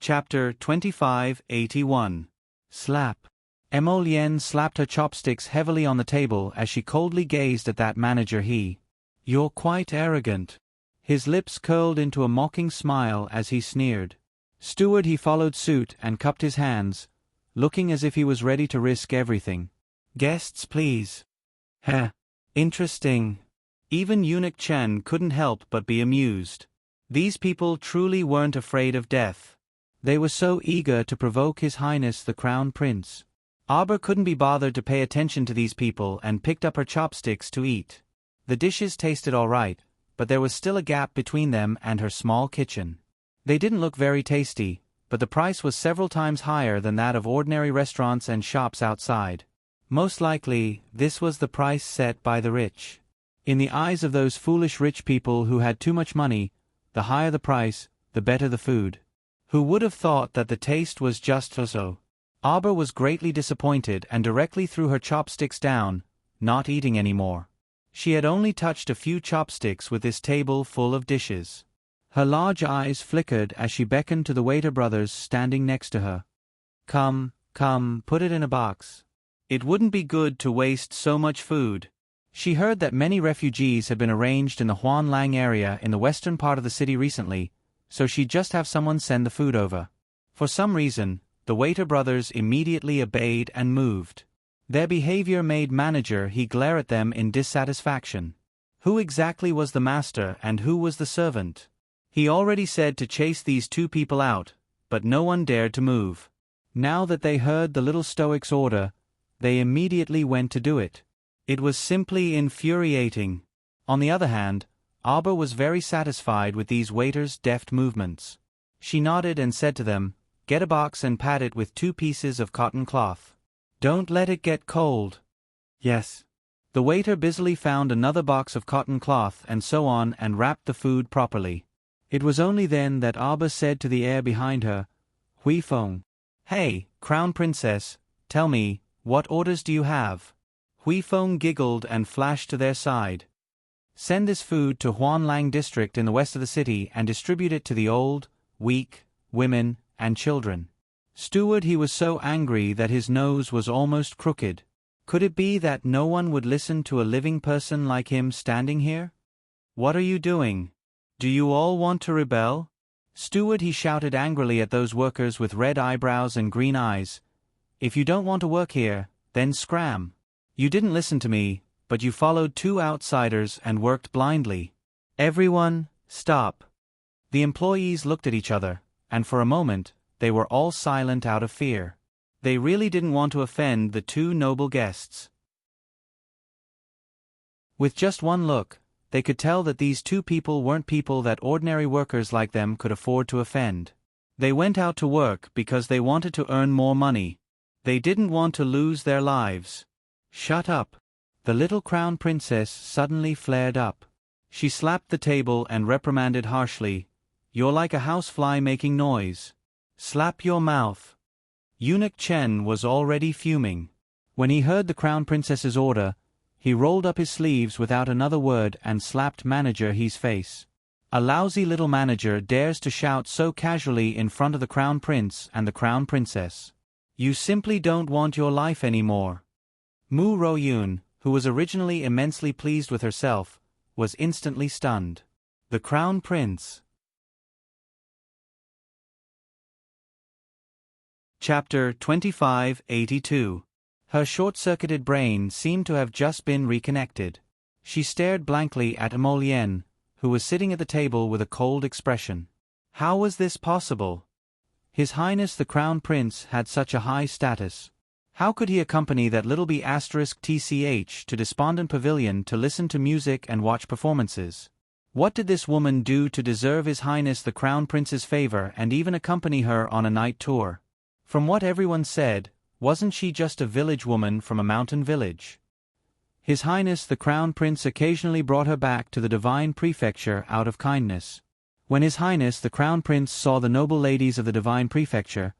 Chapter 2581. Slap. Emolienne slapped her chopsticks heavily on the table as she coldly gazed at that manager. You're quite arrogant. His lips curled into a mocking smile as he sneered. Steward, he followed suit and cupped his hands, looking as if he was ready to risk everything. Guests, please. Heh. Interesting. Even Eunuch Chen couldn't help but be amused. These people truly weren't afraid of death. They were so eager to provoke His Highness the Crown Prince. Arbor couldn't be bothered to pay attention to these people and picked up her chopsticks to eat. The dishes tasted all right, but there was still a gap between them and her small kitchen. They didn't look very tasty, but the price was several times higher than that of ordinary restaurants and shops outside. Most likely, this was the price set by the rich. In the eyes of those foolish rich people who had too much money, the higher the price, the better the food. Who would have thought that the taste was just so? Arbor was greatly disappointed and directly threw her chopsticks down, not eating anymore. She had only touched a few chopsticks with this table full of dishes. Her large eyes flickered as she beckoned to the waiter brothers standing next to her. Come, put it in a box. It wouldn't be good to waste so much food. She heard that many refugees had been arranged in the Huanlang area in the western part of the city recently, so she'd just have someone send the food over. For some reason, the waiter brothers immediately obeyed and moved. Their behavior made manager glare at them in dissatisfaction. Who exactly was the master and who was the servant? He already said to chase these two people out, but no one dared to move. Now that they heard the little stoic's order, they immediately went to do it. It was simply infuriating. On the other hand, Arbor was very satisfied with these waiters' deft movements. She nodded and said to them, "Get a box and pad it with 2 pieces of cotton cloth. Don't let it get cold." Yes. The waiter busily found another box of cotton cloth and so on and wrapped the food properly. It was only then that Arbor said to the heir behind her, Hui Feng. "Hey, Crown Princess, tell me, what orders do you have?" Hui Feng giggled and flashed to their side. "Send this food to Huanlang district in the west of the city and distribute it to the old, weak, women, and children." Steward, he was so angry that his nose was almost crooked. Could it be that no one would listen to a living person like him standing here? "What are you doing? Do you all want to rebel?" Steward, he shouted angrily at those workers with red eyebrows and green eyes. "If you don't want to work here, then scram. You didn't listen to me, but you followed 2 outsiders and worked blindly. Everyone, stop." The employees looked at each other, and for a moment, they were all silent out of fear. They really didn't want to offend the 2 noble guests. With just one look, they could tell that these 2 people weren't people that ordinary workers like them could afford to offend. They went out to work because they wanted to earn more money. They didn't want to lose their lives. "Shut up." The little crown princess suddenly flared up. She slapped the table and reprimanded harshly, "You're like a housefly making noise. Slap your mouth." Eunuch Chen was already fuming. When he heard the crown princess's order, he rolled up his sleeves without another word and slapped manager He's face. A lousy little manager dares to shout so casually in front of the crown prince and the crown princess. You simply don't want your life anymore. Mu Royun, who was originally immensely pleased with herself, was instantly stunned. The crown prince. Chapter 2582. Her short-circuited brain seemed to have just been reconnected. She stared blankly at Emolienne, who was sitting at the table with a cold expression. How was this possible? His Highness the Crown Prince had such a high status. How could he accompany that little B***TCH to Despondent Pavilion to listen to music and watch performances? What did this woman do to deserve His Highness the Crown Prince's favor and even accompany her on a night tour? From what everyone said, wasn't she just a village woman from a mountain village? His Highness the Crown Prince occasionally brought her back to the Divine Prefecture out of kindness. When His Highness the Crown Prince saw the noble ladies of the Divine Prefecture,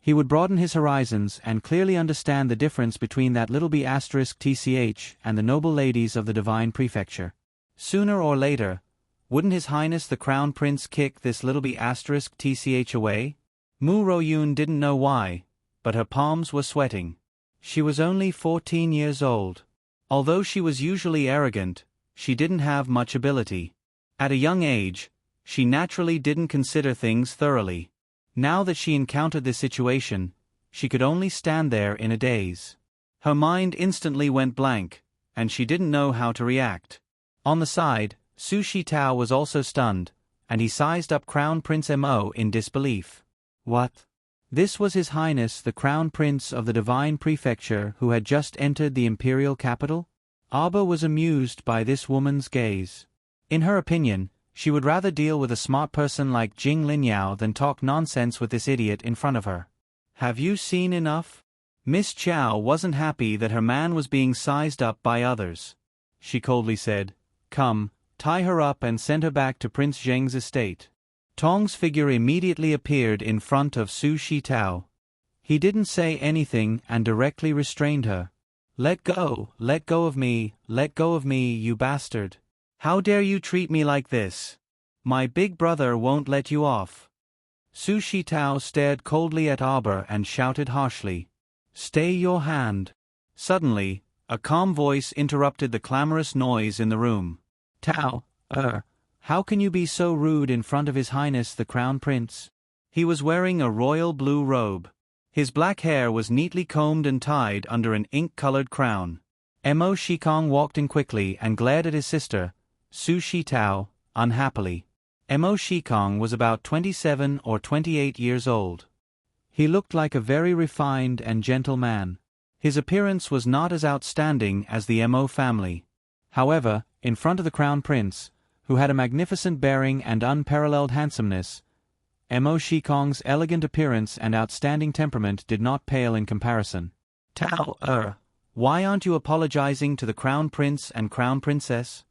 he would broaden his horizons and clearly understand the difference between that little B***TCH and the noble ladies of the Divine Prefecture. Sooner or later, wouldn't His Highness the Crown Prince kick this little B***TCH away? Mu Royun didn't know why, but her palms were sweating. She was only 14 years old. Although she was usually arrogant, she didn't have much ability. At a young age, she naturally didn't consider things thoroughly. Now that she encountered this situation, she could only stand there in a daze. Her mind instantly went blank, and she didn't know how to react. On the side, Su Shitao was also stunned, and he sized up Crown Prince Mo in disbelief. What? This was His Highness the Crown Prince of the Divine Prefecture who had just entered the imperial capital? Aba was amused by this woman's gaze. In her opinion, she would rather deal with a smart person like Jing Linyao than talk nonsense with this idiot in front of her. Have you seen enough? Miss Chow wasn't happy that her man was being sized up by others. She coldly said, "Come, tie her up and send her back to Prince Zheng's estate." Tong's figure immediately appeared in front of Su Shitao. He didn't say anything and directly restrained her. Let go of me, you bastard. How dare you treat me like this? My big brother won't let you off." Su Shitao stared coldly at Aba and shouted harshly, "Stay your hand." Suddenly, a calm voice interrupted the clamorous noise in the room. "Tao, how can you be so rude in front of His Highness the Crown Prince?" He was wearing a royal blue robe. His black hair was neatly combed and tied under an ink-colored crown. Mo Shikong walked in quickly and glared at his sister, Su Shitao, unhappily. Mo Shikong was about 27 or 28 years old. He looked like a very refined and gentle man. His appearance was not as outstanding as the Mo family. However, in front of the Crown Prince, who had a magnificent bearing and unparalleled handsomeness, Mo Shikong's elegant appearance and outstanding temperament did not pale in comparison. "Tao, why aren't you apologizing to the Crown Prince and Crown Princess?"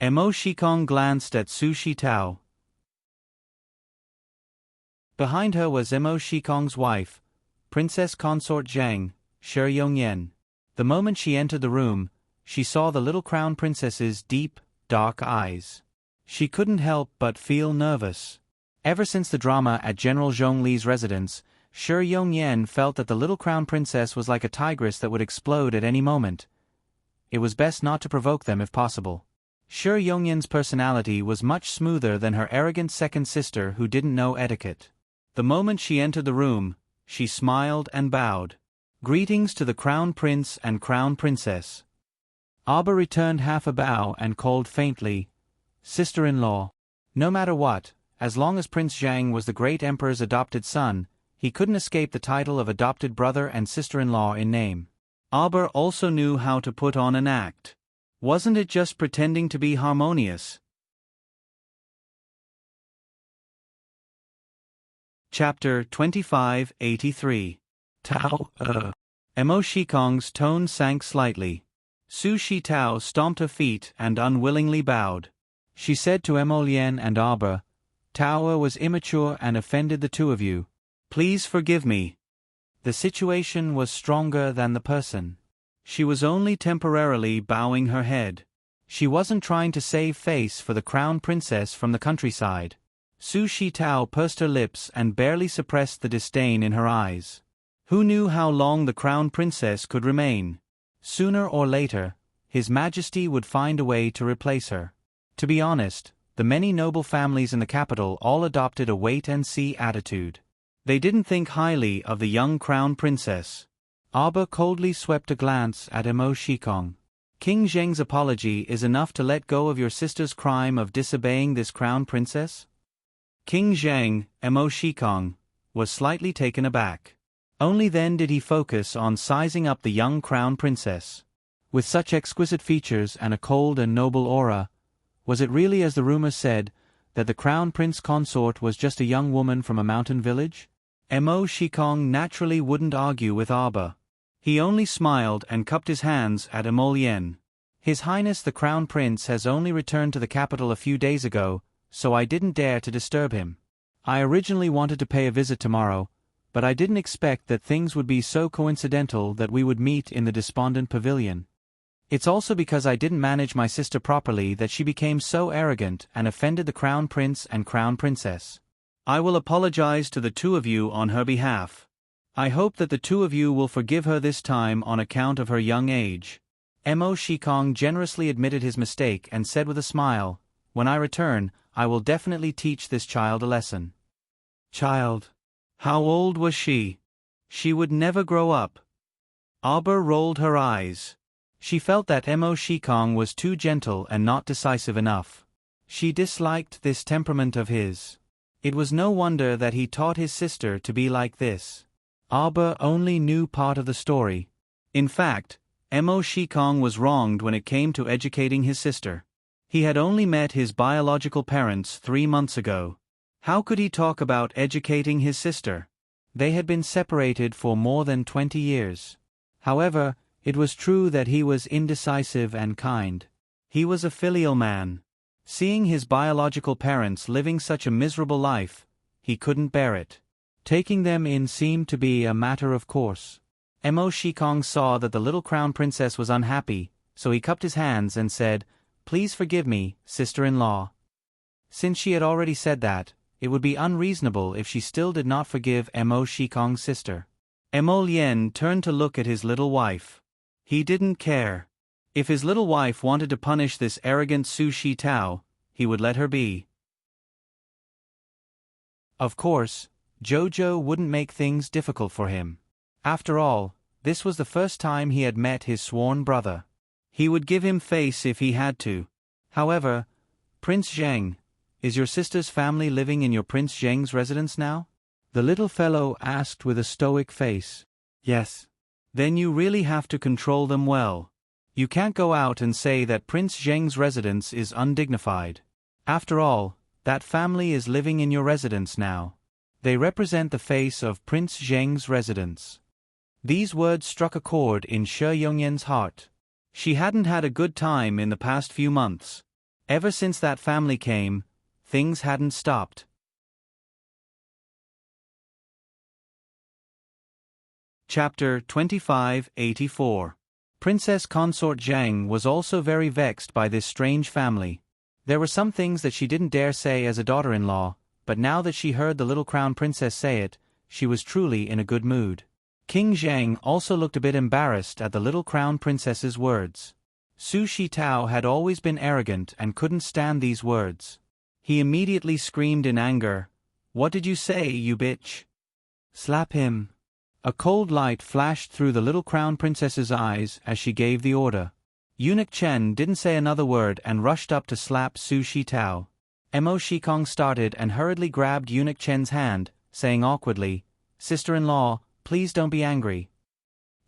Mo Shikong glanced at Su Shitao. Behind her was Mo Shikong's wife, Princess Consort Zhang, Shi Yongyan. The moment she entered the room, she saw the little Crown Princess's deep, dark eyes. She couldn't help but feel nervous. Ever since the drama at General Zhongli's residence, Shi Yongyan felt that the little Crown Princess was like a tigress that would explode at any moment. It was best not to provoke them if possible. Shi Yongyan's personality was much smoother than her arrogant second sister who didn't know etiquette. The moment she entered the room, she smiled and bowed. "Greetings to the Crown Prince and Crown Princess." Aba returned half a bow and called faintly, "Sister-in-law." No matter what, as long as Prince Zhang was the great emperor's adopted son, he couldn't escape the title of adopted brother and sister-in-law in name. Aba also knew how to put on an act. Wasn't it just pretending to be harmonious? Chapter 2583. Tao, Mo Shikong's tone sank slightly. Su Shitao stomped her feet and unwillingly bowed. She said to Mo Lian and Aba, "Tao was immature and offended the two of you. Please forgive me." The situation was stronger than the person. She was only temporarily bowing her head. She wasn't trying to save face for the Crown Princess from the countryside. Su Shitao pursed her lips and barely suppressed the disdain in her eyes. Who knew how long the Crown Princess could remain? Sooner or later, His Majesty would find a way to replace her. To be honest, the many noble families in the capital all adopted a wait-and-see attitude. They didn't think highly of the young Crown Princess. Aba coldly swept a glance at Mo Shikong. "King Zheng's apology is enough to let go of your sister's crime of disobeying this Crown Princess?" King Zheng, Mo Shikong, was slightly taken aback. Only then did he focus on sizing up the young Crown Princess. With such exquisite features and a cold and noble aura, was it really as the rumors said, that the Crown Prince consort was just a young woman from a mountain village? Mo Shikong naturally wouldn't argue with Aba. He only smiled and cupped his hands at Mo Lian. "His Highness the Crown Prince has only returned to the capital a few days ago, so I didn't dare to disturb him. I originally wanted to pay a visit tomorrow, but I didn't expect that things would be so coincidental that we would meet in the despondent pavilion. It's also because I didn't manage my sister properly that she became so arrogant and offended the Crown Prince and Crown Princess." I will apologize to the two of you on her behalf. I hope that the two of you will forgive her this time on account of her young age." Mo Shikong generously admitted his mistake and said with a smile, "When I return, I will definitely teach this child a lesson." Child? How old was she? She would never grow up. Arbor rolled her eyes. She felt that Mo Shikong was too gentle and not decisive enough. She disliked this temperament of his. It was no wonder that he taught his sister to be like this. Arbor only knew part of the story. In fact, Mo Shikong was wronged when it came to educating his sister. He had only met his biological parents 3 months ago. How could he talk about educating his sister? They had been separated for more than 20 years. However, it was true that he was indecisive and kind. He was a filial man. Seeing his biological parents living such a miserable life, he couldn't bear it. Taking them in seemed to be a matter of course. Mo Shikong saw that the little crown princess was unhappy, so he cupped his hands and said, "Please forgive me, sister-in-law." Since she had already said that, it would be unreasonable if she still did not forgive Mo Shikong's sister. Mo Lien turned to look at his little wife. He didn't care. If his little wife wanted to punish this arrogant Su Shi Tao, he would let her be. Of course, Jojo wouldn't make things difficult for him. After all, this was the first time he had met his sworn brother. He would give him face if he had to. However, Prince Zheng, is your sister's family living in your Prince Zheng's residence now? The little fellow asked with a stoic face. Yes. Then you really have to control them well. You can't go out and say that Prince Zheng's residence is undignified. After all, that family is living in your residence now. They represent the face of Prince Zheng's residence. These words struck a chord in Shi Yongyan's heart. She hadn't had a good time in the past few months. Ever since that family came, things hadn't stopped. Chapter 2584. Princess Consort Zhang was also very vexed by this strange family. There were some things that she didn't dare say as a daughter-in-law, but now that she heard the little crown princess say it, she was truly in a good mood. King Zhang also looked a bit embarrassed at the little crown princess's words. Su Shi Tao had always been arrogant and couldn't stand these words. He immediately screamed in anger, "What did you say, you bitch? Slap him." A cold light flashed through the little crown princess's eyes as she gave the order. Eunuch Chen didn't say another word and rushed up to slap Su Shi Tao. Mo Shikong started and hurriedly grabbed Eunuch Chen's hand, saying awkwardly, "Sister-in-law, please don't be angry."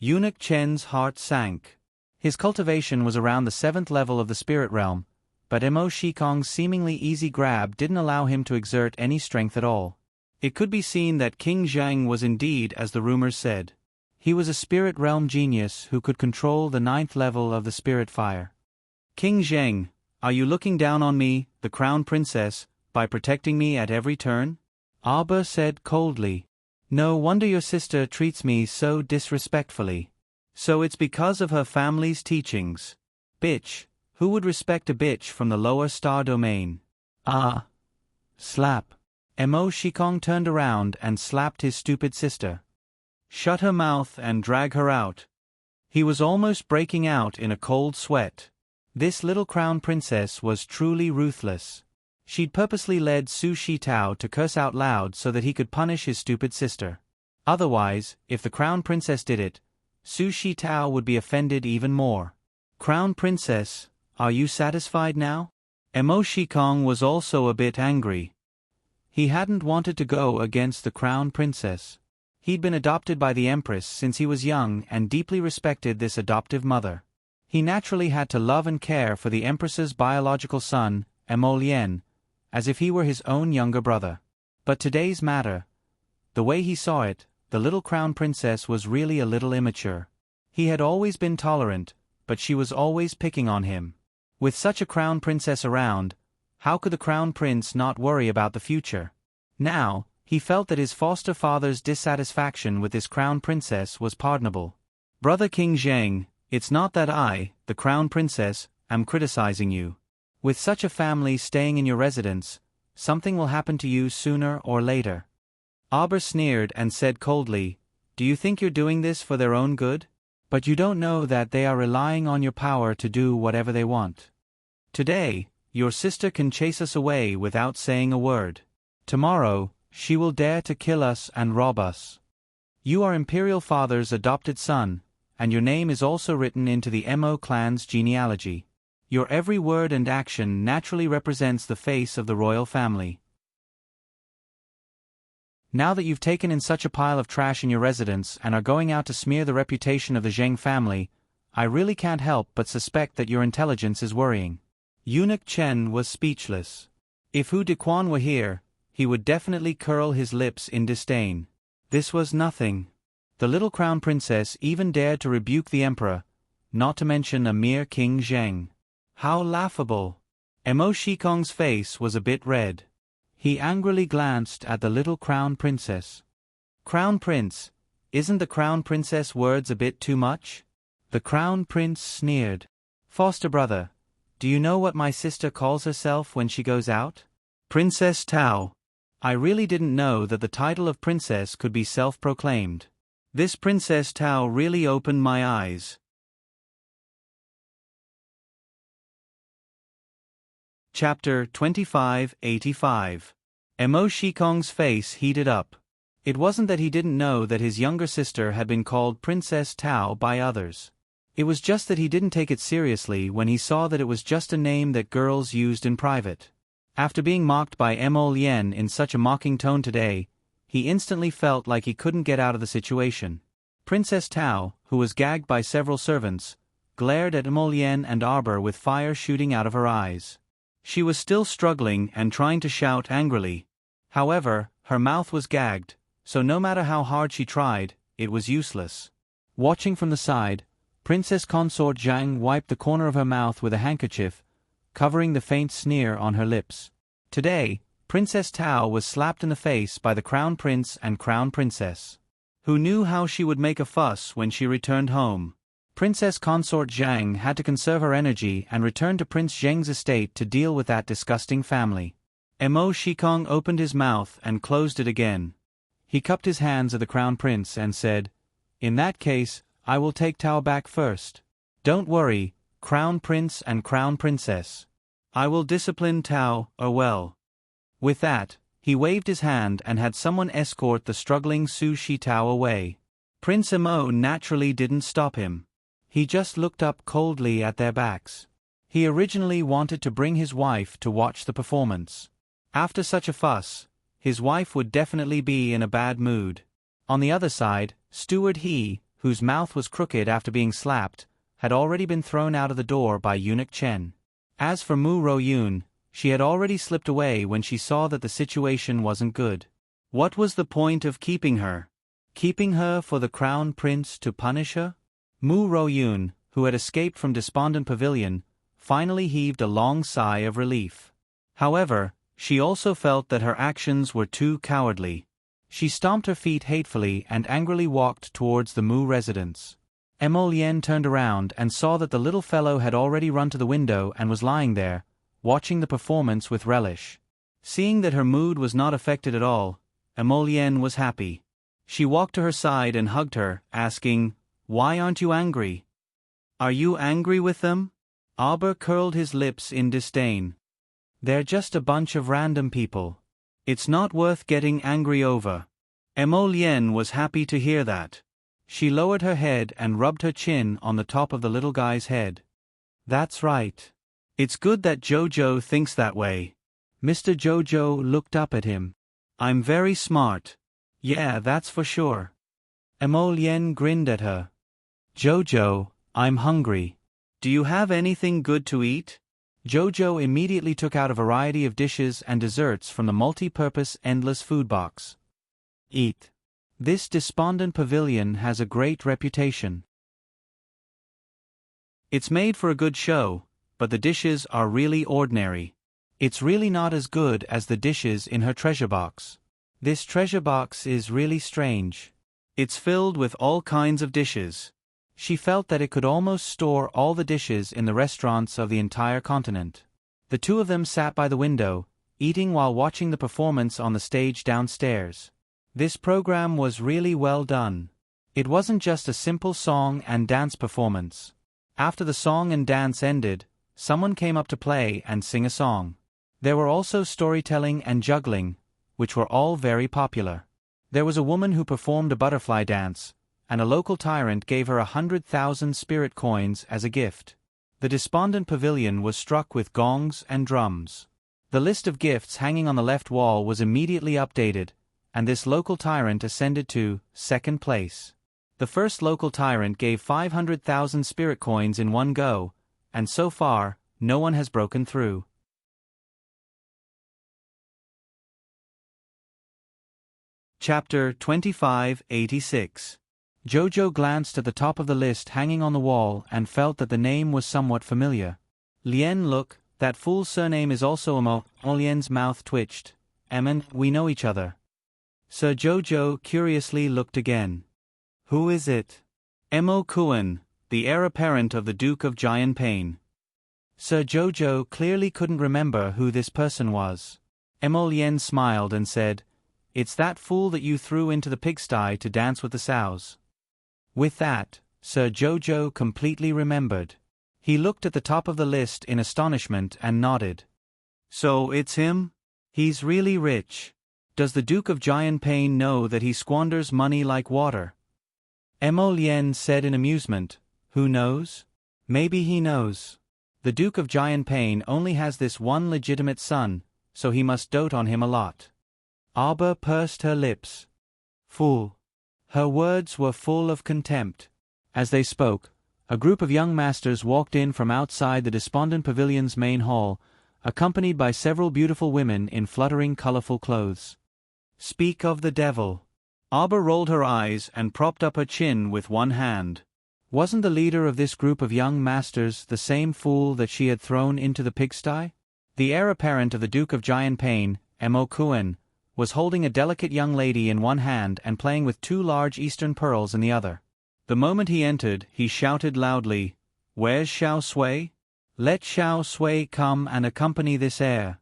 Eunuch Chen's heart sank. His cultivation was around the 7th level of the spirit realm, but Mo Shikong's seemingly easy grab didn't allow him to exert any strength at all. It could be seen that King Zhang was indeed as the rumors said. He was a spirit realm genius who could control the 9th level of the spirit fire. "King Zheng, are you looking down on me, the crown princess, by protecting me at every turn?" Arbor said coldly. "No wonder your sister treats me so disrespectfully. So it's because of her family's teachings. Bitch, who would respect a bitch from the lower star domain?" "Ah." Slap. Mo Shikong turned around and slapped his stupid sister. "Shut her mouth and drag her out." He was almost breaking out in a cold sweat. This little crown princess was truly ruthless. She'd purposely led Su Shi Tao to curse out loud so that he could punish his stupid sister. Otherwise, if the crown princess did it, Su Shi Tao would be offended even more. "Crown princess, are you satisfied now?" Mo Shikong was also a bit angry. He hadn't wanted to go against the crown princess. He'd been adopted by the empress since he was young and deeply respected this adoptive mother. He naturally had to love and care for the empress's biological son, Mo Lien, as if he were his own younger brother. But today's matter, the way he saw it, the little crown princess was really a little immature. He had always been tolerant, but she was always picking on him. With such a crown princess around, how could the crown prince not worry about the future? Now, he felt that his foster father's dissatisfaction with this crown princess was pardonable. "Brother King Zheng, it's not that I, the crown princess, am criticizing you. With such a family staying in your residence, something will happen to you sooner or later. Arbor sneered and said coldly, "Do you think you're doing this for their own good? But you don't know that they are relying on your power to do whatever they want. Today, your sister can chase us away without saying a word. Tomorrow, she will dare to kill us and rob us. You are Imperial Father's adopted son, and your name is also written into the Mo clan's genealogy. Your every word and action naturally represents the face of the royal family. Now that you've taken in such a pile of trash in your residence and are going out to smear the reputation of the Zheng family, I really can't help but suspect that your intelligence is worrying." Eunuch Chen was speechless. If Hu Dequan were here, he would definitely curl his lips in disdain. This was nothing. The little crown princess even dared to rebuke the emperor, not to mention a mere King Zheng. How laughable! Mo Shikong's face was a bit red. He angrily glanced at the little crown princess. "Crown prince, isn't the crown princess words a bit too much?" The crown prince sneered. "Foster brother, do you know what my sister calls herself when she goes out? Princess Tao. I really didn't know that the title of princess could be self-proclaimed. This Princess Tao really opened my eyes." Chapter 2585. Mo Shikong's face heated up. It wasn't that he didn't know that his younger sister had been called Princess Tao by others. It was just that he didn't take it seriously when he saw that it was just a name that girls used in private. After being mocked by Mo Lien in such a mocking tone today, he instantly felt like he couldn't get out of the situation. Princess Tao, who was gagged by several servants, glared at Mo Lien and Arbor with fire shooting out of her eyes. She was still struggling and trying to shout angrily. However, her mouth was gagged, so no matter how hard she tried, it was useless. Watching from the side, Princess Consort Zhang wiped the corner of her mouth with a handkerchief, covering the faint sneer on her lips. Today, Princess Tao was slapped in the face by the Crown Prince and Crown Princess. Who knew how she would make a fuss when she returned home? Princess Consort Zhang had to conserve her energy and return to Prince Zheng's estate to deal with that disgusting family. Mo Shikong opened his mouth and closed it again. He cupped his hands at the Crown Prince and said, "In that case, I will take Tao back first. Don't worry, Crown Prince and Crown Princess. I will discipline Tao, well." With that, he waved his hand and had someone escort the struggling Su Shi Tao away. Prince Mo naturally didn't stop him. He just looked up coldly at their backs. He originally wanted to bring his wife to watch the performance. After such a fuss, his wife would definitely be in a bad mood. On the other side, Steward He, whose mouth was crooked after being slapped, had already been thrown out of the door by Eunuch Chen. As for Mu Royun, she had already slipped away when she saw that the situation wasn't good. What was the point of keeping her? Keeping her for the Crown Prince to punish her? Mu Royun, who had escaped from Despondent Pavilion, finally heaved a long sigh of relief. However, she also felt that her actions were too cowardly. She stomped her feet hatefully and angrily walked towards the Mu residence. Mo Lien turned around and saw that the little fellow had already run to the window and was lying there, watching the performance with relish. Seeing that her mood was not affected at all, Mo Lien was happy. She walked to her side and hugged her, asking, "Why aren't you angry?" "Are you angry with them?" Arbor curled his lips in disdain. "They're just a bunch of random people. It's not worth getting angry over." Mo Lien was happy to hear that. She lowered her head and rubbed her chin on the top of the little guy's head. "That's right. It's good that Jojo thinks that way." Mr. Jojo looked up at him. "I'm very smart." "Yeah, that's for sure." Mo Lien grinned at her. "Jojo, I'm hungry. Do you have anything good to eat?" Jojo immediately took out a variety of dishes and desserts from the multi-purpose endless food box. "Eat. This Despondent Pavilion has a great reputation. It's made for a good show, but the dishes are really ordinary. It's really not as good as the dishes in her treasure box. This treasure box is really strange. It's filled with all kinds of dishes." She felt that it could almost store all the dishes in the restaurants of the entire continent. The two of them sat by the window, eating while watching the performance on the stage downstairs. This program was really well done. It wasn't just a simple song and dance performance. After the song and dance ended, someone came up to play and sing a song. There were also storytelling and juggling, which were all very popular. There was a woman who performed a butterfly dance, and a local tyrant gave her 100,000 spirit coins as a gift. The despondent pavilion was struck with gongs and drums. The list of gifts hanging on the left wall was immediately updated, and this local tyrant ascended to second place. The first local tyrant gave 500,000 spirit coins in one go, and so far, no one has broken through. Chapter 2586. Jojo glanced at the top of the list hanging on the wall and felt that the name was somewhat familiar. Lien, look, that fool's surname is also Emo. Lien's mouth twitched. Emin, we know each other. Sir Jojo curiously looked again. Who is it? Emo Kuan, the heir apparent of the Duke of Jianping. Sir Jojo clearly couldn't remember who this person was. Emo Lien smiled and said, "It's that fool that you threw into the pigsty to dance with the sows." With that, Sir Jojo completely remembered. He looked at the top of the list in astonishment and nodded. So it's him? He's really rich. Does the Duke of Jianping know that he squanders money like water? Emo Lien said in amusement, "Who knows? Maybe he knows. The Duke of Jianping only has this one legitimate son, so he must dote on him a lot." Arba pursed her lips. Fool. Her words were full of contempt. As they spoke, a group of young masters walked in from outside the despondent pavilion's main hall, accompanied by several beautiful women in fluttering colorful clothes. Speak of the devil. Arba rolled her eyes and propped up her chin with one hand. Wasn't the leader of this group of young masters the same fool that she had thrown into the pigsty? The heir apparent of the Duke of Jianping, Emo Kuan, was holding a delicate young lady in one hand and playing with two large Eastern pearls in the other. The moment he entered, he shouted loudly, "Where's Xiao Sui? Let Xiao Sui come and accompany this heir.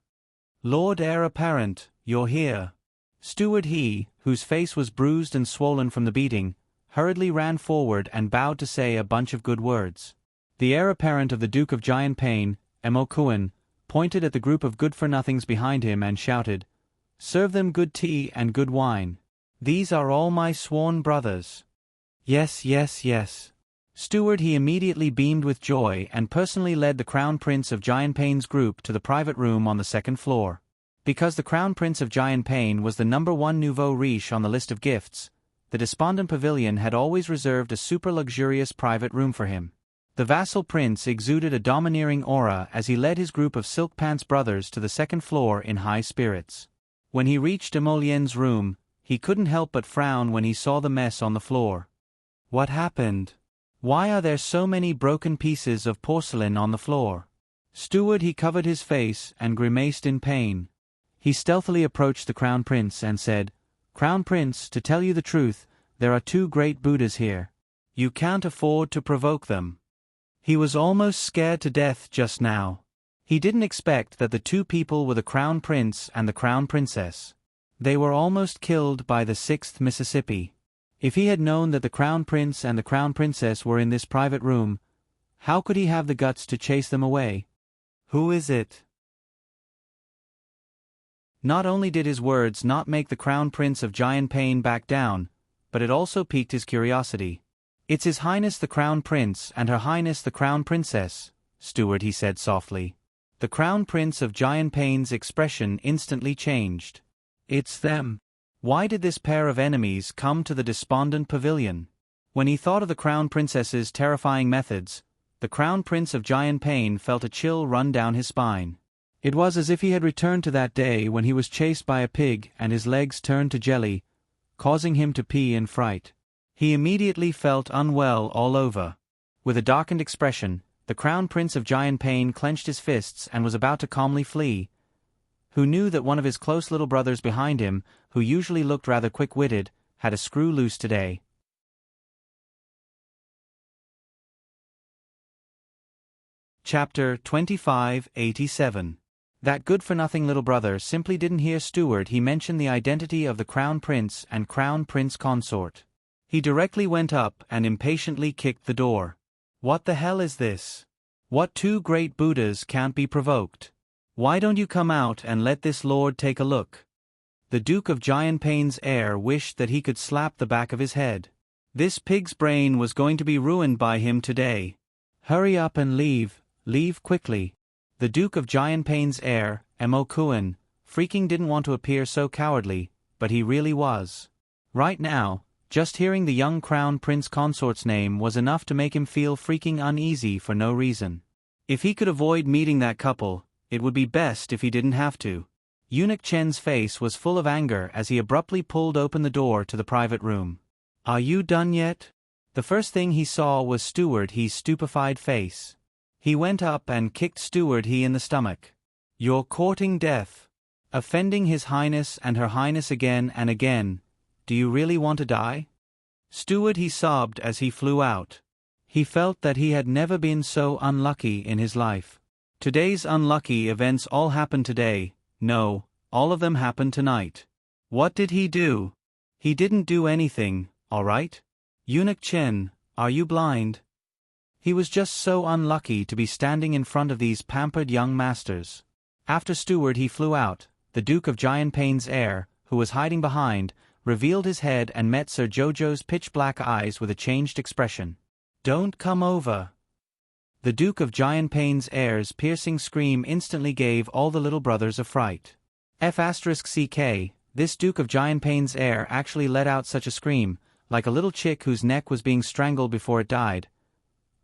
Lord heir apparent, you're here." Steward He, whose face was bruised and swollen from the beating, hurriedly ran forward and bowed to say a bunch of good words. The heir apparent of the Duke of Jianping, Emo Kuan, pointed at the group of good-for-nothings behind him and shouted, "Serve them good tea and good wine. These are all my sworn brothers." Yes, yes, yes. Steward He immediately beamed with joy and personally led the Crown Prince of Jianping's group to the private room on the second floor. Because the Crown Prince of Jianping was the #1 nouveau riche on the list of gifts, the despondent pavilion had always reserved a super-luxurious private room for him. The vassal prince exuded a domineering aura as he led his group of Silk Pants brothers to the second floor in high spirits. When he reached Emolien's room, he couldn't help but frown when he saw the mess on the floor. What happened? Why are there so many broken pieces of porcelain on the floor? Steward He covered his face and grimaced in pain. He stealthily approached the Crown Prince and said, "Crown Prince, to tell you the truth, there are two great Buddhas here. You can't afford to provoke them." He was almost scared to death just now. He didn't expect that the two people were the Crown Prince and the Crown Princess. They were almost killed by the 6th Mississippi. If he had known that the Crown Prince and the Crown Princess were in this private room, how could he have the guts to chase them away? Who is it? Not only did his words not make the Crown Prince of Jianping back down, but it also piqued his curiosity. "It's His Highness the Crown Prince and Her Highness the Crown Princess," Steward He said softly. The Crown Prince of Jianping's expression instantly changed. It's them. Why did this pair of enemies come to the despondent pavilion? When he thought of the Crown Princess's terrifying methods, the Crown Prince of Jianping felt a chill run down his spine. It was as if he had returned to that day when he was chased by a pig and his legs turned to jelly, causing him to pee in fright. He immediately felt unwell all over. With a darkened expression, the Crown Prince of Jianping clenched his fists and was about to calmly flee. Who knew that one of his close little brothers behind him, who usually looked rather quick-witted, had a screw loose today. Chapter 2587. That good-for-nothing little brother simply didn't hear Steward. He mentioned the identity of the crown prince and crown prince consort. He directly went up and impatiently kicked the door. What the hell is this? What two great Buddhas can't be provoked? Why don't you come out and let this lord take a look? The Duke of Giantpain's heir wished that he could slap the back of his head. This pig's brain was going to be ruined by him today. Hurry up and leave quickly. The Duke of Giantpain's heir, Mo Kuan, freaking didn't want to appear so cowardly, but he really was. Right now, just hearing the young crown prince consort's name was enough to make him feel freaking uneasy for no reason. If he could avoid meeting that couple, it would be best if he didn't have to. Eunuch Chen's face was full of anger as he abruptly pulled open the door to the private room. Are you done yet? The first thing he saw was Steward He's stupefied face. He went up and kicked Steward He in the stomach. You're courting death. Offending His Highness and Her Highness again and again. Do you really want to die? Steward He sobbed as he flew out. He felt that he had never been so unlucky in his life. Today's unlucky events all happened today. No, all of them happened tonight. What did he do? He didn't do anything, all right? Eunuch Chen, are you blind? He was just so unlucky to be standing in front of these pampered young masters. After Steward He flew out, the Duke of Giantpain's heir, who was hiding behind, revealed his head and met Sir Jojo's pitch-black eyes with a changed expression. Don't come over. The Duke of Giantpain's heir's piercing scream instantly gave all the little brothers a fright. F***ck, this Duke of Giantpain's heir actually let out such a scream, like a little chick whose neck was being strangled before it died.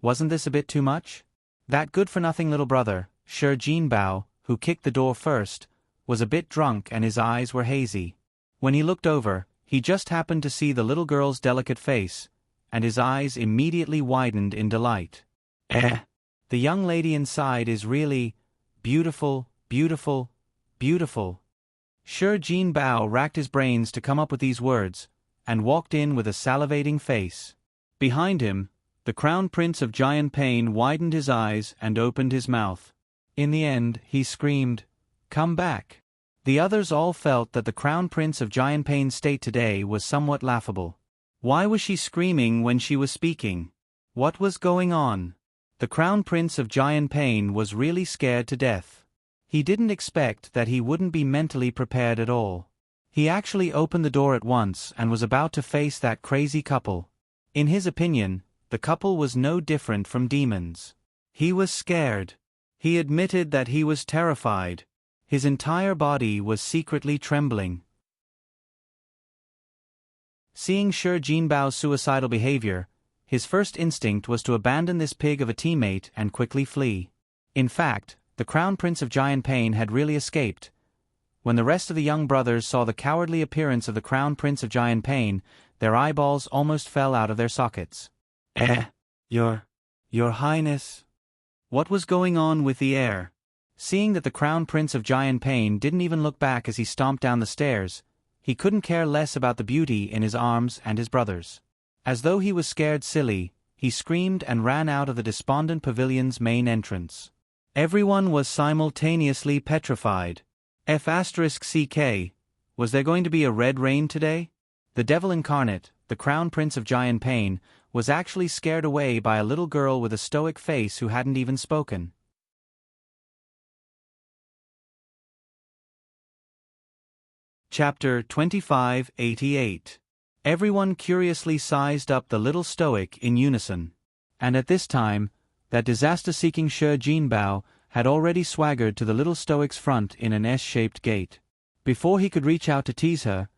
Wasn't this a bit too much? That good-for-nothing little brother, Shi Jinbao, who kicked the door first, was a bit drunk and his eyes were hazy. When he looked over, he just happened to see the little girl's delicate face, and his eyes immediately widened in delight. The young lady inside is really beautiful, beautiful, beautiful. Shi Jinbao racked his brains to come up with these words, and walked in with a salivating face. Behind him, the Crown Prince of Giantpain widened his eyes and opened his mouth. In the end, he screamed, "Come back." The others all felt that the Crown Prince of Giantpain's state today was somewhat laughable. Why was she screaming when she was speaking? What was going on? The Crown Prince of Giantpain was really scared to death. He didn't expect that he wouldn't be mentally prepared at all. He actually opened the door at once and was about to face that crazy couple. In his opinion, the couple was no different from demons. He was scared. He admitted that he was terrified. His entire body was secretly trembling. Seeing Shi Jinbao's suicidal behavior, his first instinct was to abandon this pig of a teammate and quickly flee. In fact, the Crown Prince of Giantpain had really escaped. When the rest of the young brothers saw the cowardly appearance of the Crown Prince of Giantpain, their eyeballs almost fell out of their sockets. Your Highness. What was going on with the heir? Seeing that the Crown Prince of Giantpain didn't even look back as he stomped down the stairs, he couldn't care less about the beauty in his arms and his brothers. As though he was scared silly, he screamed and ran out of the despondent pavilion's main entrance. Everyone was simultaneously petrified. F***ck, was there going to be a red rain today? The devil incarnate, the Crown Prince of Giantpain, was actually scared away by a little girl with a stoic face who hadn't even spoken. Chapter 2588. Everyone curiously sized up the little stoic in unison. And at this time, that disaster-seeking Shi Jinbao had already swaggered to the little stoic's front in an S-shaped gait. Before he could reach out to tease her,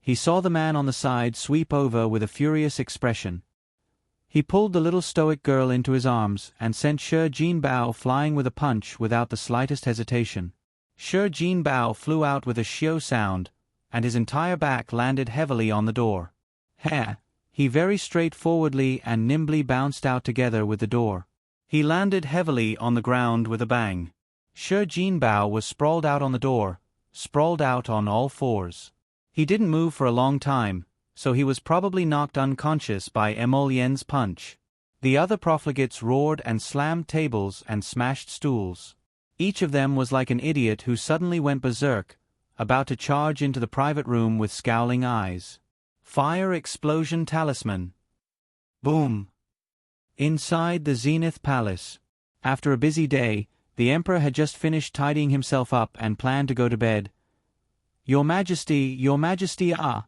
he saw the man on the side sweep over with a furious expression. He pulled the little stoic girl into his arms and sent Shi Jinbao flying with a punch without the slightest hesitation. Shi Jinbao flew out with a shio sound, and his entire back landed heavily on the door. He very straightforwardly and nimbly bounced out together with the door. He landed heavily on the ground with a bang. Shi Jinbao was sprawled out on the door, sprawled out on all fours. He didn't move for a long time, so he was probably knocked unconscious by Emolien's punch. The other profligates roared and slammed tables and smashed stools. Each of them was like an idiot who suddenly went berserk, about to charge into the private room with scowling eyes. Fire explosion talisman. Boom. Inside the Zenith Palace. After a busy day, the Emperor had just finished tidying himself up and planned to go to bed. Your Majesty, ah!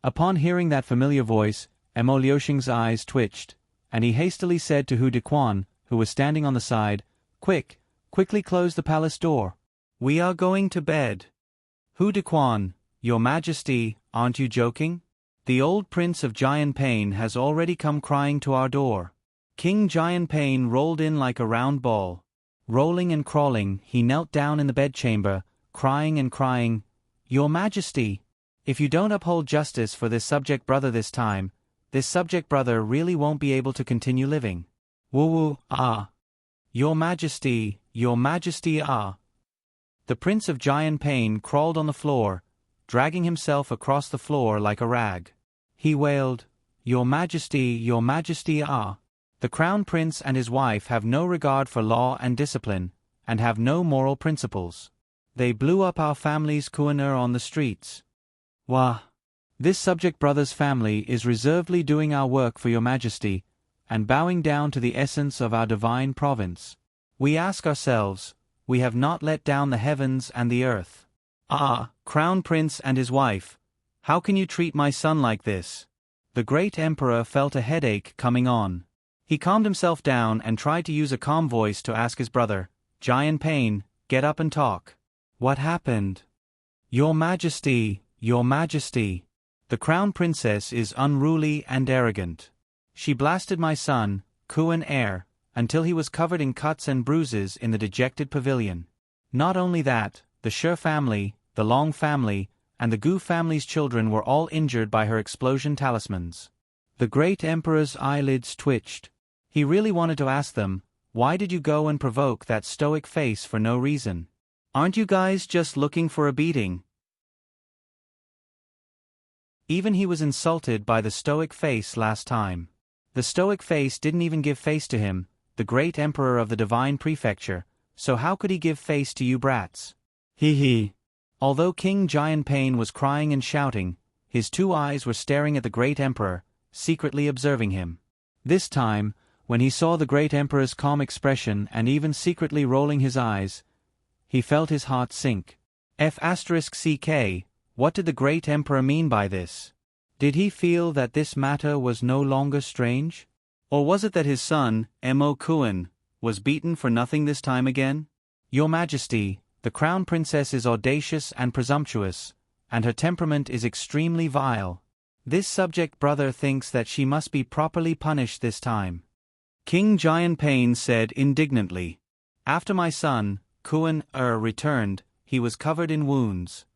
Upon hearing that familiar voice, Emo Liushing's eyes twitched, and he hastily said to Hu Dequan, who was standing on the side, Quickly close the palace door. We are going to bed. Hu Dequan, Your Majesty, aren't you joking? The old Prince of Jianping has already come crying to our door. King Jianping rolled in like a round ball. Rolling and crawling, he knelt down in the bedchamber, crying and crying, Your Majesty, if you don't uphold justice for this subject brother this time, this subject brother really won't be able to continue living. Woo, ah. Your Majesty, ah. The Prince of Jianping crawled on the floor, dragging himself across the floor like a rag. He wailed, Your Majesty, ah. The Crown Prince and his wife have no regard for law and discipline, and have no moral principles. They blew up our family's kuaner on the streets. Wah! This subject brother's family is reservedly doing our work for Your Majesty, and bowing down to the essence of our divine province. We ask ourselves, we have not let down the heavens and the earth. Ah, Crown Prince and his wife, how can you treat my son like this? The great Emperor felt a headache coming on. He calmed himself down and tried to use a calm voice to ask his brother, Jianping, get up and talk. What happened? Your Majesty, the Crown Princess is unruly and arrogant. She blasted my son, Kuan Heir, until he was covered in cuts and bruises in the dejected pavilion. Not only that, the Shi family, the Long family, and the Gu family's children were all injured by her explosion talismans. The great Emperor's eyelids twitched. He really wanted to ask them, why did you go and provoke that stoic face for no reason? Aren't you guys just looking for a beating? Even he was insulted by the stoic face last time. The stoic face didn't even give face to him, the great Emperor of the Divine Prefecture, so how could he give face to you brats? Hee. Although King Jianping was crying and shouting, his two eyes were staring at the great Emperor, secretly observing him. This time, when he saw the great Emperor's calm expression and even secretly rolling his eyes, he felt his heart sink. F***ck, what did the great Emperor mean by this? Did he feel that this matter was no longer strange? Or was it that his son, Mo Kuan, was beaten for nothing this time again? Your Majesty, the Crown Princess is audacious and presumptuous, and her temperament is extremely vile. This subject brother thinks that she must be properly punished this time. King Jianping said indignantly, After my son, Kuan returned, he was covered in wounds.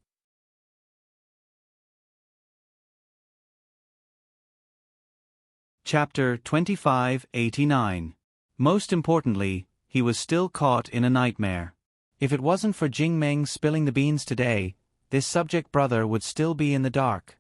Chapter 2589. Most importantly, he was still caught in a nightmare. If it wasn't for Jingmeng spilling the beans today, this subject brother would still be in the dark.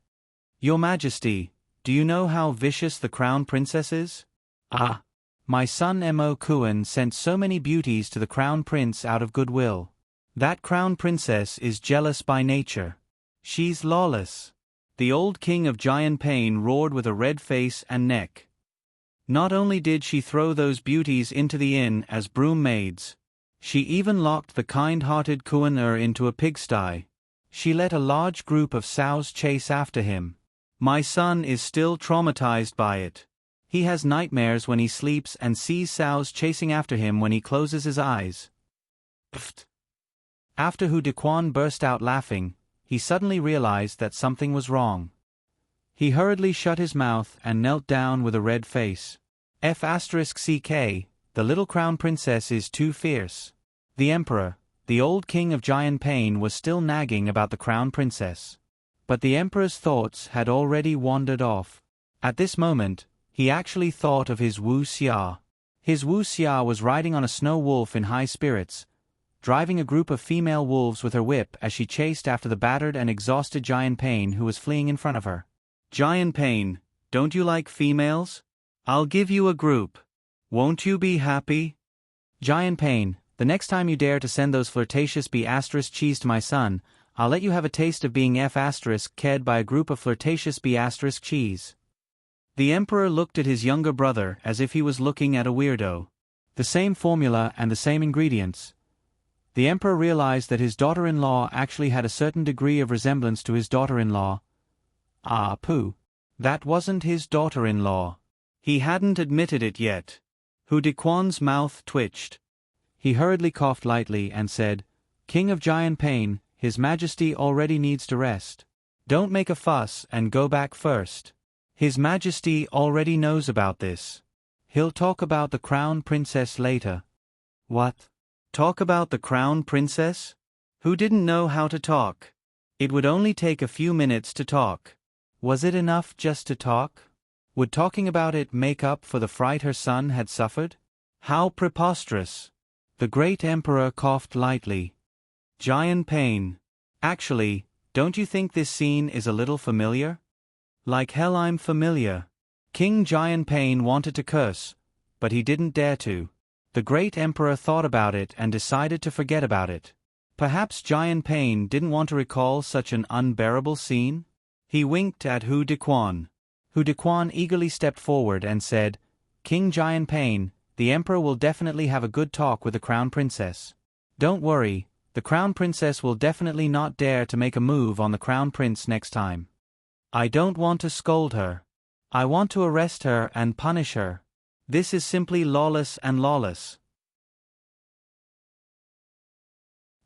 Your Majesty, do you know how vicious the Crown Princess is? Ah! My son Mo Kuan sent so many beauties to the Crown Prince out of goodwill. That Crown Princess is jealous by nature. She's lawless. The old king of Jianping roared with a red face and neck. Not only did she throw those beauties into the inn as broom maids, she even locked the kind-hearted Kuan into a pigsty. She let a large group of sows chase after him. My son is still traumatized by it. He has nightmares when he sleeps and sees sows chasing after him when he closes his eyes. Pfft. After Hu Dequan burst out laughing, he suddenly realized that something was wrong. He hurriedly shut his mouth and knelt down with a red face. F***ck, the little Crown Princess is too fierce. The Emperor, the old king of Jianping, was still nagging about the Crown Princess. But the Emperor's thoughts had already wandered off. At this moment, he actually thought of his Wu Xia. His Wu Xia was riding on a snow wolf in high spirits, driving a group of female wolves with her whip as she chased after the battered and exhausted Jianping who was fleeing in front of her. Jianping, don't you like females? I'll give you a group. Won't you be happy? Jianping, The next time you dare to send those flirtatious B** cheese to my son, I'll let you have a taste of being F***ked by a group of flirtatious B** cheese. The emperor looked at his younger brother as if he was looking at a weirdo. The same formula and the same ingredients. The emperor realized that his daughter-in-law actually had a certain degree of resemblance to his daughter-in-law. Ah, pooh. That wasn't his daughter-in-law. He hadn't admitted it yet. Hu Dequan's mouth twitched. He hurriedly coughed lightly and said, "King of Giant Pain, His Majesty already needs to rest. Don't make a fuss and go back first. His Majesty already knows about this. He'll talk about the Crown Princess later." What? Talk about the Crown Princess? Who didn't know how to talk? It would only take a few minutes to talk. Was it enough just to talk? Would talking about it make up for the fright her son had suffered? How preposterous! The great emperor coughed lightly. Giant Pain. Actually, don't you think this scene is a little familiar? Like hell I'm familiar. King Giant Pain wanted to curse, but he didn't dare to. The great emperor thought about it and decided to forget about it. Perhaps Giant Pain didn't want to recall such an unbearable scene? He winked at Hu Dequan. Hu Dequan eagerly stepped forward and said, "King Giant Pain, the emperor will definitely have a good talk with the Crown Princess. Don't worry, the Crown Princess will definitely not dare to make a move on the Crown Prince next time. I don't want to scold her. I want to arrest her and punish her. This is simply lawless and lawless.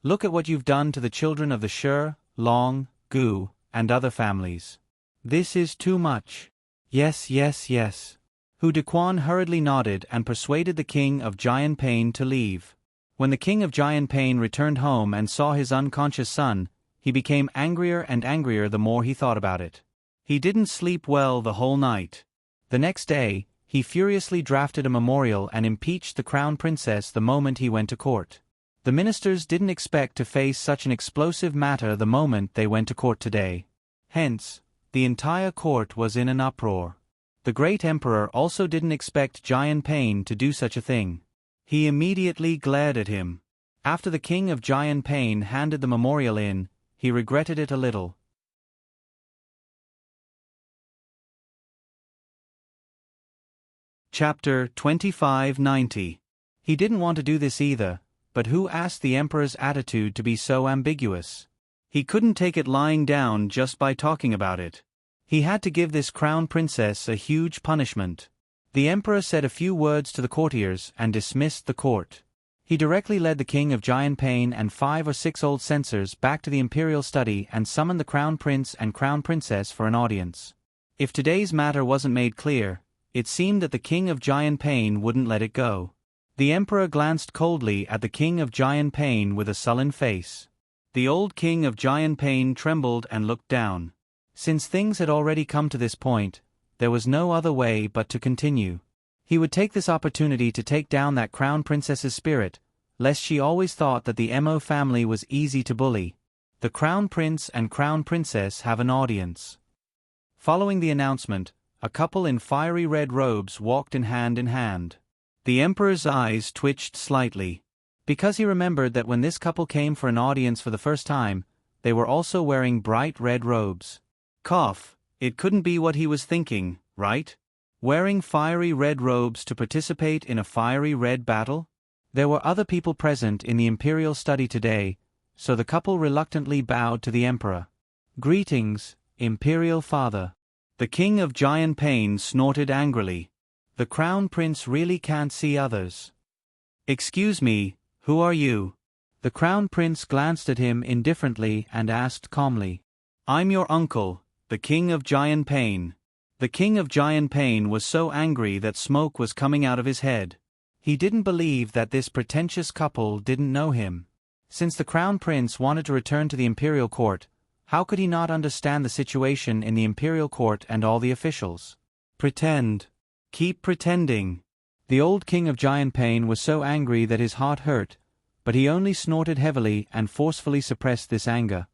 Look at what you've done to the children of the Shur, Long, Gu, and other families. This is too much." "Yes, yes, yes." Hu Dequan hurriedly nodded and persuaded the King of Giant Pain to leave. When the King of Giant Pain returned home and saw his unconscious son, he became angrier and angrier the more he thought about it. He didn't sleep well the whole night. The next day, he furiously drafted a memorial and impeached the Crown Princess the moment he went to court. The ministers didn't expect to face such an explosive matter the moment they went to court today. Hence, the entire court was in an uproar. The great emperor also didn't expect Giant Pain to do such a thing. He immediately glared at him. After the King of Giant Pain handed the memorial in, he regretted it a little. Chapter 2590. He didn't want to do this either, but who asked the emperor's attitude to be so ambiguous? He couldn't take it lying down just by talking about it. He had to give this crown princess a huge punishment. The emperor said a few words to the courtiers and dismissed the court. He directly led the King of Giant Pain and 5 or 6 old censors back to the imperial study and summoned the crown prince and crown princess for an audience. If today's matter wasn't made clear, it seemed that the King of Giant Pain wouldn't let it go. The emperor glanced coldly at the King of Giant Pain with a sullen face. The old King of Giant Pain trembled and looked down. Since things had already come to this point, there was no other way but to continue. He would take this opportunity to take down that crown princess's spirit, lest she always thought that the Mo family was easy to bully. The crown prince and crown princess have an audience. Following the announcement, a couple in fiery red robes walked in hand. The emperor's eyes twitched slightly, because he remembered that when this couple came for an audience for the first time, they were also wearing bright red robes. Cough, it couldn't be what he was thinking, right? Wearing fiery red robes to participate in a fiery red battle? There were other people present in the imperial study today, so the couple reluctantly bowed to the emperor. "Greetings, imperial father." The King of Giant Pain snorted angrily. "The crown prince really can't see others." "Excuse me, who are you?" The crown prince glanced at him indifferently and asked calmly. "I'm your uncle, the King of Giant Pain." The King of Giant Pain was so angry that smoke was coming out of his head. He didn't believe that this pretentious couple didn't know him. Since the crown prince wanted to return to the imperial court, how could he not understand the situation in the imperial court and all the officials? Pretend. Keep pretending. The old King of Giant Pain was so angry that his heart hurt, but he only snorted heavily and forcefully suppressed this anger.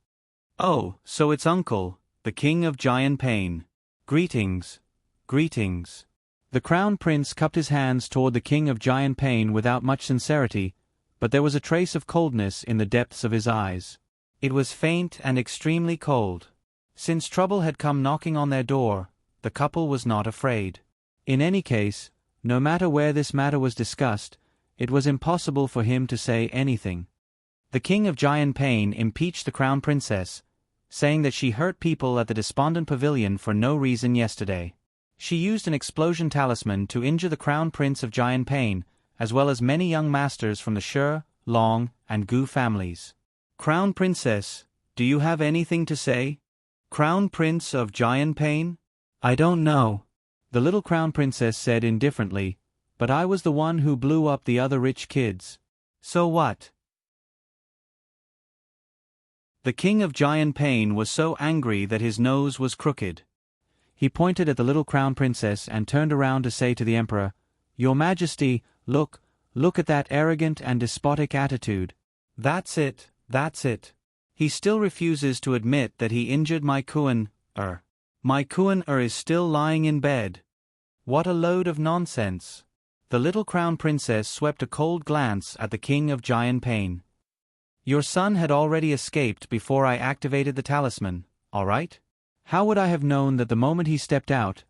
"Oh, so it's Uncle, the King of Giant Pain. Greetings. Greetings." The crown prince cupped his hands toward the King of Giant Pain without much sincerity, but there was a trace of coldness in the depths of his eyes. It was faint and extremely cold. Since trouble had come knocking on their door, the couple was not afraid. In any case, no matter where this matter was discussed, it was impossible for him to say anything. The king of Giant Pain impeached the crown princess, saying that she hurt people at the Despondent Pavilion for no reason yesterday. She used an explosion talisman to injure the crown prince of Giant Pain, as well as many young masters from the Shi, Long, and Gu families. Crown Princess, do you have anything to say? Crown Prince of Giant Pain? I don't know, the little crown princess said indifferently, but I was the one who blew up the other rich kids. So what? The king of Giant Pain was so angry that his nose was crooked. He pointed at the little crown princess and turned around to say to the emperor, Your Majesty, look at that arrogant and despotic attitude. That's it. He still refuses to admit that he injured my Kuan-er. My Kuan-er is still lying in bed. What a load of nonsense. The little crown princess swept a cold glance at the king of Giant Pain. Your son had already escaped before I activated the talisman, all right? How would I have known that the moment he stepped out,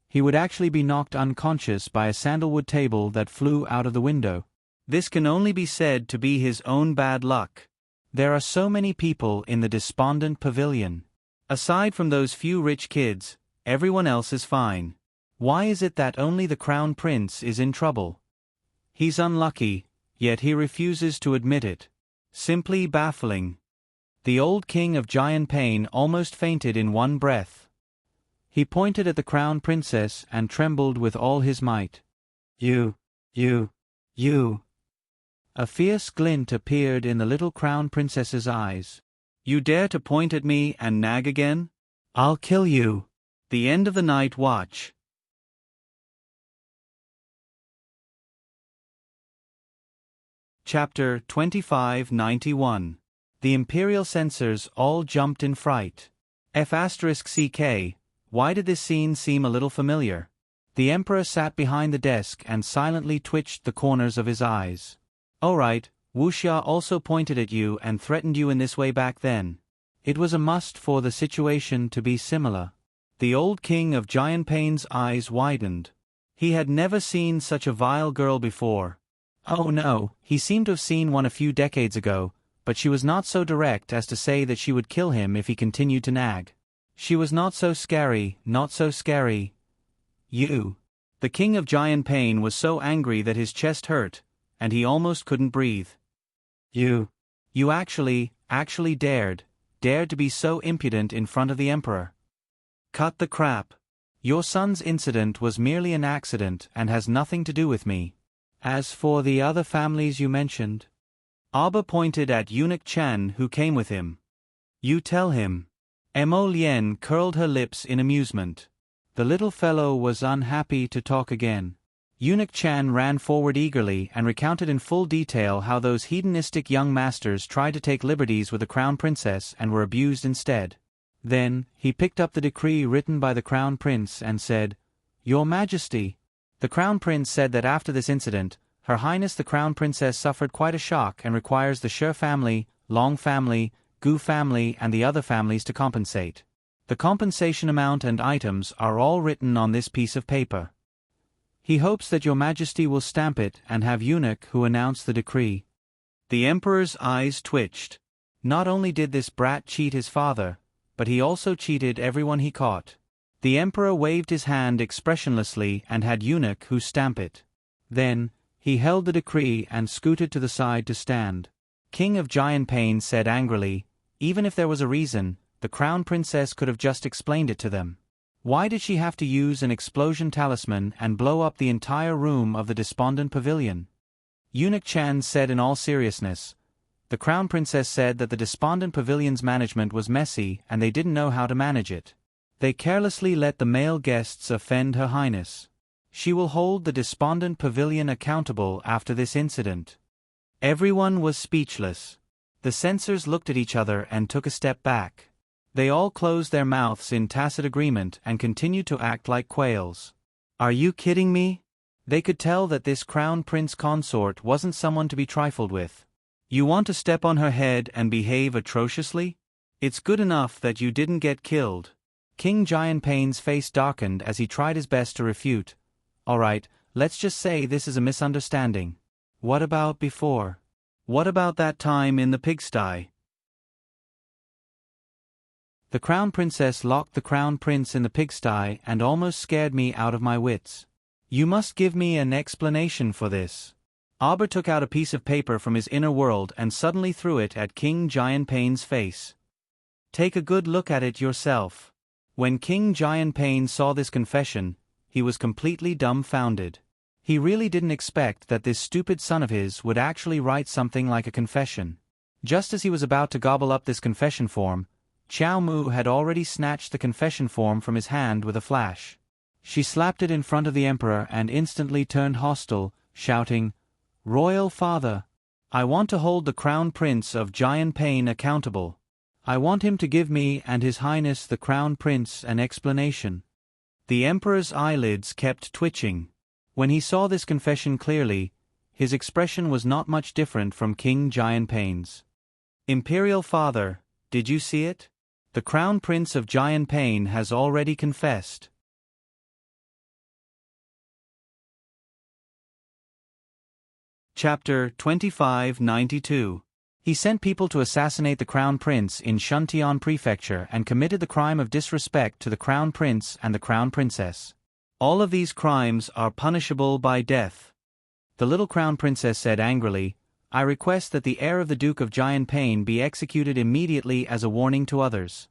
he would actually be knocked unconscious by a sandalwood table that flew out of the window? This can only be said to be his own bad luck. There are so many people in the Despondent Pavilion. Aside from those few rich kids, everyone else is fine. Why is it that only the crown prince is in trouble? He's unlucky, yet he refuses to admit it. Simply baffling. The old king of Giant Pain almost fainted in one breath. He pointed at the crown princess and trembled with all his might. You. A fierce glint appeared in the little crown princess's eyes. You dare to point at me and nag again? I'll kill you. The end of the night watch. Chapter 2591. The imperial censors all jumped in fright. F***CK, why did this scene seem a little familiar? The emperor sat behind the desk and silently twitched the corners of his eyes. Oh right, Wuxia also pointed at you and threatened you in this way back then. It was a must for the situation to be similar. The old king of Giant Pain's eyes widened. He had never seen such a vile girl before. Oh no, he seemed to have seen one a few decades ago, but she was not so direct as to say that she would kill him if he continued to nag. She was not so scary. You. The king of Giant Pain was so angry that his chest hurt, and he almost couldn't breathe. You actually dared to be so impudent in front of the emperor. Cut the crap. Your son's incident was merely an accident and has nothing to do with me. As for the other families you mentioned, Abba pointed at Eunuch Chan who came with him. You tell him. Mo Lien curled her lips in amusement. The little fellow was unhappy to talk again. Eunuch Chan ran forward eagerly and recounted in full detail how those hedonistic young masters tried to take liberties with the crown princess and were abused instead. Then, he picked up the decree written by the crown prince and said, Your Majesty. The crown prince said that after this incident, Her Highness the Crown Princess suffered quite a shock and requires the Shi family, Long family, Gu family and the other families to compensate. The compensation amount and items are all written on this piece of paper. He hopes that your Majesty will stamp it and have Eunuch who announce the decree. The emperor's eyes twitched. Not only did this brat cheat his father, but he also cheated everyone he caught. The emperor waved his hand expressionlessly and had Eunuch who stamp it. Then, he held the decree and scooted to the side to stand. King of Giant Pain said angrily, even if there was a reason, the crown princess could have just explained it to them. Why did she have to use an explosion talisman and blow up the entire room of the Despondent Pavilion? Eunuch Chan said in all seriousness. The crown princess said that the Despondent Pavilion's management was messy and they didn't know how to manage it. They carelessly let the male guests offend Her Highness. She will hold the Despondent Pavilion accountable after this incident. Everyone was speechless. The censors looked at each other and took a step back. They all closed their mouths in tacit agreement and continued to act like quails. Are you kidding me? They could tell that this crown prince consort wasn't someone to be trifled with. You want to step on her head and behave atrociously? It's good enough that you didn't get killed. King Giantpain's face darkened as he tried his best to refute. Alright, let's just say this is a misunderstanding. What about before? What about that time in the pigsty? The crown princess locked the crown prince in the pigsty and almost scared me out of my wits. You must give me an explanation for this. Aber took out a piece of paper from his inner world and suddenly threw it at King Giantpain's face. Take a good look at it yourself. When King Giantpain saw this confession, he was completely dumbfounded. He really didn't expect that this stupid son of his would actually write something like a confession. Just as he was about to gobble up this confession form, Xiao Mu had already snatched the confession form from his hand with a flash. She slapped it in front of the emperor and instantly turned hostile, shouting, "Royal father! I want to hold the crown prince of Giantpain accountable. I want him to give me and His Highness the crown prince an explanation." The emperor's eyelids kept twitching. When he saw this confession clearly, his expression was not much different from King Giantpain's. "Imperial father, did you see it? The crown prince of Giantpain has already confessed." Chapter 2592. He sent people to assassinate the crown prince in Shuntian prefecture and committed the crime of disrespect to the crown prince and the crown princess. All of these crimes are punishable by death. The little crown princess said angrily, "I request that the heir of the Duke of Giantpain be executed immediately as a warning to others."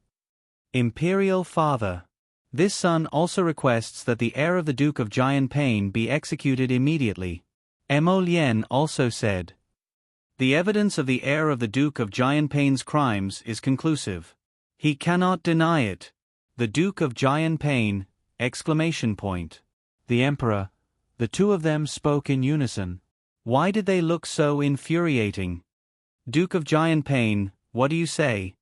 Imperial father. This son also requests that the heir of the Duke of Giantpain be executed immediately. Mo Lien also said, "The evidence of the heir of the Duke of Giantpain's crimes is conclusive. He cannot deny it. The Duke of Giantpain! ! The emperor. The two of them spoke in unison. Why did they look so infuriating? Duke of Giantpain, what do you say?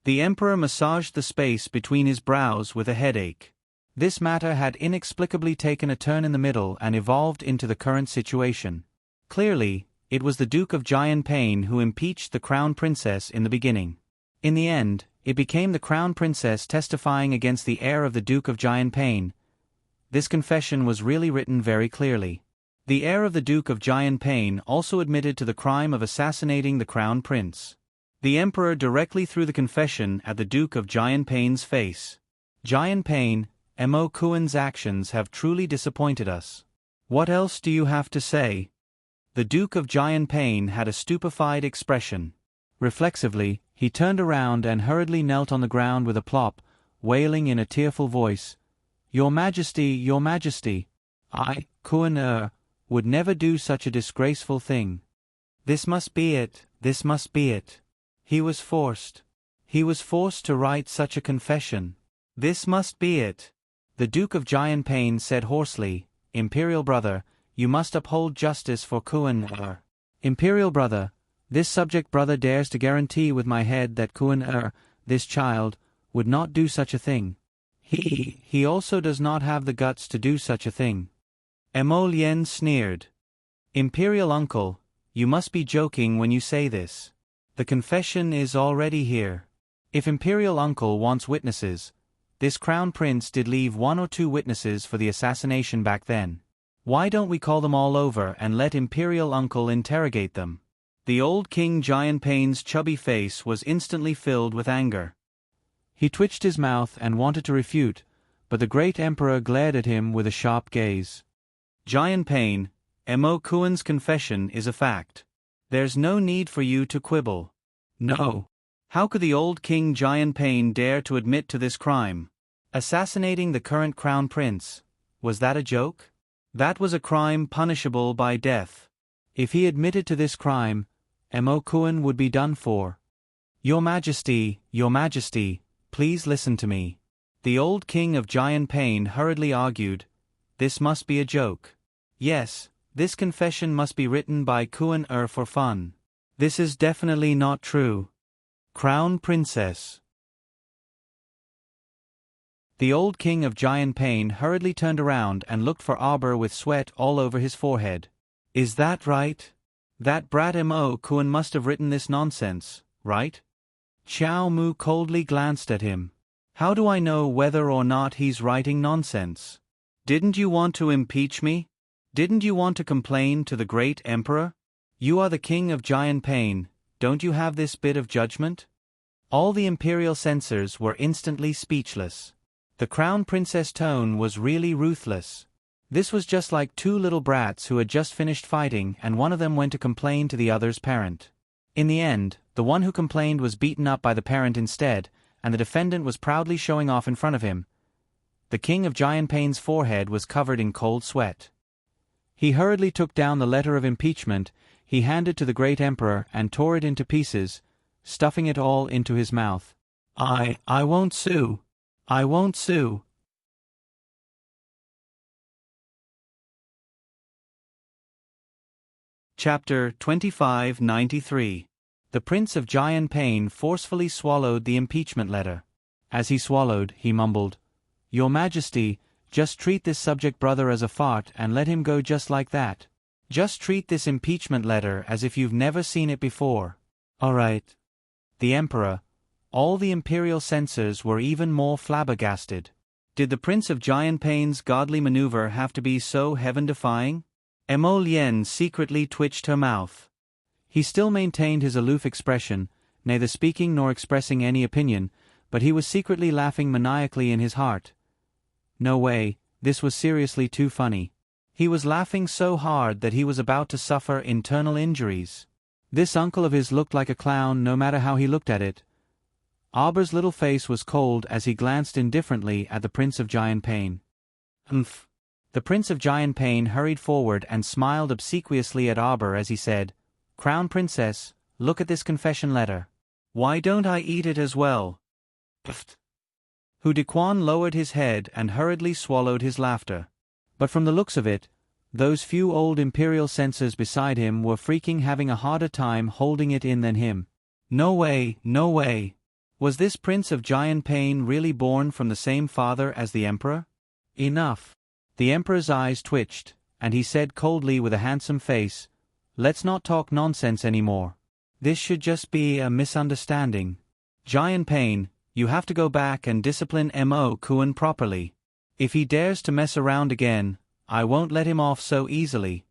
The emperor massaged the space between his brows with a headache. This matter had inexplicably taken a turn in the middle and evolved into the current situation. Clearly, it was the Duke of Giantpain who impeached the crown princess in the beginning. In the end, it became the crown princess testifying against the heir of the Duke of Giantpain. This confession was really written very clearly. The heir of the Duke of Giantpain also admitted to the crime of assassinating the crown prince. The emperor directly threw the confession at the Duke of Giantpain's face. Giantpain, Mo Kuan's actions have truly disappointed us. What else do you have to say? The Duke of Giantpain had a stupefied expression. Reflexively, he turned around and hurriedly knelt on the ground with a plop, wailing in a tearful voice, Your Majesty, I, Kuan would never do such a disgraceful thing. This must be it. He was forced to write such a confession. This must be it. The Duke of Giantpain said hoarsely, Imperial brother, you must uphold justice for Kuan. Imperial brother, this subject brother dares to guarantee with my head that Kuan this child, would not do such a thing. He also does not have the guts to do such a thing. Mo Lien sneered. Imperial uncle, you must be joking when you say this. The confession is already here. If Imperial uncle wants witnesses, this crown prince did leave 1 or 2 witnesses for the assassination back then. Why don't we call them all over and let Imperial uncle interrogate them? The old King Giantpain's chubby face was instantly filled with anger. He twitched his mouth and wanted to refute, but the great emperor glared at him with a sharp gaze. Giantpain, Mo Kuan's confession is a fact. There's no need for you to quibble. No. How could the old King Giantpain dare to admit to this crime? Assassinating the current crown prince. Was that a joke? That was a crime punishable by death. If he admitted to this crime, Mo Kuan would be done for. Your Majesty, please listen to me. The old King of Giantpain hurriedly argued, this must be a joke. Yes, this confession must be written by Kuan for fun. This is definitely not true. Crown Princess. The old king of Giant Pain hurriedly turned around and looked for Arbor with sweat all over his forehead. Is that right? That brat Mo Kuan must have written this nonsense, right? Xiao Mu coldly glanced at him. How do I know whether or not he's writing nonsense? Didn't you want to impeach me? Didn't you want to complain to the great emperor? You are the king of Giant Pain, don't you have this bit of judgment? All the imperial censors were instantly speechless. The crown princess' tone was really ruthless. This was just like two little brats who had just finished fighting and one of them went to complain to the other's parent. In the end, the one who complained was beaten up by the parent instead, and the defendant was proudly showing off in front of him. The king of Giant Pain's forehead was covered in cold sweat. He hurriedly took down the letter of impeachment, he handed to the great emperor and tore it into pieces, stuffing it all into his mouth. I won't sue. I won't sue. Chapter 2593. The Prince of Giant Pain forcefully swallowed the impeachment letter. As he swallowed, he mumbled, Your Majesty, just treat this subject brother as a fart and let him go just like that. Just treat this impeachment letter as if you've never seen it before. All right. The Emperor, all the imperial censors were even more flabbergasted. Did the Prince of Giant Pain's godly maneuver have to be so heaven-defying? Mo Lien secretly twitched her mouth. He still maintained his aloof expression, neither speaking nor expressing any opinion, but he was secretly laughing maniacally in his heart. No way, this was seriously too funny. He was laughing so hard that he was about to suffer internal injuries. This uncle of his looked like a clown no matter how he looked at it. Arbor's little face was cold as he glanced indifferently at the Prince of Giant Pain. Umph. The Prince of Giant Pain hurried forward and smiled obsequiously at Arbor as he said, Crown Princess, look at this confession letter. Why don't I eat it as well? Pfft. Hu Dequan lowered his head and hurriedly swallowed his laughter. But from the looks of it, those few old imperial censors beside him were freaking having a harder time holding it in than him. No way, no way. Was this Prince of Giant Pain really born from the same father as the Emperor? Enough. The Emperor's eyes twitched, and he said coldly with a handsome face, Let's not talk nonsense anymore. This should just be a misunderstanding. Giant Pain, you have to go back and discipline Mo Kuan properly. If he dares to mess around again, I won't let him off so easily.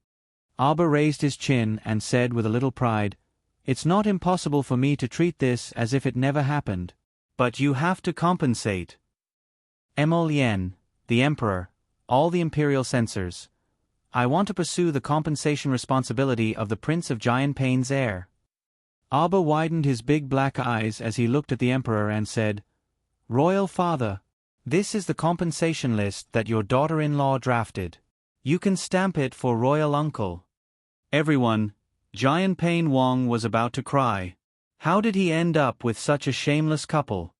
Arbor raised his chin and said with a little pride, It's not impossible for me to treat this as if it never happened. But you have to compensate. Mo Lien, the Emperor, all the imperial censors. I want to pursue the compensation responsibility of the Prince of Giant Pain's heir. Arbor widened his big black eyes as he looked at the Emperor and said, Royal Father, this is the compensation list that your daughter-in-law drafted. You can stamp it for Royal Uncle. Everyone, Giant Pain Wong was about to cry. How did he end up with such a shameless couple?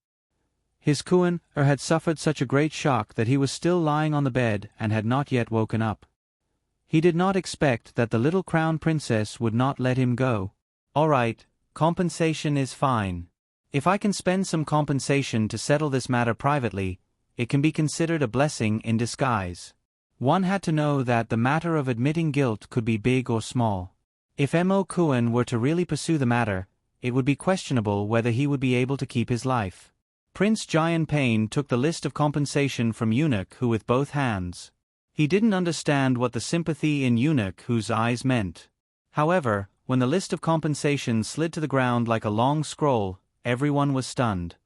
His Kuan had suffered such a great shock that he was still lying on the bed and had not yet woken up. He did not expect that the little crown princess would not let him go. All right, compensation is fine. If I can spend some compensation to settle this matter privately, it can be considered a blessing in disguise. One had to know that the matter of admitting guilt could be big or small. If Mo Kuan were to really pursue the matter, it would be questionable whether he would be able to keep his life. Prince Giant Pain took the list of compensation from Eunuch Hu with both hands. He didn't understand what the sympathy in Eunuch Hu's eyes meant. However, when the list of compensation slid to the ground like a long scroll, everyone was stunned.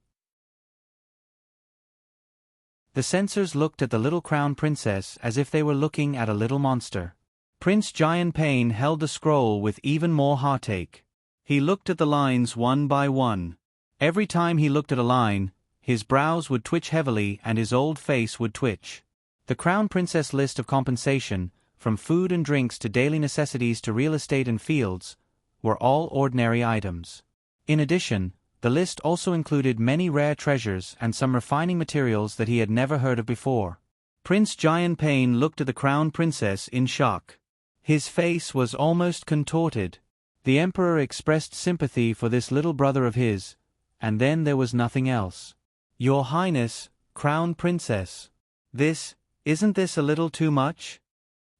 The censors looked at the little crown princess as if they were looking at a little monster. Prince Giant Pain held the scroll with even more heartache. He looked at the lines one by one. Every time he looked at a line, his brows would twitch heavily and his old face would twitch. The Crown Princess list of compensation, from food and drinks to daily necessities to real estate and fields, were all ordinary items. In addition, the list also included many rare treasures and some refining materials that he had never heard of before. Prince Giant Pain looked at the Crown Princess in shock. His face was almost contorted. The Emperor expressed sympathy for this little brother of his, and then there was nothing else. Your Highness, Crown Princess. Isn't this a little too much?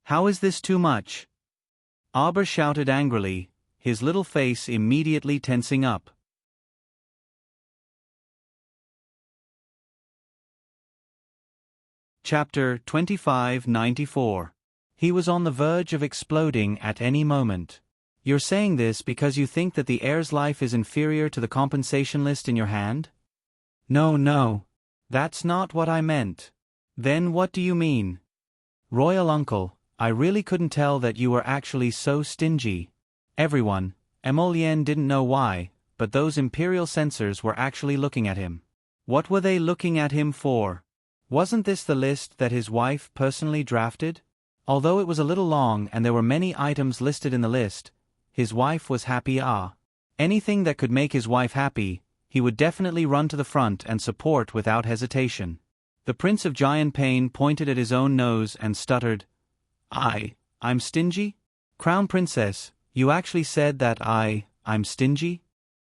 How is this too much? Arbor shouted angrily, his little face immediately tensing up. Chapter 2594. He was on the verge of exploding at any moment. You're saying this because you think that the heir's life is inferior to the compensation list in your hand? No. That's not what I meant. Then what do you mean? Royal uncle, I really couldn't tell that you were actually so stingy. Everyone, Emolien didn't know why, but those imperial censors were actually looking at him. What were they looking at him for? Wasn't this the list that his wife personally drafted? Although it was a little long and there were many items listed in the list, his wife was happy. Anything that could make his wife happy, he would definitely run to the front and support without hesitation. The Prince of Giant Pain pointed at his own nose and stuttered, I'm stingy? Crown Princess, you actually said that I'm stingy?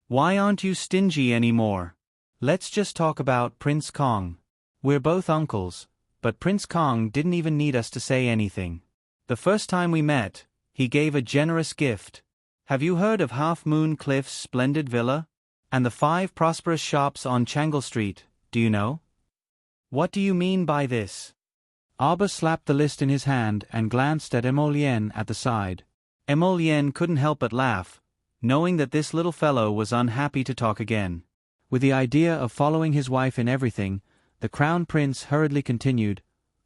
Why aren't you stingy anymore? Let's just talk about Prince Kong. We're both uncles, but Prince Kong didn't even need us to say anything. The first time we met, he gave a generous gift. Have you heard of Half Moon Cliff's splendid villa? And the 5 prosperous shops on Changle Street, do you know? What do you mean by this? Arbor slapped the list in his hand and glanced at Emolien at the side. Emolien couldn't help but laugh, knowing that this little fellow was unhappy to talk again. With the idea of following his wife in everything, the Crown Prince hurriedly continued,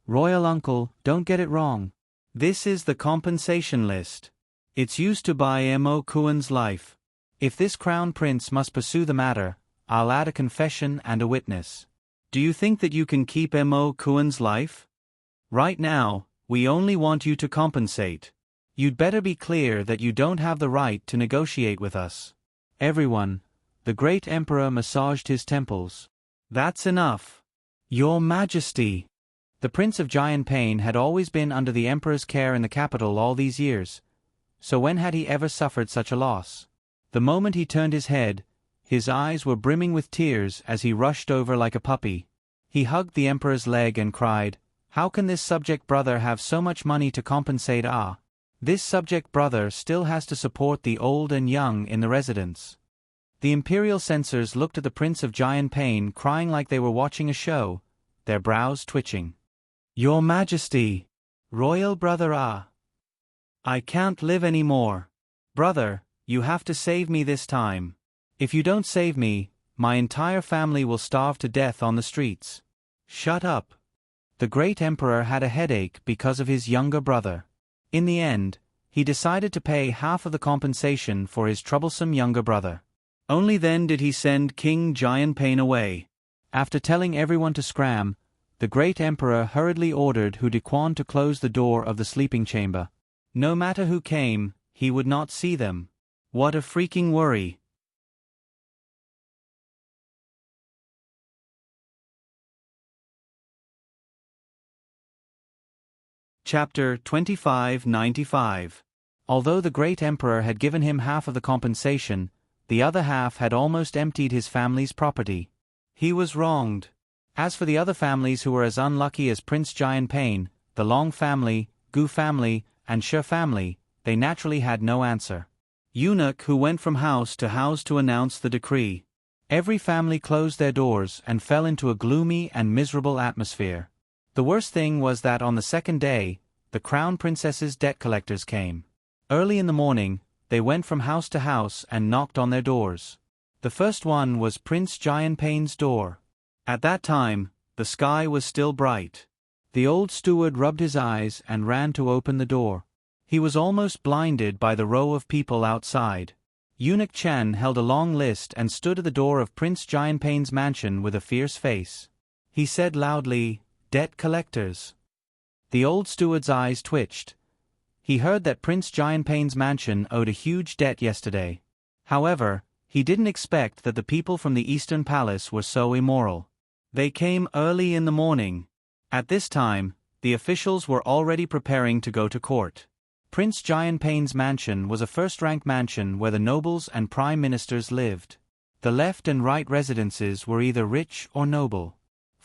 Royal uncle, don't get it wrong. This is the compensation list. It's used to buy Emo Kuan's life. If this Crown Prince must pursue the matter, I'll add a confession and a witness. Do you think that you can keep Emo Kuan's life? Right now, we only want you to compensate. You'd better be clear that you don't have the right to negotiate with us. Everyone, the great emperor massaged his temples. That's enough. Your Majesty. The Prince of Giant Pain had always been under the emperor's care in the capital all these years, so when had he ever suffered such a loss? The moment he turned his head, his eyes were brimming with tears as he rushed over like a puppy. He hugged the emperor's leg and cried, How can this subject brother have so much money to compensate? This subject brother still has to support the old and young in the residence. The imperial censors looked at the Prince of Giant Pain crying like they were watching a show, their brows twitching. Your Majesty! Royal brother I can't live anymore. Brother, you have to save me this time. If you don't save me, my entire family will starve to death on the streets. Shut up. The great emperor had a headache because of his younger brother. In the end, he decided to pay half of the compensation for his troublesome younger brother. Only then did he send King Giant Pain away. After telling everyone to scram, the great emperor hurriedly ordered Hu Dequan to close the door of the sleeping chamber. No matter who came, he would not see them. What a freaking worry. Chapter 2595. Although the great emperor had given him half of the compensation, the other half had almost emptied his family's property. He was wronged. As for the other families who were as unlucky as Prince Giant Pain, the Long family, Gu family, and Shi family, they naturally had no answer. Eunuch who went from house to announce the decree. Every family closed their doors and fell into a gloomy and miserable atmosphere. The worst thing was that on the second day, the Crown Princess's debt collectors came. Early in the morning, they went from house to house and knocked on their doors. The first one was Prince Giant Pain's door. At that time, the sky was still bright. The old steward rubbed his eyes and ran to open the door. He was almost blinded by the row of people outside. Eunuch Chen held a long list and stood at the door of Prince Giant Pain's mansion with a fierce face. He said loudly, Debt collectors. The old steward's eyes twitched. He heard that Prince Giant Pain's mansion owed a huge debt yesterday. However, he didn't expect that the people from the Eastern Palace were so immoral. They came early in the morning. At this time, the officials were already preparing to go to court. Prince Giant Pain's mansion was a first-rank mansion where the nobles and prime ministers lived. The left and right residences were either rich or noble.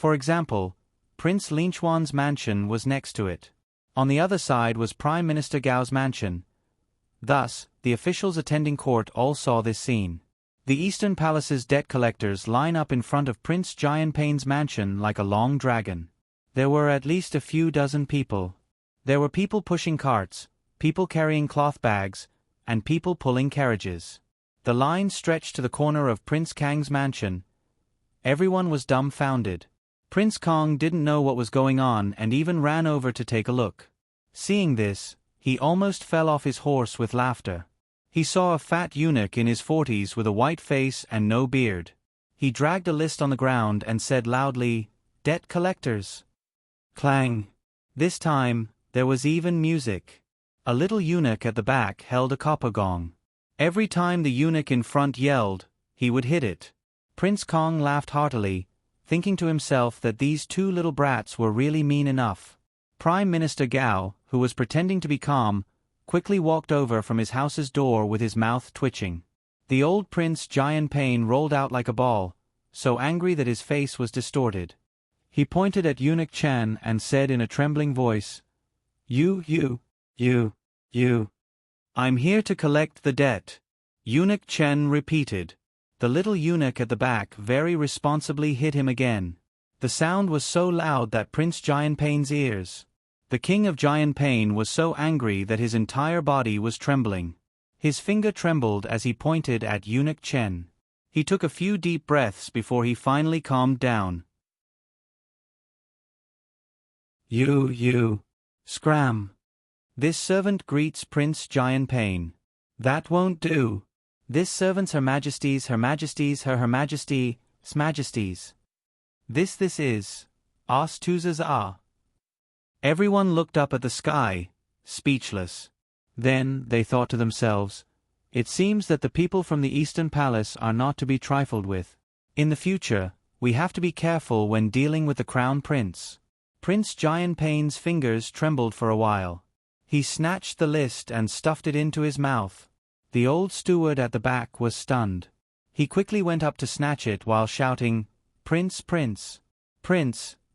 For example, Prince Linchuan's mansion was next to it. On the other side was Prime Minister Gao's mansion. Thus, the officials attending court all saw this scene. The Eastern Palace's debt collectors line up in front of Prince Jianpei's mansion like a long dragon. There were at least a few dozen people. There were people pushing carts, people carrying cloth bags, and people pulling carriages. The line stretched to the corner of Prince Kang's mansion. Everyone was dumbfounded. Prince Kong didn't know what was going on and even ran over to take a look. Seeing this, he almost fell off his horse with laughter. He saw a fat eunuch in his 40s with a white face and no beard. He dragged a list on the ground and said loudly, "Debt collectors." Clang! This time, there was even music. A little eunuch at the back held a copper gong. Every time the eunuch in front yelled, he would hit it. Prince Kong laughed heartily, thinking to himself that these two little brats were really mean enough. Prime Minister Gao, who was pretending to be calm, quickly walked over from his house's door with his mouth twitching. The old Prince Jianpei rolled out like a ball, so angry that his face was distorted. He pointed at Eunuch Chen and said in a trembling voice, You. I'm here to collect the debt. Eunuch Chen repeated. The little eunuch at the back very responsibly hit him again. The sound was so loud that Prince Jianpei's ears. The king of Jianpei was so angry that his entire body was trembling. His finger trembled as he pointed at Eunuch Chen. He took a few deep breaths before he finally calmed down. You. Scram. This servant greets Prince Jianpei. That won't do. This servant's Her Majesty's, Her Majesty's, Her Majesty, S Majesty's. This is. As tuses ah. Everyone looked up at the sky, speechless. Then, they thought to themselves, it seems that the people from the Eastern Palace are not to be trifled with. In the future, we have to be careful when dealing with the Crown Prince. Prince Jianpei's fingers trembled for a while. He snatched the list and stuffed it into his mouth. The old steward at the back was stunned. He quickly went up to snatch it while shouting, Prince,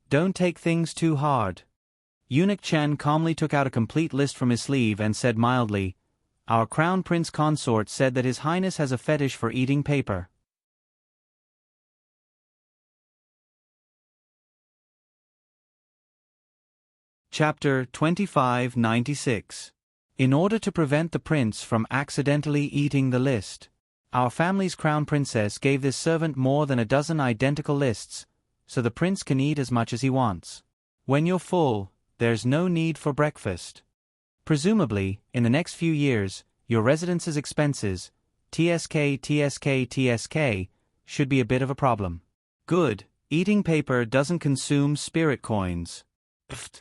don't take things too hard. Eunuch Chen calmly took out a complete list from his sleeve and said mildly, Our Crown Prince consort said that His Highness has a fetish for eating paper. Chapter 2596. In order to prevent the prince from accidentally eating the list, our family's crown princess gave this servant more than a dozen identical lists, so the prince can eat as much as he wants. When you're full, there's no need for breakfast. Presumably, in the next few years, your residence's expenses, TSK, should be a bit of a problem. Good, eating paper doesn't consume spirit coins. Pfft.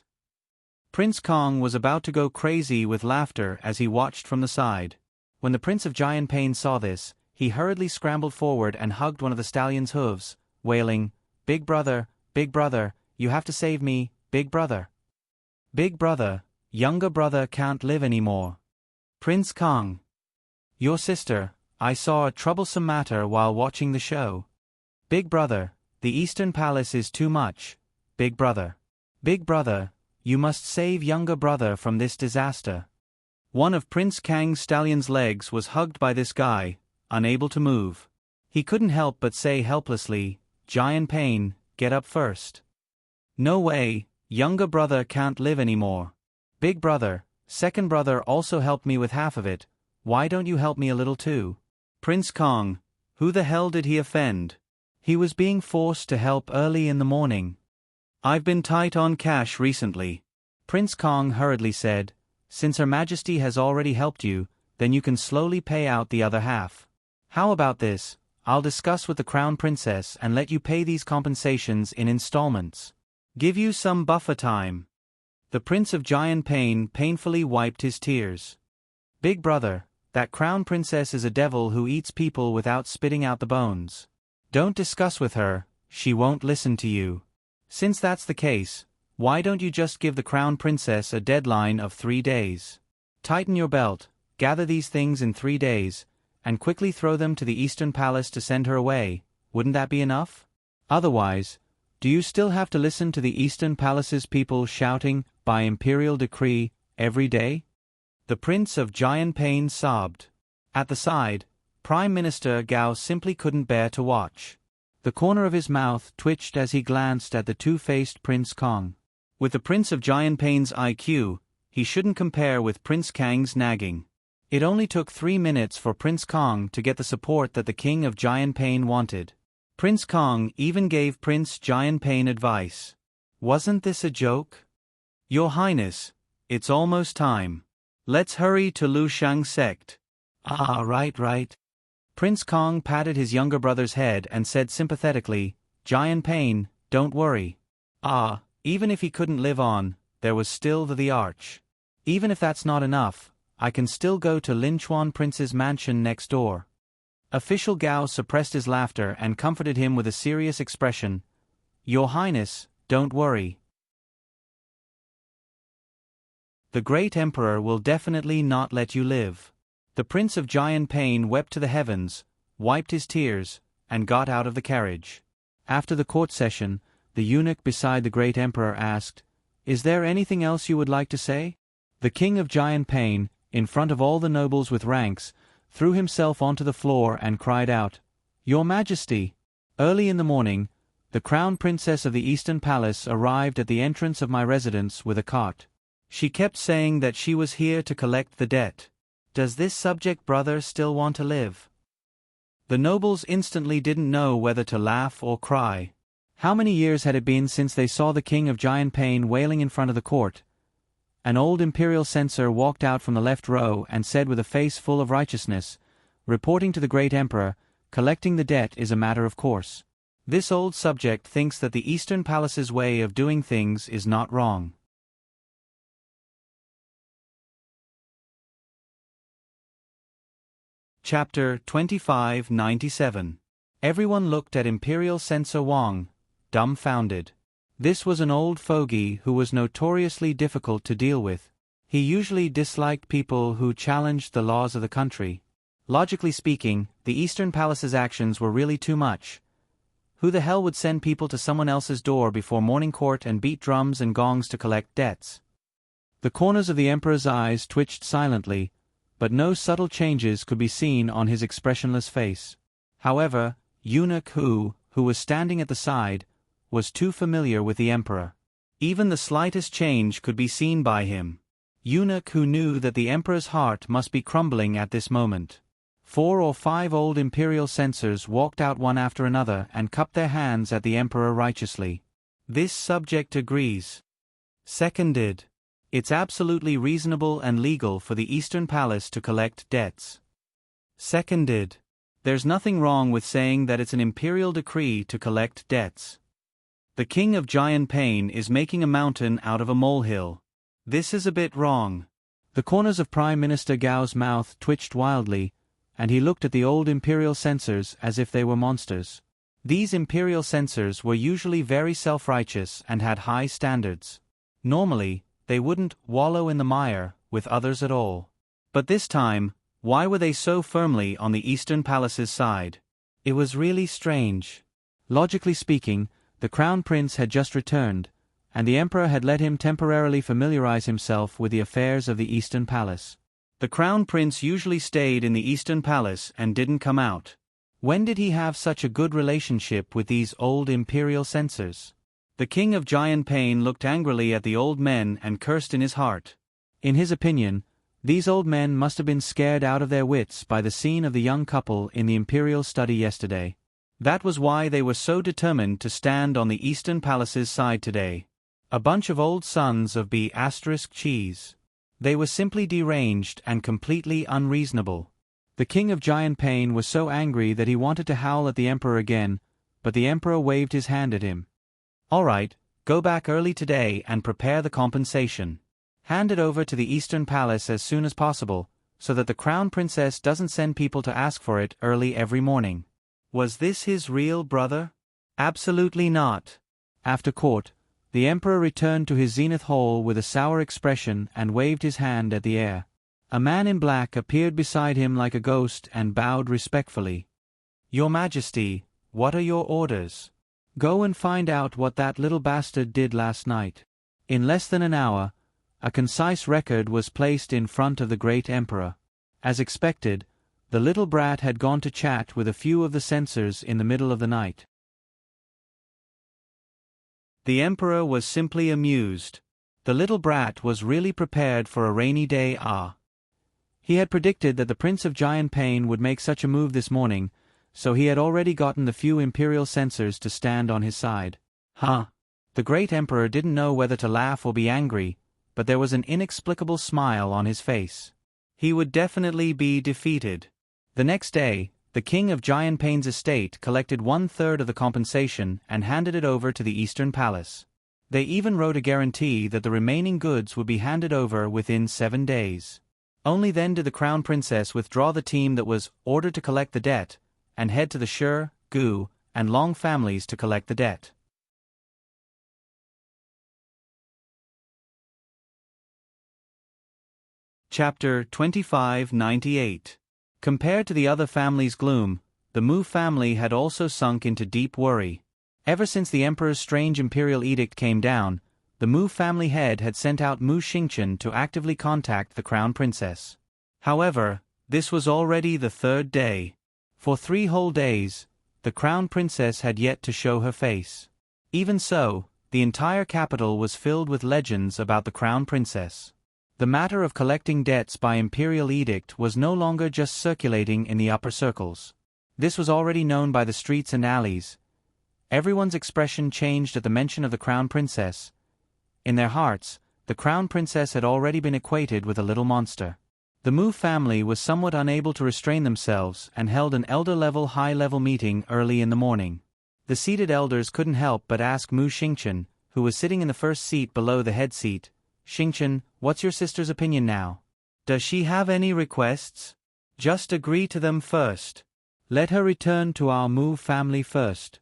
Prince Kong was about to go crazy with laughter as he watched from the side. When the Prince of Jianpei saw this, he hurriedly scrambled forward and hugged one of the stallion's hooves, wailing, Big brother, you have to save me, big brother. Big brother, younger brother can't live anymore. Prince Kong. Your sister, I saw a troublesome matter while watching the show. Big brother, the Eastern Palace is too much, big brother. Big brother, you must save younger brother from this disaster. One of Prince Kang's stallion's legs was hugged by this guy, unable to move. He couldn't help but say helplessly, Jianpei, get up first. No way, younger brother can't live anymore. Big brother, second brother also helped me with half of it, why don't you help me a little too? Prince Kong, who the hell did he offend? He was being forced to help early in the morning. I've been tight on cash recently. Prince Kong hurriedly said, Since Her Majesty has already helped you, then you can slowly pay out the other half. How about this? I'll discuss with the Crown Princess and let you pay these compensations in installments. Give you some buffer time. The Prince of Jianpei painfully wiped his tears. Big brother, that Crown Princess is a devil who eats people without spitting out the bones. Don't discuss with her, she won't listen to you. Since that's the case, why don't you just give the Crown Princess a deadline of 3 days? Tighten your belt, gather these things in 3 days, and quickly throw them to the Eastern Palace to send her away, wouldn't that be enough? Otherwise, Do you still have to listen to the Eastern Palace's people shouting, by imperial decree, every day? The Prince of Jianping sobbed. At the side, Prime Minister Gao simply couldn't bear to watch. The corner of his mouth twitched as he glanced at the two-faced Prince Kong. With the Prince of Jianping's IQ, he shouldn't compare with Prince Kang's nagging. It only took 3 minutes for Prince Kong to get the support that the King of Jianping wanted. Prince Kong even gave Prince Jianping advice. Wasn't this a joke? Your Highness, it's almost time. Let's hurry to Lushang sect. Ah, right. Prince Kong patted his younger brother's head and said sympathetically, Jianping, don't worry. Even if he couldn't live on, there was still the arch. Even if that's not enough, I can still go to Linchuan Prince's mansion next door. Official Gao suppressed his laughter and comforted him with a serious expression. Your Highness, don't worry. The great emperor will definitely not let you live. The Prince of Jianping wept to the heavens, wiped his tears, and got out of the carriage. After the court session, the eunuch beside the great emperor asked, Is there anything else you would like to say? The King of Jianping, in front of all the nobles with ranks, threw himself onto the floor and cried out, Your Majesty! Early in the morning, the Crown Princess of the Eastern Palace arrived at the entrance of my residence with a cart. She kept saying that she was here to collect the debt. Does this subject brother still want to live? The nobles instantly didn't know whether to laugh or cry. How many years had it been since they saw the King of Jianping wailing in front of the court? An old imperial censor walked out from the left row and said with a face full of righteousness, reporting to the great emperor, collecting the debt is a matter of course. This old subject thinks that the Eastern Palace's way of doing things is not wrong. Chapter 2597. Everyone looked at Imperial Censor Wang, dumbfounded. This was an old fogey who was notoriously difficult to deal with. He usually disliked people who challenged the laws of the country. Logically speaking, the Eastern Palace's actions were really too much. Who the hell would send people to someone else's door before morning court and beat drums and gongs to collect debts? The corners of the emperor's eyes twitched silently, but no subtle changes could be seen on his expressionless face. However, Eunuch who was standing at the side, was too familiar with the emperor. Even the slightest change could be seen by him. Eunuch who knew that the emperor's heart must be crumbling at this moment. 4 or 5 old imperial censors walked out one after another and cupped their hands at the emperor righteously. This subject agrees. Seconded. It's absolutely reasonable and legal for the Eastern Palace to collect debts. Seconded. There's nothing wrong with saying that it's an imperial decree to collect debts. The King of Jianping is making a mountain out of a molehill. This is a bit wrong. The corners of Prime Minister Gao's mouth twitched wildly, and he looked at the old imperial censors as if they were monsters. These imperial censors were usually very self-righteous and had high standards. Normally, they wouldn't wallow in the mire with others at all. But this time, why were they so firmly on the Eastern Palace's side? It was really strange. Logically speaking, the Crown Prince had just returned, and the Emperor had let him temporarily familiarize himself with the affairs of the Eastern Palace. The Crown Prince usually stayed in the Eastern Palace and didn't come out. When did he have such a good relationship with these old imperial censors? The King of Jianping looked angrily at the old men and cursed in his heart. In his opinion, these old men must have been scared out of their wits by the scene of the young couple in the imperial study yesterday. That was why they were so determined to stand on the Eastern Palace's side today. A bunch of old sons of B** cheese. They were simply deranged and completely unreasonable. The King of Jianping was so angry that he wanted to howl at the Emperor again, but the Emperor waved his hand at him. All right, go back early today and prepare the compensation. Hand it over to the Eastern Palace as soon as possible, so that the Crown Princess doesn't send people to ask for it early every morning. Was this his real brother? Absolutely not. After court, the Emperor returned to his zenith hall with a sour expression and waved his hand at the air. A man in black appeared beside him like a ghost and bowed respectfully. Your Majesty, what are your orders? Go and find out what that little bastard did last night. In less than an hour, a concise record was placed in front of the great emperor. As expected, the little brat had gone to chat with a few of the censors in the middle of the night. The emperor was simply amused. The little brat was really prepared for a rainy day. He had predicted that the Prince of Giant Pain would make such a move this morning, so he had already gotten the few imperial censors to stand on his side. The great emperor didn't know whether to laugh or be angry, but there was an inexplicable smile on his face. He would definitely be defeated. The next day, the king of Giant Pain's estate collected 1/3 of the compensation and handed it over to the Eastern Palace. They even wrote a guarantee that the remaining goods would be handed over within 7 days. Only then did the crown princess withdraw the team that was ordered to collect the debt, and head to the Shi, Gu, and Long families to collect the debt. Chapter 2598. Compared to the other families' gloom, the Mu family had also sunk into deep worry. Ever since the emperor's strange imperial edict came down, the Mu family head had sent out Mu Xingqian to actively contact the crown princess. However, this was already the 3rd day. For 3 whole days, the crown princess had yet to show her face. Even so, the entire capital was filled with legends about the crown princess. The matter of collecting debts by imperial edict was no longer just circulating in the upper circles. This was already known by the streets and alleys. Everyone's expression changed at the mention of the crown princess. In their hearts, the crown princess had already been equated with a little monster. The Mu family was somewhat unable to restrain themselves and held an elder-level high-level meeting early in the morning. The seated elders couldn't help but ask Mu Xingqian, who was sitting in the first seat below the head seat, "Xingqian, what's your sister's opinion now? Does she have any requests? Just agree to them first. Let her return to our Mu family first."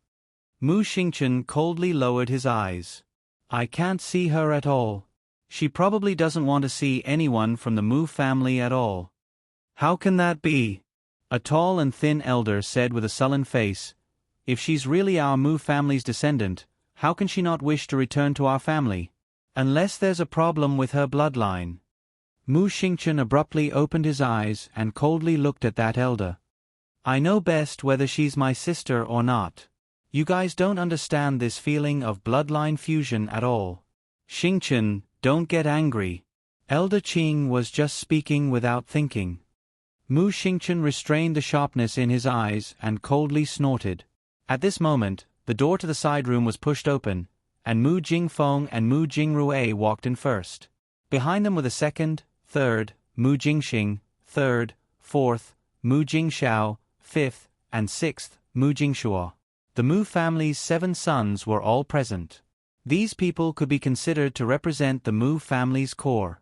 Mu Xingqian coldly lowered his eyes. "I can't see her at all. She probably doesn't want to see anyone from the Mu family at all." "How can that be?" a tall and thin elder said with a sullen face. "If she's really our Mu family's descendant, how can she not wish to return to our family? Unless there's a problem with her bloodline." Mu Xingqian abruptly opened his eyes and coldly looked at that elder. "I know best whether she's my sister or not. You guys don't understand this feeling of bloodline fusion at all. Xingqian, don't get angry. Elder Qing was just speaking without thinking." Mu Xingqian restrained the sharpness in his eyes and coldly snorted. At this moment, the door to the side room was pushed open, and Mu Jingfeng and Mu Jingrui walked in first. Behind them were the 2nd, 3rd, Mu Jingxing, 3rd, 4th, Mu Jingxiao, 5th, and 6th, Mu Jingshuo. The Mu family's 7 sons were all present. These people could be considered to represent the Mu family's core.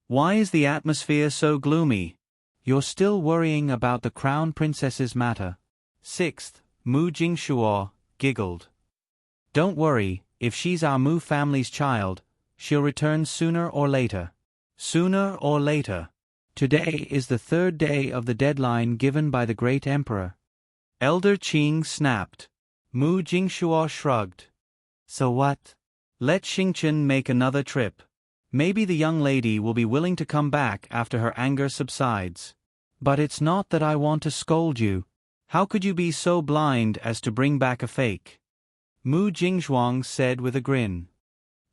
"Why is the atmosphere so gloomy? You're still worrying about the crown princess's matter." 6th, Mu Jingshuo, giggled. "Don't worry, if she's our Mu family's child, she'll return sooner or later." Sooner or later. Today is the 3rd day of the deadline given by the great emperor. Elder Qing snapped. Mu Jingshuo shrugged. "So what? Let Xingqian make another trip. Maybe the young lady will be willing to come back after her anger subsides. But it's not that I want to scold you. How could you be so blind as to bring back a fake?" Mu Jingzhuang said with a grin.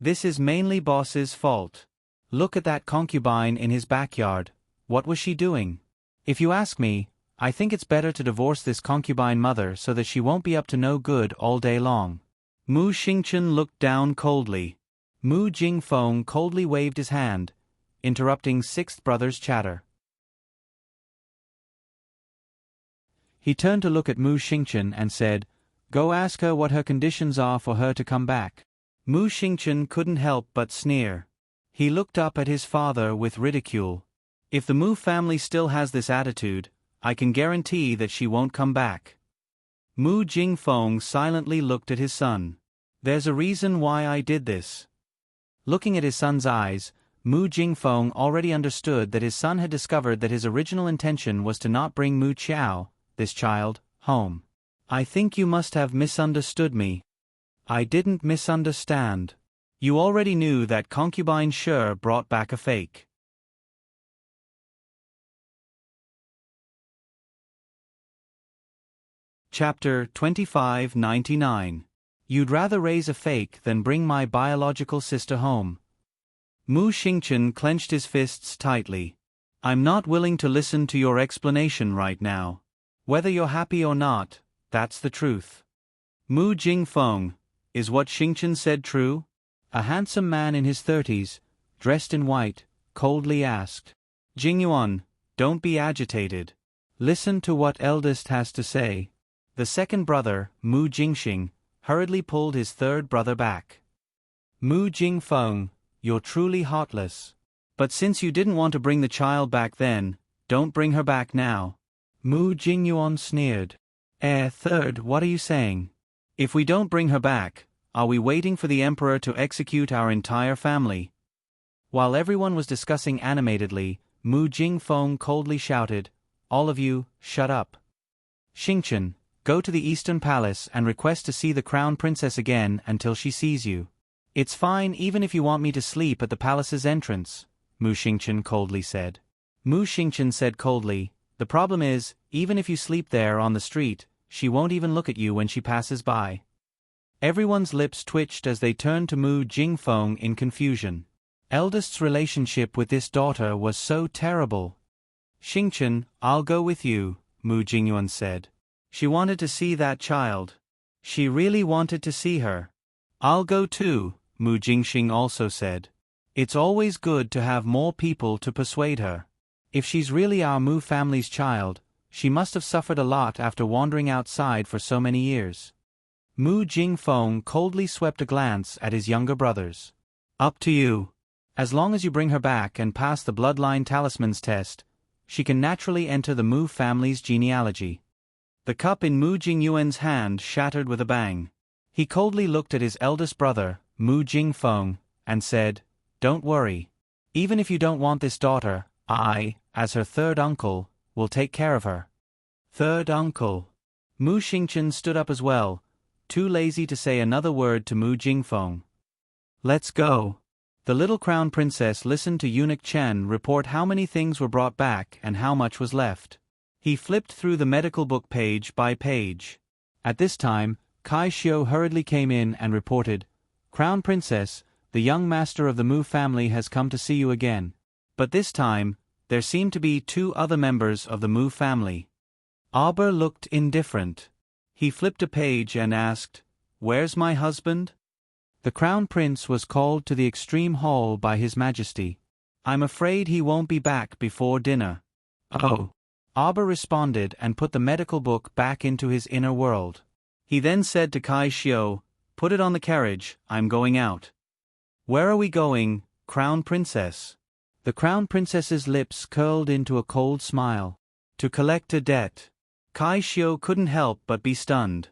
"This is mainly boss's fault. Look at that concubine in his backyard. What was she doing? If you ask me, I think it's better to divorce this concubine mother so that she won't be up to no good all day long." Mu Xingqian looked down coldly. Mu Jingfeng coldly waved his hand, interrupting 6th brother's chatter. He turned to look at Mu Xingqian and said, "Go ask her what her conditions are for her to come back." Mu Xingqian couldn't help but sneer. He looked up at his father with ridicule. "If the Mu family still has this attitude, I can guarantee that she won't come back." Mu Jingfeng silently looked at his son. "There's a reason why I did this." Looking at his son's eyes, Mu Jingfeng already understood that his son had discovered that his original intention was to not bring Mu Qiao, this child, home. "I think you must have misunderstood me. I didn't misunderstand. You already knew that concubine Sher brought back a fake. Chapter 2599. You'd rather raise a fake than bring my biological sister home. Mu Xingchen clenched his fists tightly. I'm not willing to listen to your explanation right now. Whether you're happy or not, that's the truth. Mu Jingfeng, is what Xingchen said true? A handsome man in his 30s, dressed in white, coldly asked. Jingyuan, don't be agitated. Listen to what eldest has to say. The second brother, Mu Jingxing, hurriedly pulled his third brother back. Mu Jingfeng, you're truly heartless. But since you didn't want to bring the child back then, don't bring her back now. Mu Jingyuan sneered. Third, what are you saying? If we don't bring her back, are we waiting for the emperor to execute our entire family? While everyone was discussing animatedly, Mu Jingfeng coldly shouted, all of you, shut up. Xingchen, go to the Eastern Palace and request to see the Crown Princess again until she sees you. It's fine even if you want me to sleep at the palace's entrance, Mu Xingchen coldly said. Mu Xingchen said coldly, the problem is, even if you sleep there on the street, she won't even look at you when she passes by. Everyone's lips twitched as they turned to Mu Jingfeng in confusion. Eldest's relationship with this daughter was so terrible. Xingchen, I'll go with you, Mu Jingyuan said. She wanted to see that child. She really wanted to see her. I'll go too, Mu Jingxing also said. It's always good to have more people to persuade her. If she's really our Mu family's child, she must have suffered a lot after wandering outside for so many years. Mu Jingfeng coldly swept a glance at his younger brothers. Up to you. As long as you bring her back and pass the bloodline talismans test, she can naturally enter the Mu family's genealogy. The cup in Mu Jingyuan's hand shattered with a bang. He coldly looked at his eldest brother, Mu Jingfeng, and said, don't worry. Even if you don't want this daughter, I, as her third uncle, will take care of her. Third uncle. Mu Xingchen stood up as well, too lazy to say another word to Mu Jingfeng. Let's go. The little crown princess listened to Eunuch Chen report how many things were brought back and how much was left. He flipped through the medical book page by page. At this time, Kai Xiu hurriedly came in and reported, Crown Princess, the young master of the Mu family has come to see you again. But this time, there seemed to be two other members of the Mu family. Auber looked indifferent. He flipped a page and asked, where's my husband? The Crown Prince was called to the extreme hall by His Majesty. I'm afraid he won't be back before dinner. Oh. Auber responded and put the medical book back into his inner world. He then said to Kai Xiu, put it on the carriage, I'm going out. Where are we going, Crown Princess? The Crown Princess's lips curled into a cold smile. To collect a debt. Kai Xiu couldn't help but be stunned.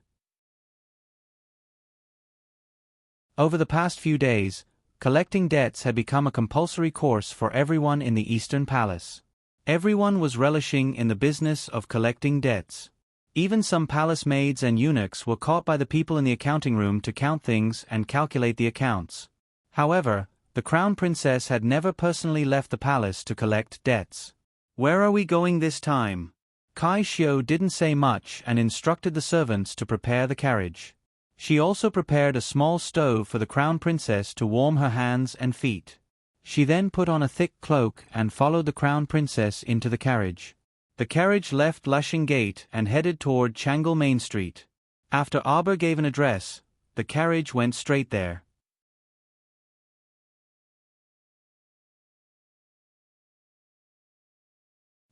Over the past few days, collecting debts had become a compulsory course for everyone in the Eastern Palace. Everyone was relishing in the business of collecting debts. Even some palace maids and eunuchs were caught by the people in the accounting room to count things and calculate the accounts. However, the Crown Princess had never personally left the palace to collect debts. Where are we going this time? Kai Xiu didn't say much and instructed the servants to prepare the carriage. She also prepared a small stove for the Crown Princess to warm her hands and feet. She then put on a thick cloak and followed the Crown Princess into the carriage. The carriage left Lushing Gate and headed toward Changle Main Street. After Auber gave an address, the carriage went straight there.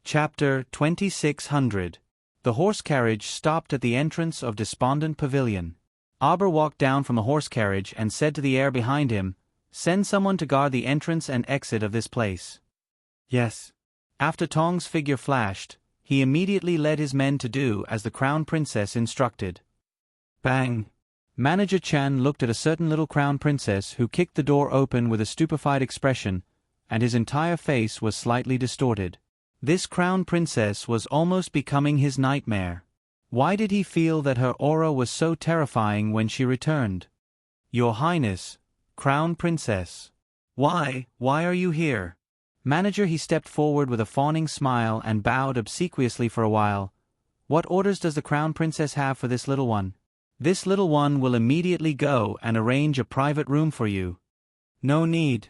Chapter 2600. The horse carriage stopped at the entrance of Despondent Pavilion. Auber walked down from the horse carriage and said to the heir behind him, send someone to guard the entrance and exit of this place. Yes. After Tong's figure flashed, he immediately led his men to do as the Crown Princess instructed. Bang! Manager Chan looked at a certain little Crown Princess who kicked the door open with a stupefied expression, and his entire face was slightly distorted. This Crown Princess was almost becoming his nightmare. Why did he feel that her aura was so terrifying when she returned? Your Highness, Crown Princess. Why are you here? Manager he stepped forward with a fawning smile and bowed obsequiously for a while. What orders does the Crown Princess have for this little one? This little one will immediately go and arrange a private room for you. No need.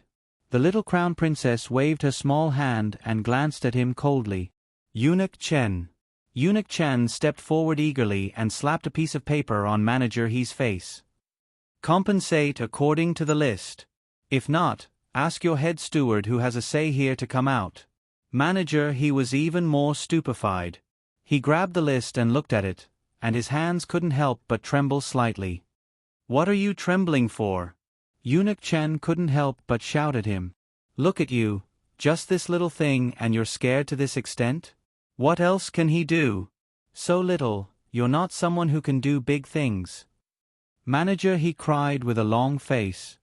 The little Crown Princess waved her small hand and glanced at him coldly. Eunuch Chen. Eunuch Chen stepped forward eagerly and slapped a piece of paper on Manager He's face. Compensate according to the list. If not, ask your head steward who has a say here to come out. Manager he was even more stupefied. He grabbed the list and looked at it, and his hands couldn't help but tremble slightly. What are you trembling for? Eunuch Chen couldn't help but shout at him. Look at you, just this little thing and you're scared to this extent? What else can he do? So little, you're not someone who can do big things. Manager he cried with a long face.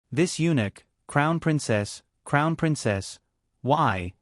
This eunuch, Crown Princess, why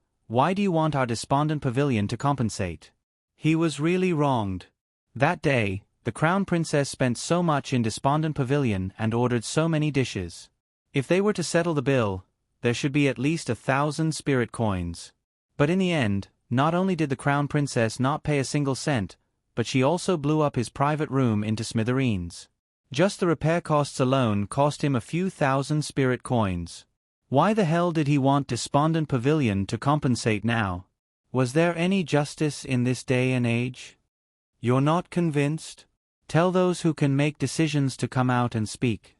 do you want our despondent pavilion to compensate? He was really wronged. That day, the Crown Princess spent so much in despondent pavilion and ordered so many dishes. If they were to settle the bill, there should be at least 1,000 spirit coins. But in the end, not only did the Crown Princess not pay a single cent, but she also blew up his private room into smithereens. Just the repair costs alone cost him a few thousand spirit coins. Why the hell did he want Despondent Pavilion to compensate now? Was there any justice in this day and age? You're not convinced? Tell those who can make decisions to come out and speak.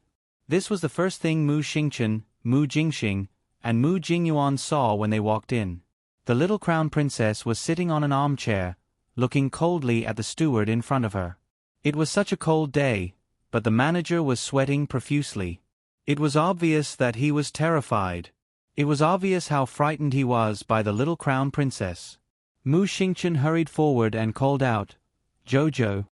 This was the first thing Mu Xingchen, Mu Jingxing, and Mu Jingyuan saw when they walked in. The little Crown Princess was sitting on an armchair, looking coldly at the steward in front of her. It was such a cold day, but the manager was sweating profusely. It was obvious that he was terrified. It was obvious how frightened he was by the little Crown Princess. Mu Xingchen hurried forward and called out, "Jojo."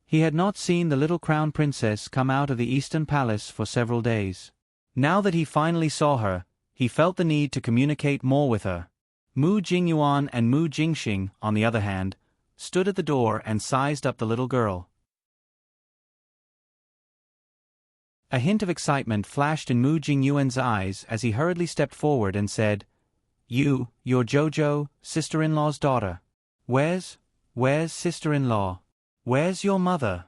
He had not seen the little Crown Princess come out of the Eastern Palace for several days. Now that he finally saw her, he felt the need to communicate more with her. Mu Jingyuan and Mu Jingxing, on the other hand, stood at the door and sized up the little girl. A hint of excitement flashed in Mu Jingyuan's eyes as he hurriedly stepped forward and said, You're Jojo, sister-in-law's daughter. Where's sister-in-law? Where's your mother?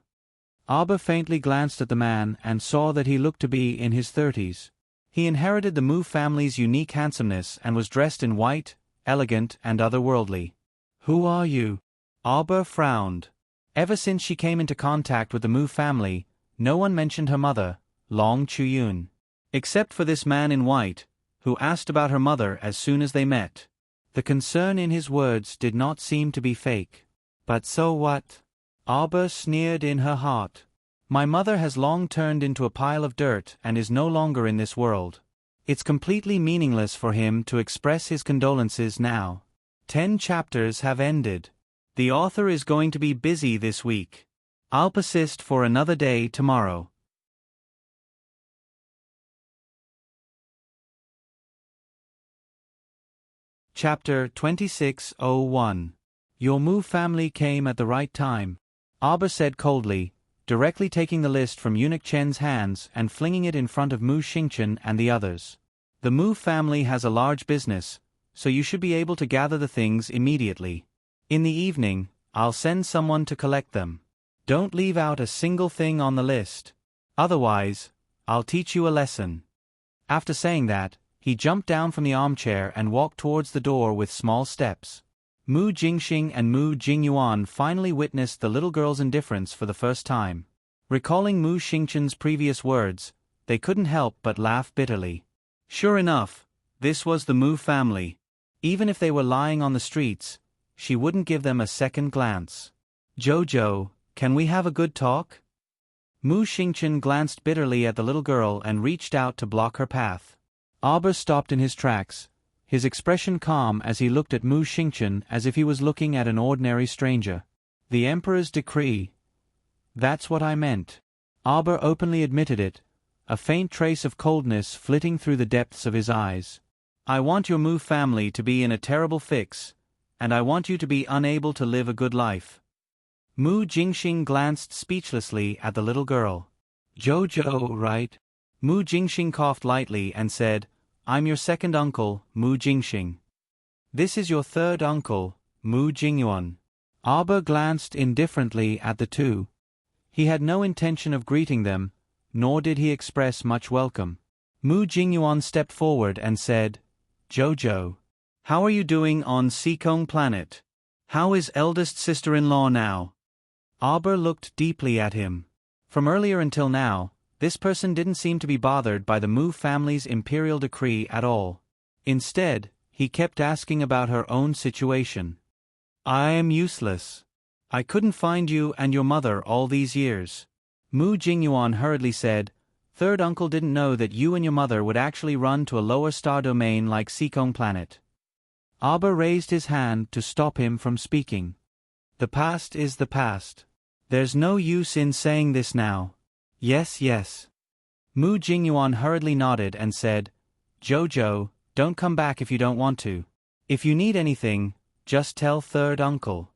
Arba faintly glanced at the man and saw that he looked to be in his 30s. He inherited the Mu family's unique handsomeness and was dressed in white, elegant and otherworldly. Who are you? Arba frowned. Ever since she came into contact with the Mu family, no one mentioned her mother, Long Chuyun. Except for this man in white, who asked about her mother as soon as they met. The concern in his words did not seem to be fake. But so what? Arba sneered in her heart. My mother has long turned into a pile of dirt and is no longer in this world. It's completely meaningless for him to express his condolences now. 10 chapters have ended. The author is going to be busy this week. I'll persist for another day tomorrow. Chapter 2601. Your Mu family came at the right time, Arba said coldly, directly taking the list from Eunuch Chen's hands and flinging it in front of Mu Xingchen and the others. The Mu family has a large business, so you should be able to gather the things immediately. In the evening, I'll send someone to collect them. Don't leave out a single thing on the list. Otherwise, I'll teach you a lesson. After saying that, he jumped down from the armchair and walked towards the door with small steps. Mu Jingxing and Mu Jingyuan finally witnessed the little girl's indifference for the first time. Recalling Mu Xingchen's previous words, they couldn't help but laugh bitterly. Sure enough, this was the Mu family. Even if they were lying on the streets, she wouldn't give them a second glance. Jojo, can we have a good talk? Mu Xingchen glanced bitterly at the little girl and reached out to block her path. Arba stopped in his tracks, his expression calm as he looked at Mu Xingchen as if he was looking at an ordinary stranger. The Emperor's decree. That's what I meant. Arba openly admitted it, a faint trace of coldness flitting through the depths of his eyes. I want your Mu family to be in a terrible fix, and I want you to be unable to live a good life. Mu Jingxing glanced speechlessly at the little girl. Jojo, right? Mu Jingxing coughed lightly and said, I'm your second uncle, Mu Jingxing. This is your third uncle, Mu Jingyuan. Arber glanced indifferently at the two. He had no intention of greeting them, nor did he express much welcome. Mu Jingyuan stepped forward and said, Jojo, how are you doing on Seekong planet? How is eldest sister-in-law now? Arber looked deeply at him. From earlier until now, this person didn't seem to be bothered by the Mu family's imperial decree at all. Instead, he kept asking about her own situation. I am useless. I couldn't find you and your mother all these years. Mu Jingyuan hurriedly said, Third uncle didn't know that you and your mother would actually run to a lower star domain like Seekong planet. Arber raised his hand to stop him from speaking. The past is the past. There's no use in saying this now. Yes, yes. Mu Jingyuan hurriedly nodded and said, Jojo, don't come back if you don't want to. If you need anything, just tell third uncle.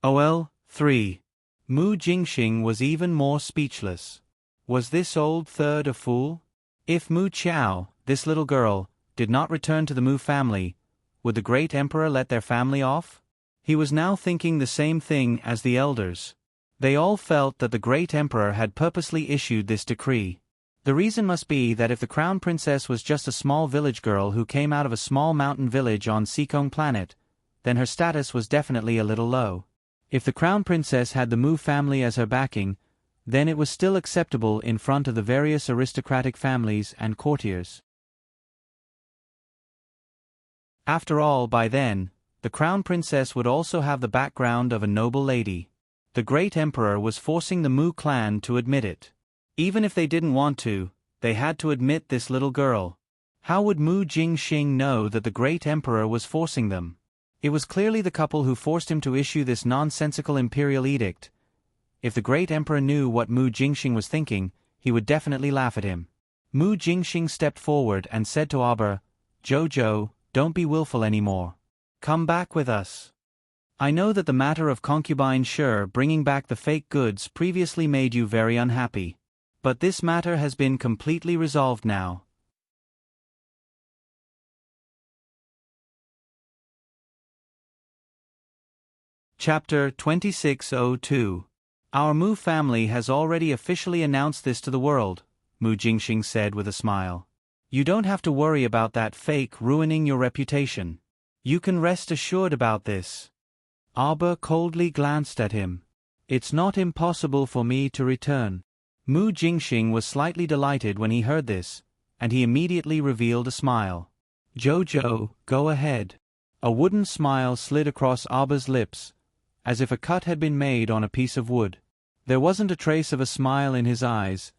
OL 3. Mu Jingxing was even more speechless. Was this old third a fool? If Mu Qiao, this little girl, did not return to the Mu family, would the great emperor let their family off? He was now thinking the same thing as the elders. They all felt that the great emperor had purposely issued this decree. The reason must be that if the crown princess was just a small village girl who came out of a small mountain village on Seekong planet, then her status was definitely a little low. If the crown princess had the Mu family as her backing, then it was still acceptable in front of the various aristocratic families and courtiers. After all, by then, the crown princess would also have the background of a noble lady. The great emperor was forcing the Mu clan to admit it. Even if they didn't want to, they had to admit this little girl. How would Mu Jingxing know that the great emperor was forcing them? It was clearly the couple who forced him to issue this nonsensical imperial edict. If the great emperor knew what Mu Jingxing was thinking, he would definitely laugh at him. Mu Jingxing stepped forward and said to Arber, Jojo, don't be willful anymore. Come back with us. I know that the matter of concubine Shi bringing back the fake goods previously made you very unhappy. But this matter has been completely resolved now. Chapter 2602. Our Mu family has already officially announced this to the world, Mu Jingxing said with a smile. You don't have to worry about that fake ruining your reputation. You can rest assured about this. Arber coldly glanced at him. It's not impossible for me to return. Mu Jingxing was slightly delighted when he heard this, and he immediately revealed a smile. Jojo, go ahead. A wooden smile slid across Arber's lips, as if a cut had been made on a piece of wood. There wasn't a trace of a smile in his eyes,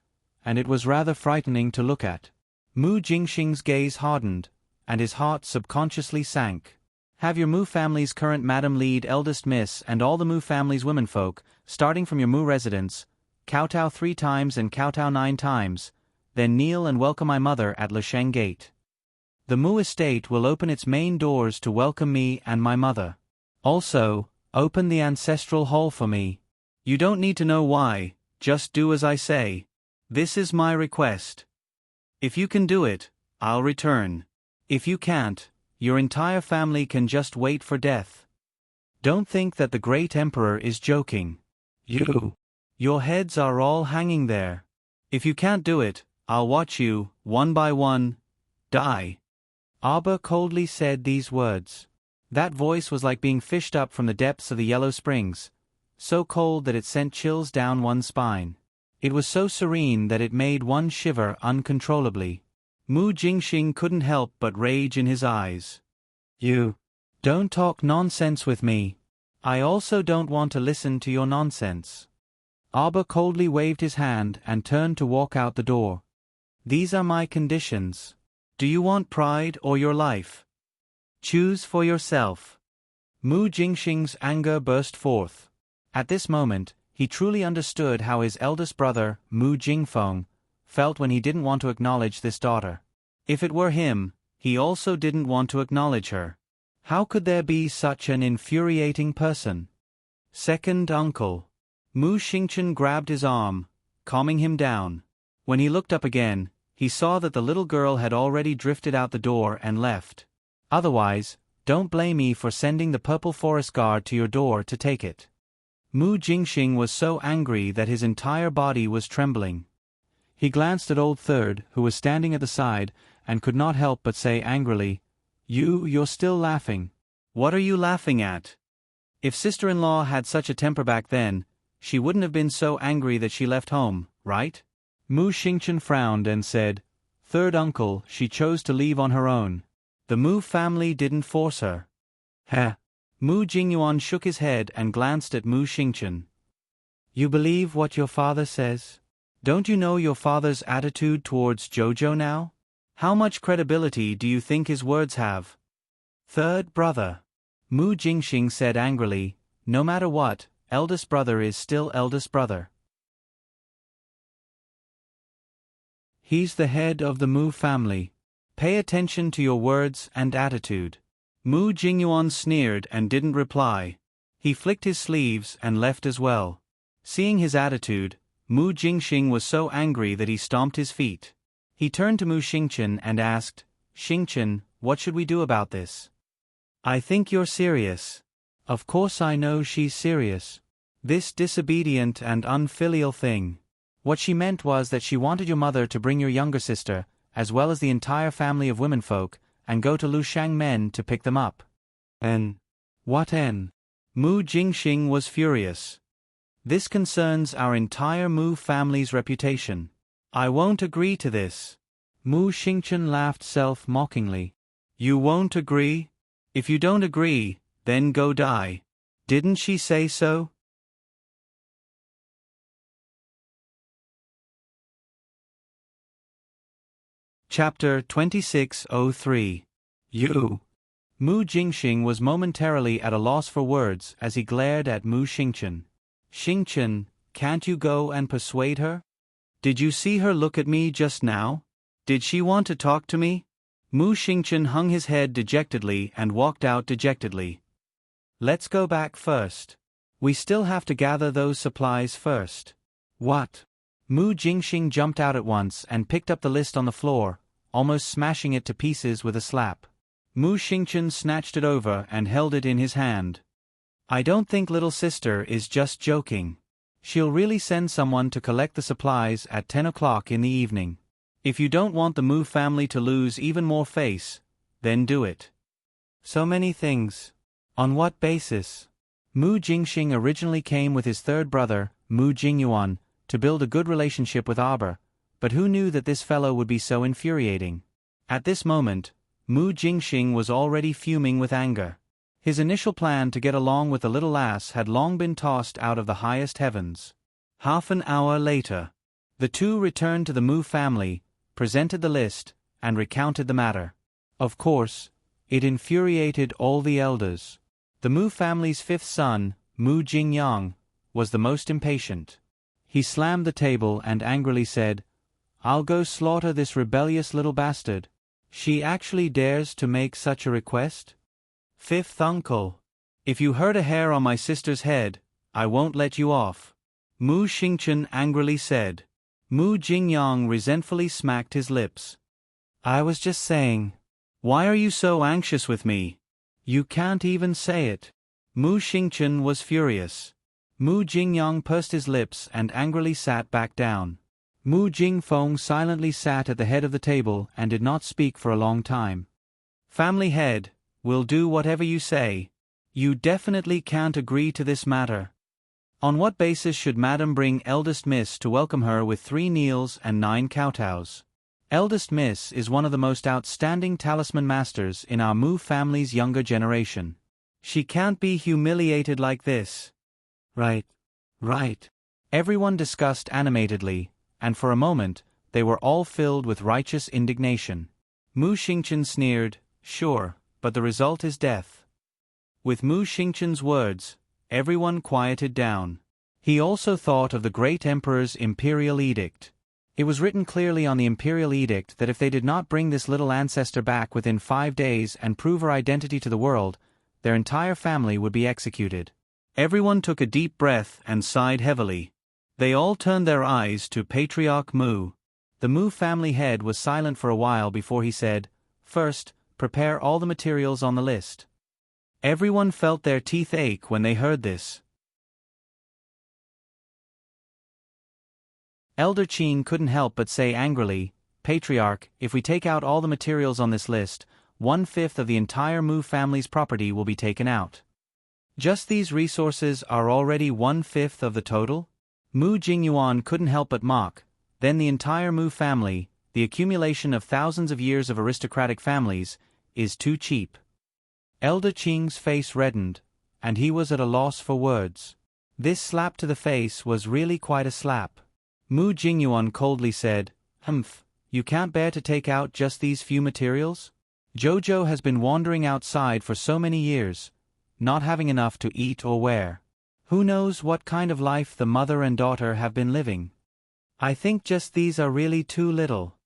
and it was rather frightening to look at. Mu Jingxing's gaze hardened, and his heart subconsciously sank. Have your Mu family's current Madam Lead, Eldest Miss, and all the Mu family's womenfolk, starting from your Mu residence, kowtow 3 times and kowtow 9 times, then kneel and welcome my mother at Lesheng Gate. The Mu estate will open its main doors to welcome me and my mother. Also, open the ancestral hall for me. You don't need to know why, just do as I say. This is my request. If you can do it, I'll return. If you can't, your entire family can just wait for death. Don't think that the great emperor is joking. Your heads are all hanging there. If you can't do it, I'll watch you, one by one, die. Arber coldly said these words. That voice was like being fished up from the depths of the Yellow Springs, so cold that it sent chills down one's spine. It was so serene that it made one shiver uncontrollably. Mu Jingxing couldn't help but rage in his eyes. You don't talk nonsense with me. I also don't want to listen to your nonsense. Arber coldly waved his hand and turned to walk out the door. These are my conditions. Do you want pride or your life? Choose for yourself. Mu Jingxing's anger burst forth. At this moment, he truly understood how his eldest brother, Mu Jingfeng, felt when he didn't want to acknowledge this daughter. If it were him, he also didn't want to acknowledge her. How could there be such an infuriating person? Second uncle. Mu Xingchen grabbed his arm, calming him down. When he looked up again, he saw that the little girl had already drifted out the door and left. Otherwise, don't blame me for sending the purple forest guard to your door to take it. Mu Jingxing was so angry that his entire body was trembling. He glanced at Old Third, who was standing at the side, and could not help but say angrily, You're still laughing. What are you laughing at? If sister-in-law had such a temper back then, she wouldn't have been so angry that she left home, right? Mu Xingchen frowned and said, Third uncle, she chose to leave on her own. The Mu family didn't force her. Heh. Mu Jingyuan shook his head and glanced at Mu Xingchen. You believe what your father says? Don't you know your father's attitude towards Jojo now? How much credibility do you think his words have? Third brother. Mu Jingxing said angrily, no matter what, eldest brother is still eldest brother. He's the head of the Mu family. Pay attention to your words and attitude. Mu Jingyuan sneered and didn't reply. He flicked his sleeves and left as well. Seeing his attitude, Mu Jingxing was so angry that he stomped his feet. He turned to Mu Xingchen and asked, Xingchen, what should we do about this? I think you're serious. Of course I know she's serious. This disobedient and unfilial thing. What she meant was that she wanted your mother to bring your younger sister, as well as the entire family of womenfolk, and go to Lushang Men to pick them up. What N? Mu Jingxing was furious. This concerns our entire Mu family's reputation. I won't agree to this. Mu Xingchen laughed self-mockingly. You won't agree? If you don't agree, then go die. Didn't she say so? Chapter 2603. You. Mu Jingxing was momentarily at a loss for words as he glared at Mu Xingchen. Xingchen, can't you go and persuade her? Did you see her look at me just now? Did she want to talk to me? Mu Xingchen hung his head dejectedly and walked out dejectedly. Let's go back first. We still have to gather those supplies first. What? Mu Jingxing jumped out at once and picked up the list on the floor, almost smashing it to pieces with a slap. Mu Xingchen snatched it over and held it in his hand. I don't think little sister is just joking. She'll really send someone to collect the supplies at 10 o'clock in the evening. If you don't want the Mu family to lose even more face, then do it. So many things. On what basis? Mu Jingxing originally came with his third brother, Mu Jingyuan, to build a good relationship with Arbor, but who knew that this fellow would be so infuriating? At this moment, Mu Jingxing was already fuming with anger. His initial plan to get along with the little lass had long been tossed out of the highest heavens. Half an hour later, the two returned to the Mu family, presented the list, and recounted the matter. Of course, it infuriated all the elders. The Mu family's fifth son, Mu Jingyang, was the most impatient. He slammed the table and angrily said, I'll go slaughter this rebellious little bastard. She actually dares to make such a request? Fifth uncle. If you hurt a hair on my sister's head, I won't let you off. Mu Xingchen angrily said. Mu Jingyang resentfully smacked his lips. I was just saying. Why are you so anxious with me? You can't even say it. Mu Xingchen was furious. Mu Jingyang pursed his lips and angrily sat back down. Mu Jingfeng silently sat at the head of the table and did not speak for a long time. Family head, we'll do whatever you say. You definitely can't agree to this matter. On what basis should Madam bring eldest miss to welcome her with 3 kneels and 9 kowtows? Eldest miss is one of the most outstanding talisman masters in our Mu family's younger generation. She can't be humiliated like this. Right. Everyone discussed animatedly, and for a moment, they were all filled with righteous indignation. Mu Xingchen sneered, sure, but the result is death. With Mu Xingchen's words, everyone quieted down. He also thought of the great emperor's imperial edict. It was written clearly on the imperial edict that if they did not bring this little ancestor back within 5 days and prove her identity to the world, their entire family would be executed. Everyone took a deep breath and sighed heavily. They all turned their eyes to Patriarch Mu. The Mu family head was silent for a while before he said, "First, prepare all the materials on the list." Everyone felt their teeth ache when they heard this. Elder Qing couldn't help but say angrily, "Patriarch, if we take out all the materials on this list, 1/5 of the entire Mu family's property will be taken out. Just these resources are already 1/5 of the total?" Mu Jingyuan couldn't help but mock. Then the entire Mu family, the accumulation of thousands of years of aristocratic families, is too cheap. Elder Qing's face reddened, and he was at a loss for words. This slap to the face was really quite a slap. Mu Jingyuan coldly said, "Humph, you can't bear to take out just these few materials? Jojo has been wandering outside for so many years, not having enough to eat or wear. Who knows what kind of life the mother and daughter have been living? I think just these are really too little."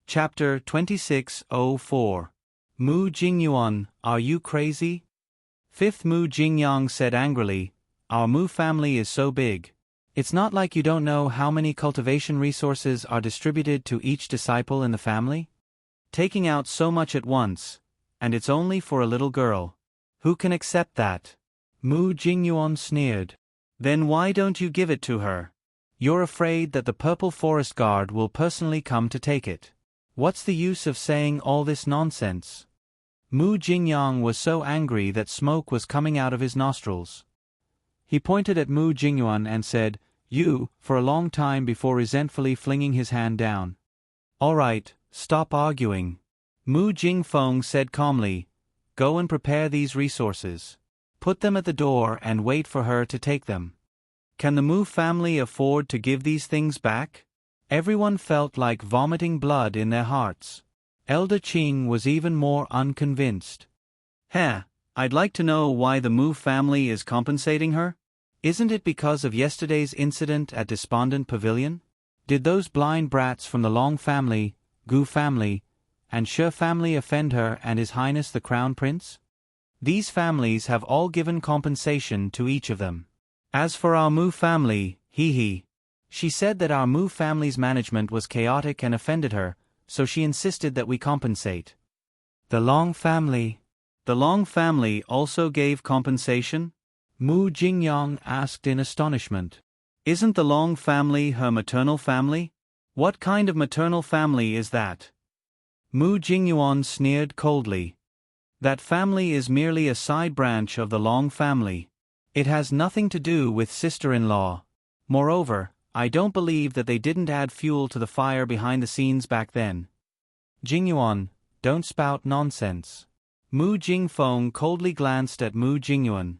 Chapter 26:04 Mu Jingyuan, are you crazy? Fifth Mu Jingyang said angrily, "Our Mu family is so big. It's not like you don't know how many cultivation resources are distributed to each disciple in the family? Taking out so much at once, and it's only for a little girl. Who can accept that?" Mu Jingyuan sneered. "Then why don't you give it to her? You're afraid that the Purple Forest Guard will personally come to take it. What's the use of saying all this nonsense?" Mu Jingyang was so angry that smoke was coming out of his nostrils. He pointed at Mu Jingyuan and said, "You," for a long time before resentfully flinging his hand down. "All right, stop arguing." Mu Jingfeng said calmly, "Go and prepare these resources. Put them at the door and wait for her to take them." Can the Mu family afford to give these things back? Everyone felt like vomiting blood in their hearts. Elder Qing was even more unconvinced. I'd like to know why the Mu family is compensating her. Isn't it because of yesterday's incident at Despondent Pavilion? Did those blind brats from the Long family, Gu family, and Shi family offend her and His Highness the Crown Prince? These families have all given compensation to each of them. As for our Mu family, she said that our Mu family's management was chaotic and offended her, so she insisted that we compensate. The Long family also gave compensation? Mu Jingyang asked in astonishment. Isn't the Long family her maternal family? What kind of maternal family is that? Mu Jingyuan sneered coldly. That family is merely a side branch of the Long family. It has nothing to do with sister-in-law. Moreover, I don't believe that they didn't add fuel to the fire behind the scenes back then. Jingyuan, don't spout nonsense. Mu Jingfeng coldly glanced at Mu Jingyuan.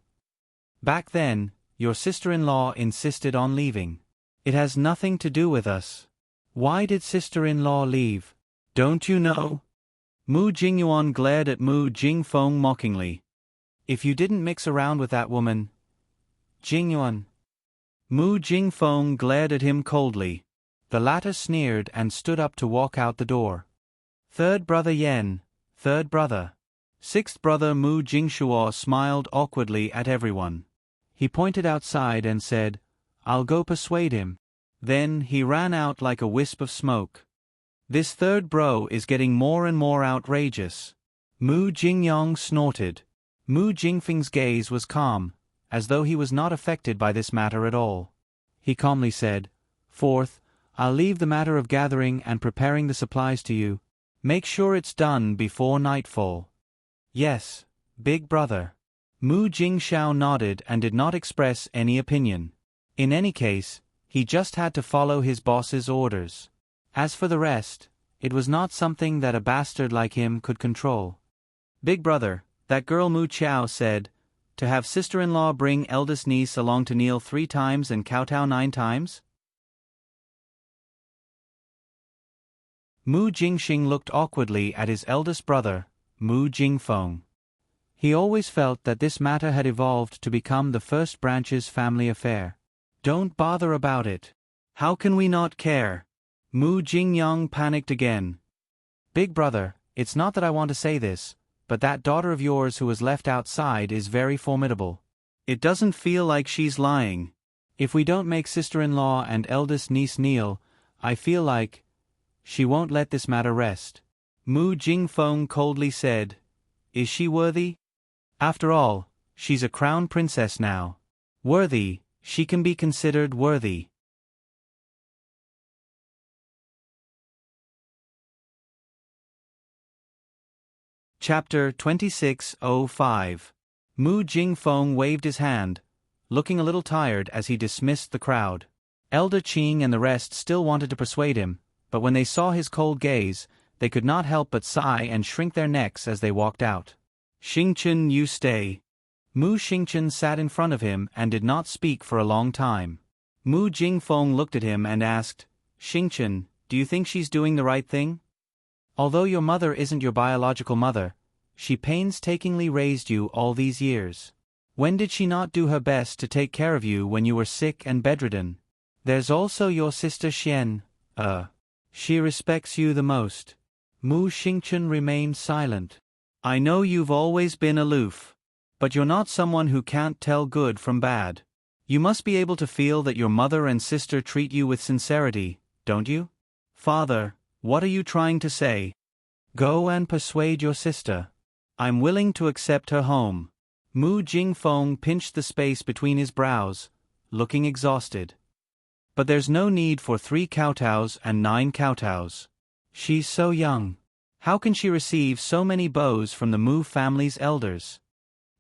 Back then, your sister-in-law insisted on leaving. It has nothing to do with us. Why did sister-in-law leave? Don't you know? Mu Jingyuan glared at Mu Jingfeng mockingly. If you didn't mix around with that woman, Jingyuan. Mu Jingfeng glared at him coldly. The latter sneered and stood up to walk out the door. Third brother Yen, third brother. Sixth brother Mu Jingshuo smiled awkwardly at everyone. He pointed outside and said, "I'll go persuade him." Then he ran out like a wisp of smoke. This third bro is getting more and more outrageous. Mu Jingyang snorted. Mu Jingfeng's gaze was calm, as though he was not affected by this matter at all. He calmly said, "Fourth, I'll leave the matter of gathering and preparing the supplies to you. Make sure it's done before nightfall." "Yes, big brother." Mu Jingshao nodded and did not express any opinion. In any case, he just had to follow his boss's orders. As for the rest, it was not something that a bastard like him could control. "Big brother, that girl Mu Chao said, to have sister-in-law bring eldest niece along to kneel 3 times and kowtow 9 times? Mu Jingxing looked awkwardly at his eldest brother, Mu Jingfeng. He always felt that this matter had evolved to become the first branch's family affair. "Don't bother about it. How can we not care?" Mu Jingyang panicked again. "Big brother, it's not that I want to say this, but that daughter of yours who was left outside is very formidable. It doesn't feel like she's lying. If we don't make sister-in-law and eldest niece kneel, I feel like she won't let this matter rest. Mu Jingfeng coldly said, Is she worthy? After all, she's a crown princess now. Worthy, she can be considered worthy. Chapter 26:05. Mu Jingfeng waved his hand, looking a little tired as he dismissed the crowd. Elder Qing and the rest still wanted to persuade him, but when they saw his cold gaze, they could not help but sigh and shrink their necks as they walked out. Xingchen, you stay. Mu Xingchen sat in front of him and did not speak for a long time. Mu Jingfeng looked at him and asked, Xingchen, do you think she's doing the right thing? Although your mother isn't your biological mother, she painstakingly raised you all these years. When did she not do her best to take care of you when you were sick and bedridden? There's also your sister Xian. She respects you the most. Mu Xingchen remained silent. I know you've always been aloof, but you're not someone who can't tell good from bad. You must be able to feel that your mother and sister treat you with sincerity, don't you? Father, what are you trying to say? Go and persuade your sister. I'm willing to accept her home. Mu Jingfeng pinched the space between his brows, looking exhausted. But there's no need for 3 kowtows and 9 kowtows. She's so young. How can she receive so many bows from the Mu family's elders?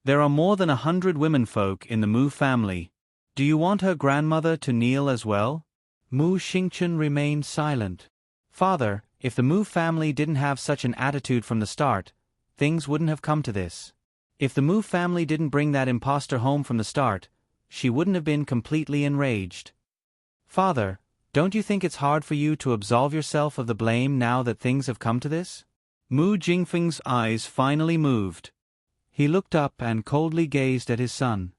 There are more than 100 womenfolk in the Mu family. Do you want her grandmother to kneel as well? Mu Xingchen remained silent. Father, if the Mu family didn't have such an attitude from the start, things wouldn't have come to this. If the Mu family didn't bring that impostor home from the start, she wouldn't have been completely enraged. Father, don't you think it's hard for you to absolve yourself of the blame now that things have come to this? Mu Jingfeng's eyes finally moved. He looked up and coldly gazed at his son.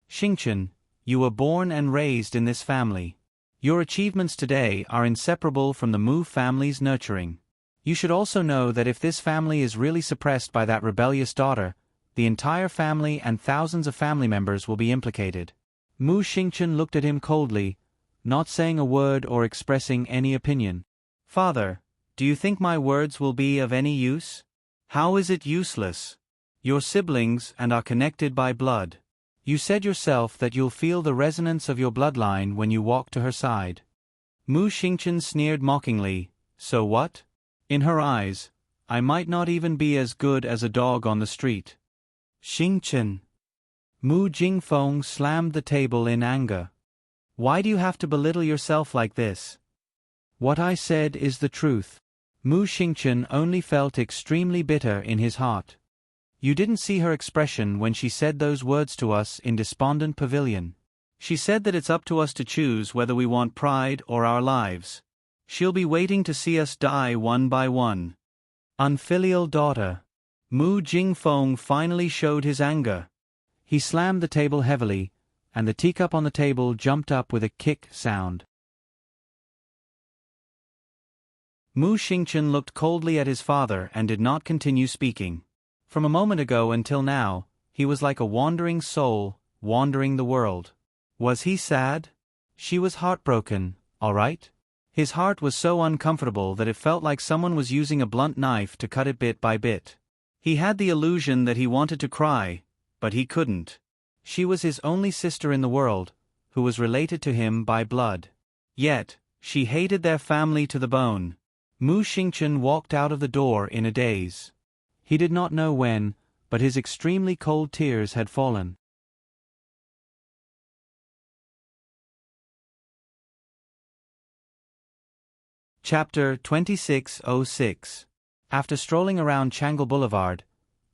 Xingchen, you were born and raised in this family. Your achievements today are inseparable from the Mu family's nurturing. You should also know that if this family is really suppressed by that rebellious daughter, the entire family and thousands of family members will be implicated. Mu Xingchen looked at him coldly, not saying a word or expressing any opinion. Father, do you think my words will be of any use? How is it useless? You're siblings and are connected by blood. You said yourself that you'll feel the resonance of your bloodline when you walk to her side. Mu Xingchen sneered mockingly, so what? In her eyes, I might not even be as good as a dog on the street. Xingchen. Mu Jingfeng slammed the table in anger. Why do you have to belittle yourself like this? What I said is the truth. Mu Xingchen only felt extremely bitter in his heart. You didn't see her expression when she said those words to us in Despondent Pavilion. She said that it's up to us to choose whether we want pride or our lives. She'll be waiting to see us die one by one. Unfilial daughter. Mu Jingfeng finally showed his anger. He slammed the table heavily, and the teacup on the table jumped up with a kick sound. Mu Xingchen looked coldly at his father and did not continue speaking. From a moment ago until now, he was like a wandering soul, wandering the world. Was he sad? She was heartbroken, all right? His heart was so uncomfortable that it felt like someone was using a blunt knife to cut it bit by bit. He had the illusion that he wanted to cry, but he couldn't. She was his only sister in the world, who was related to him by blood. Yet, she hated their family to the bone. Mu Xingchen walked out of the door in a daze. He did not know when, but his extremely cold tears had fallen. Chapter 26:06. After strolling around Changle Boulevard,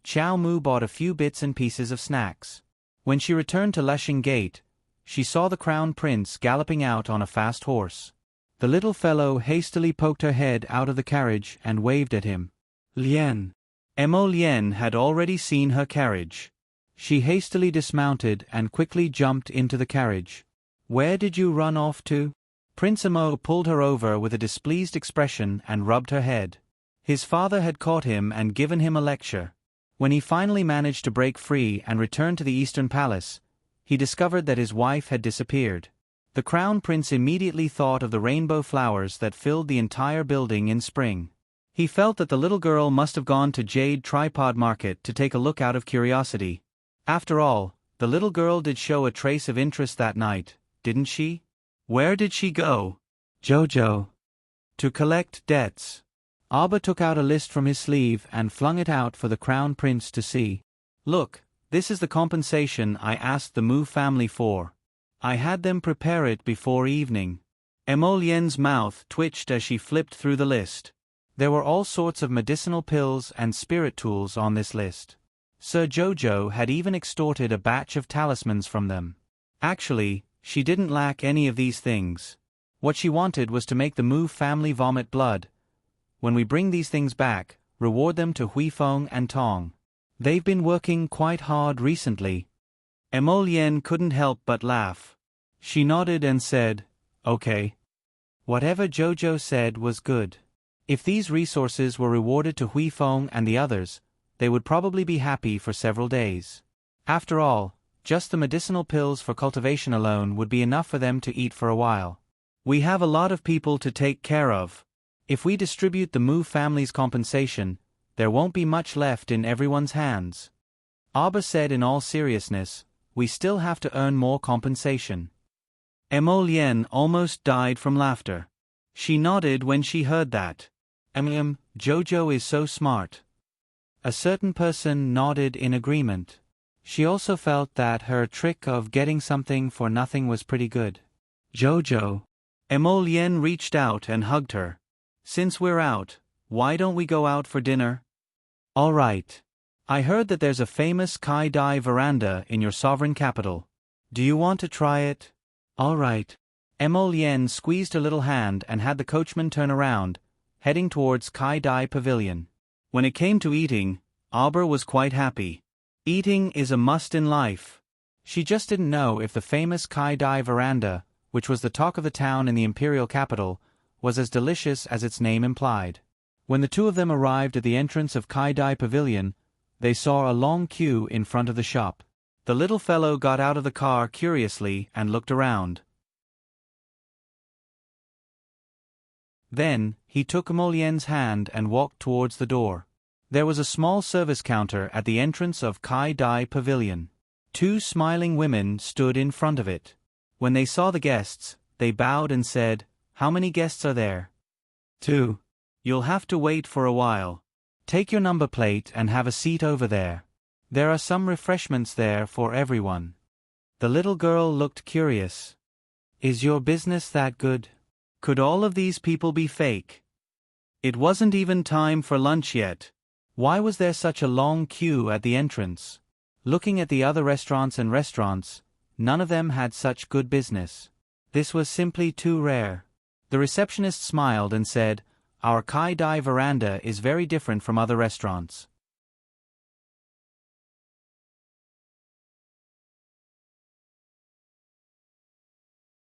Xiao Mu bought a few bits and pieces of snacks. When she returned to Leshing Gate, she saw the Crown Prince galloping out on a fast horse. The little fellow hastily poked her head out of the carriage and waved at him. Lien. Emo Lien had already seen her carriage. She hastily dismounted and quickly jumped into the carriage. Where did you run off to? Prince Emo pulled her over with a displeased expression and rubbed her head. His father had caught him and given him a lecture. When he finally managed to break free and return to the Eastern Palace, he discovered that his wife had disappeared. The Crown Prince immediately thought of the rainbow flowers that filled the entire building in spring. He felt that the little girl must have gone to Jade Tripod Market to take a look out of curiosity. After all, the little girl did show a trace of interest that night, didn't she? Where did she go? Jojo. To collect debts. Abba took out a list from his sleeve and flung it out for the Crown Prince to see. Look, this is the compensation I asked the Mu family for. I had them prepare it before evening. Emolienne's mouth twitched as she flipped through the list. There were all sorts of medicinal pills and spirit tools on this list. Sir Jojo had even extorted a batch of talismans from them. Actually, she didn't lack any of these things. What she wanted was to make the Mu family vomit blood. When we bring these things back, reward them to Huifeng and Tong. They've been working quite hard recently. Emolienne couldn't help but laugh. She nodded and said, "Okay." Whatever Jojo said was good. If these resources were rewarded to Huifeng and the others, they would probably be happy for several days. After all, just the medicinal pills for cultivation alone would be enough for them to eat for a while. We have a lot of people to take care of. If we distribute the Mu family's compensation, there won't be much left in everyone's hands. Abba said in all seriousness, we still have to earn more compensation. Emolienne almost died from laughter. She nodded when she heard that. Jojo is so smart. A certain person nodded in agreement. She also felt that her trick of getting something for nothing was pretty good. Jojo. Emolienne reached out and hugged her. Since we're out, why don't we go out for dinner? All right. I heard that there's a famous Kai Dai veranda in your sovereign capital. Do you want to try it? All right. Emolienne squeezed her little hand and had the coachman turn around, heading towards Kai Dai Pavilion. When it came to eating, Auber was quite happy. Eating is a must in life. She just didn't know if the famous Kai Dai veranda, which was the talk of the town in the imperial capital, was as delicious as its name implied. When the two of them arrived at the entrance of Kai Dai Pavilion, they saw a long queue in front of the shop. The little fellow got out of the car curiously and looked around. Then, he took Emolienne's hand and walked towards the door. There was a small service counter at the entrance of Kai Dai Pavilion. Two smiling women stood in front of it. When they saw the guests, they bowed and said, "How many guests are there?" "2. You'll have to wait for a while. Take your number plate and have a seat over there. There are some refreshments there for everyone." The little girl looked curious. "Is your business that good? Could all of these people be fake?" It wasn't even time for lunch yet. Why was there such a long queue at the entrance? Looking at the other restaurants, none of them had such good business. This was simply too rare. The receptionist smiled and said, "Our Kai Dai veranda is very different from other restaurants."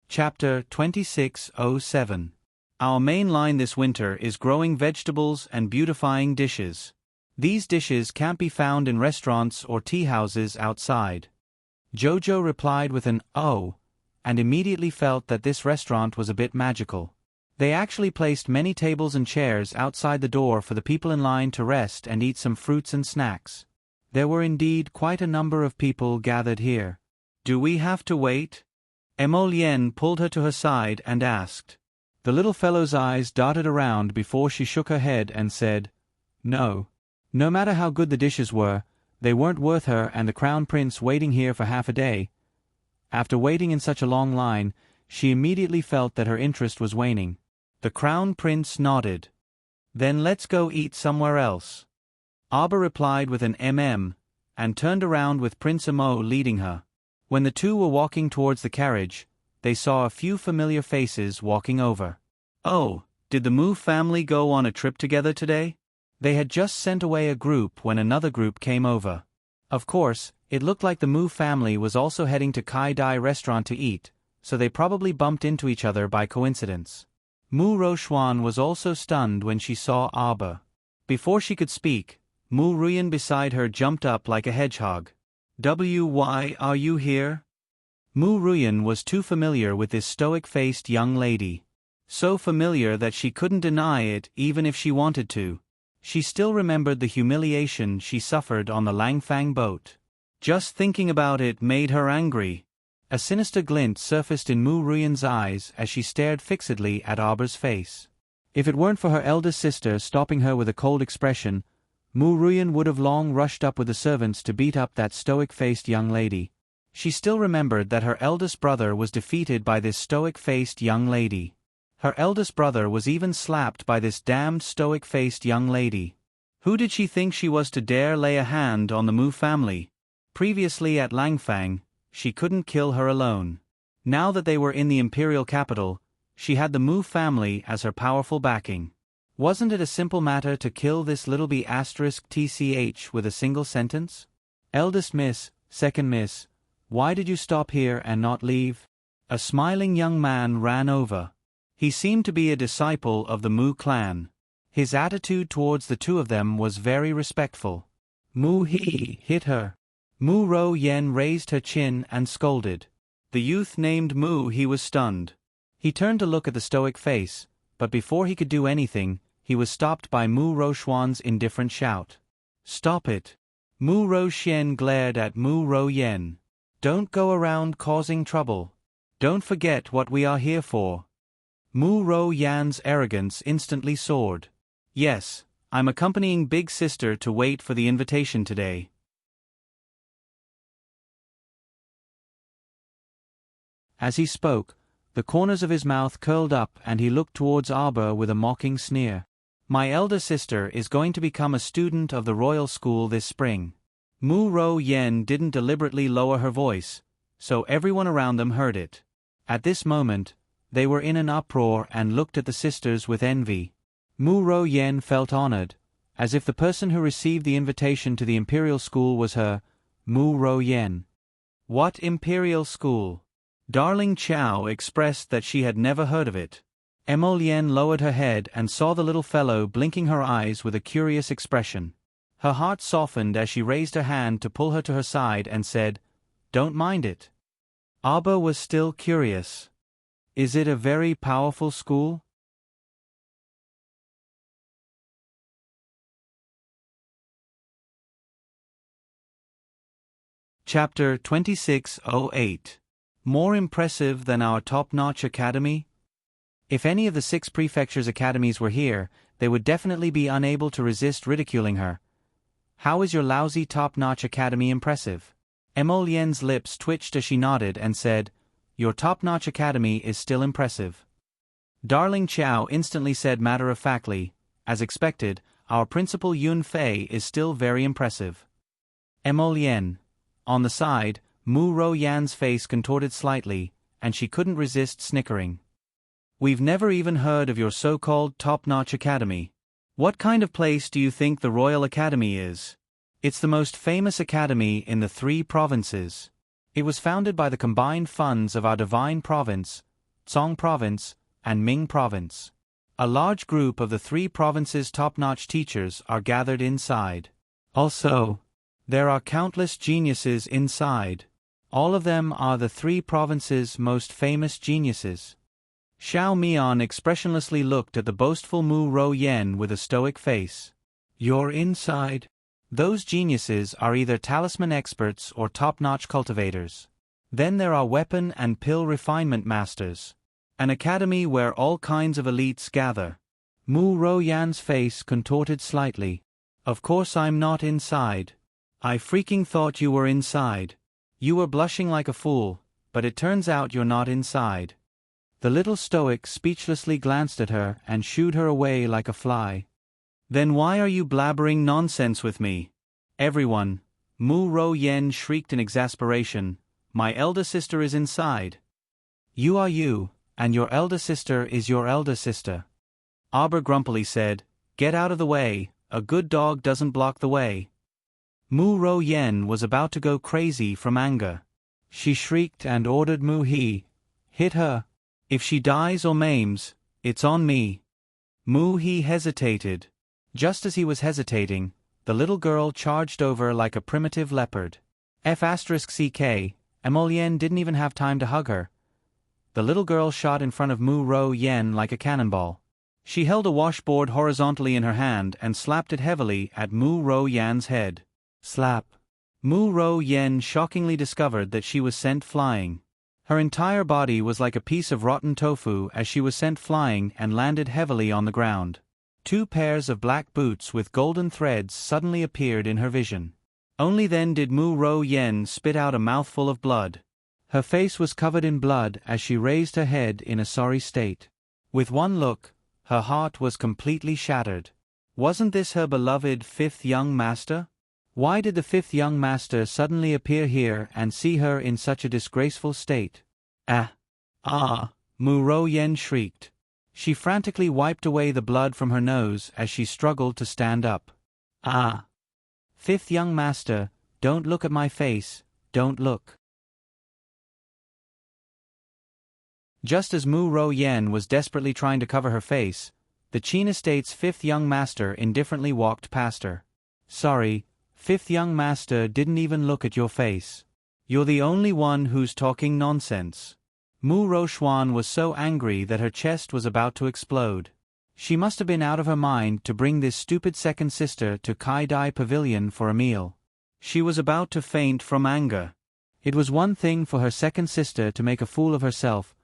Chapter 2607. Our main line this winter is growing vegetables and beautifying dishes. These dishes can't be found in restaurants or tea houses outside. Jojo replied with an "oh," and immediately felt that this restaurant was a bit magical. They actually placed many tables and chairs outside the door for the people in line to rest and eat some fruits and snacks. There were indeed quite a number of people gathered here. "Do we have to wait?" Emolienne pulled her to her side and asked. The little fellow's eyes darted around before she shook her head and said, "No. No matter how good the dishes were, they weren't worth her and the Crown Prince waiting here for half a day." After waiting in such a long line, she immediately felt that her interest was waning. The Crown Prince nodded. "Then let's go eat somewhere else." Auber replied with an and turned around with Prince Amo leading her. When the two were walking towards the carriage, they saw a few familiar faces walking over. Oh, did the Mu family go on a trip together today? They had just sent away a group when another group came over. Of course, it looked like the Mu family was also heading to Kai Dai restaurant to eat, so they probably bumped into each other by coincidence. Mu Rochuan was also stunned when she saw Auber. Before she could speak, Mu Ruyan beside her jumped up like a hedgehog. "Why are you here?" Mu Ruyan was too familiar with this stoic-faced young lady. So familiar that she couldn't deny it even if she wanted to. She still remembered the humiliation she suffered on the Langfang boat. Just thinking about it made her angry. A sinister glint surfaced in Mu Ruyan's eyes as she stared fixedly at Arber's face. If it weren't for her eldest sister stopping her with a cold expression, Mu Ruyan would have long rushed up with the servants to beat up that stoic-faced young lady. She still remembered that her eldest brother was defeated by this stoic-faced young lady. Her eldest brother was even slapped by this damned stoic-faced young lady. Who did she think she was to dare lay a hand on the Mu family? Previously at Langfang, she couldn't kill her alone. Now that they were in the imperial capital, she had the Mu family as her powerful backing. Wasn't it a simple matter to kill this little B***TCH with a single sentence? Eldest miss, second miss, why did you stop here and not leave? A smiling young man ran over. He seemed to be a disciple of the Mu clan. His attitude towards the two of them was very respectful. Mu He hit her. Mu Ro Yen raised her chin and scolded. The youth named Mu He was stunned. He turned to look at the stoic face, but before he could do anything, he was stopped by Mu Ro Xuan's indifferent shout. Stop it. Mu Ro Xian glared at Mu Ro Yen. Don't go around causing trouble. Don't forget what we are here for. Mu Ro Yan's arrogance instantly soared. Yes, I'm accompanying Big Sister to wait for the invitation today. As he spoke, the corners of his mouth curled up and he looked towards Arber with a mocking sneer. My elder sister is going to become a student of the royal school this spring. Mu Ro Yen didn't deliberately lower her voice, so everyone around them heard it. At this moment, they were in an uproar and looked at the sisters with envy. Mu Ro Yen felt honored, as if the person who received the invitation to the imperial school was her, Mu Ro Yen. What imperial school? Darling Chow expressed that she had never heard of it. Emolienne lowered her head and saw the little fellow blinking her eyes with a curious expression. Her heart softened as she raised her hand to pull her to her side and said, Don't mind it. Arber was still curious. Is it a very powerful school? Chapter 2608. More impressive than our top-notch academy? If any of the 6 prefectures' academies were here, they would definitely be unable to resist ridiculing her. How is your lousy top-notch academy impressive? Emolienne's lips twitched as she nodded and said, Your top-notch academy is still impressive. Darling Chow instantly said matter-of-factly, As expected, our principal Yun Fei is still very impressive. Emolienne. On the side, Mu Ro Yan's face contorted slightly, and she couldn't resist snickering. We've never even heard of your so-called top-notch academy. What kind of place do you think the Royal Academy is? It's the most famous academy in the 3 provinces. It was founded by the combined funds of our Divine Province, Tsong Province, and Ming Province. A large group of the 3 provinces' top-notch teachers are gathered inside. Also, there are countless geniuses inside. All of them are the 3 provinces' most famous geniuses. Xiao Mian expressionlessly looked at the boastful Mu Ro Yen with a stoic face. You're inside? Those geniuses are either talisman experts or top-notch cultivators. Then there are weapon and pill refinement masters. An academy where all kinds of elites gather. Mu Ro Yan's face contorted slightly. Of course I'm not inside. I freaking thought you were inside. You were blushing like a fool, but it turns out you're not inside. The little stoic speechlessly glanced at her and shooed her away like a fly. Then why are you blabbering nonsense with me? Everyone, Mu Ro Yen shrieked in exasperation, my elder sister is inside. You are you, and your elder sister is your elder sister. Arber grumpily said, Get out of the way, a good dog doesn't block the way. Mu Ro Yen was about to go crazy from anger. She shrieked and ordered Mu He, Hit her. If she dies or maims, it's on me. Mu He hesitated. Just as he was hesitating, the little girl charged over like a primitive leopard. F*CK, Emolienne didn't even have time to hug her. The little girl shot in front of Mu Ro Yen like a cannonball. She held a washboard horizontally in her hand and slapped it heavily at Mu Ro Yan's head. Slap. Mu Ro Yen shockingly discovered that she was sent flying. Her entire body was like a piece of rotten tofu as she was sent flying and landed heavily on the ground. 2 pairs of black boots with golden threads suddenly appeared in her vision. Only then did Mu Ro Yen spit out a mouthful of blood. Her face was covered in blood as she raised her head in a sorry state. With one look, her heart was completely shattered. Wasn't this her beloved 5th young master? Why did the 5th young master suddenly appear here and see her in such a disgraceful state? Mu Ro Yen shrieked. She frantically wiped away the blood from her nose as she struggled to stand up. 5th young master, don't look at my face, don't look. Just as Mu Ro Yen was desperately trying to cover her face, the Qin estate's 5th young master indifferently walked past her. Sorry, 5th young master didn't even look at your face. You're the only one who's talking nonsense. Mu Ro Xuan was so angry that her chest was about to explode. She must have been out of her mind to bring this stupid second sister to Kai Dai Pavilion for a meal. She was about to faint from anger. It was one thing for her second sister to make a fool of herself,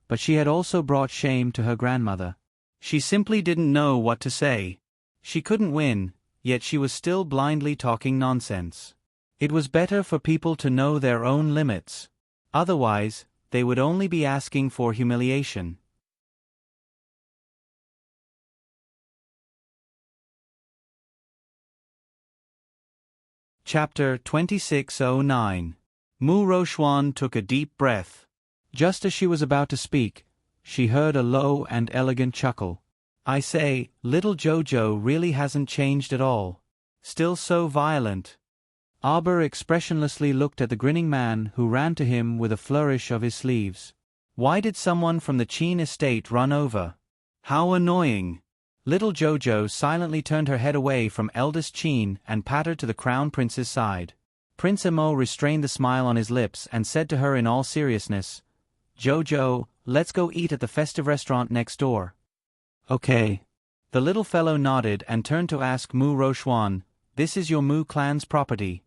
but she had also brought shame to her grandmother. She simply didn't know what to say. She couldn't win, yet she was still blindly talking nonsense. It was better for people to know their own limits. Otherwise, they would only be asking for humiliation. Chapter 2609. Mu Ro Xuan took a deep breath. Just as she was about to speak, she heard a low and elegant chuckle. I say, little Jojo really hasn't changed at all. Still so violent. Aber expressionlessly looked at the grinning man who ran to him with a flourish of his sleeves. Why did someone from the Qin estate run over? How annoying! Little Jojo silently turned her head away from eldest Qin and pattered to the crown prince's side. Prince Emo restrained the smile on his lips and said to her in all seriousness, Jojo, let's go eat at the festive restaurant next door. Okay. The little fellow nodded and turned to ask Mu Ro Xuan, this is your Mu clan's property.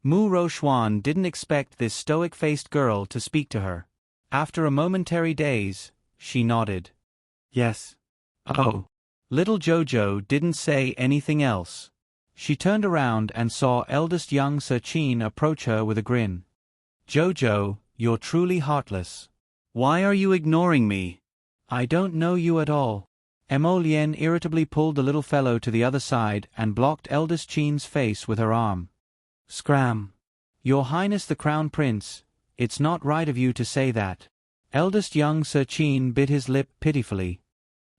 Mu Ro Xuan didn't expect this stoic-faced girl to speak to her. After a momentary daze, she nodded. Yes. Oh. Little Jojo didn't say anything else. She turned around and saw eldest young Sir Qin approach her with a grin. Jojo, you're truly heartless. Why are you ignoring me? I don't know you at all. Emolienne irritably pulled the little fellow to the other side and blocked eldest Qin's face with her arm. Scram. Your Highness the Crown Prince, it's not right of you to say that. Eldest young Sir Qin bit his lip pitifully.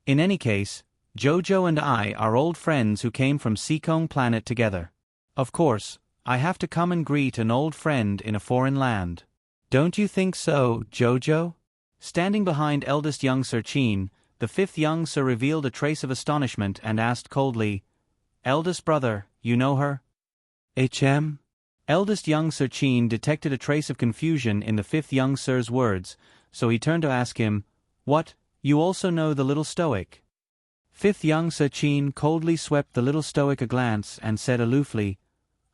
In any case, Jojo and I are old friends who came from Seekong Planet together. Of course, I have to come and greet an old friend in a foreign land. Don't you think so, Jojo? Standing behind eldest young Sir Qin, the 5th young Sir revealed a trace of astonishment and asked coldly, Eldest brother, you know her? HM? Eldest young Sir Qin detected a trace of confusion in the 5th young Sir's words, so he turned to ask him, What, you also know the little stoic? 5th young Sir Qin coldly swept the little stoic a glance and said aloofly,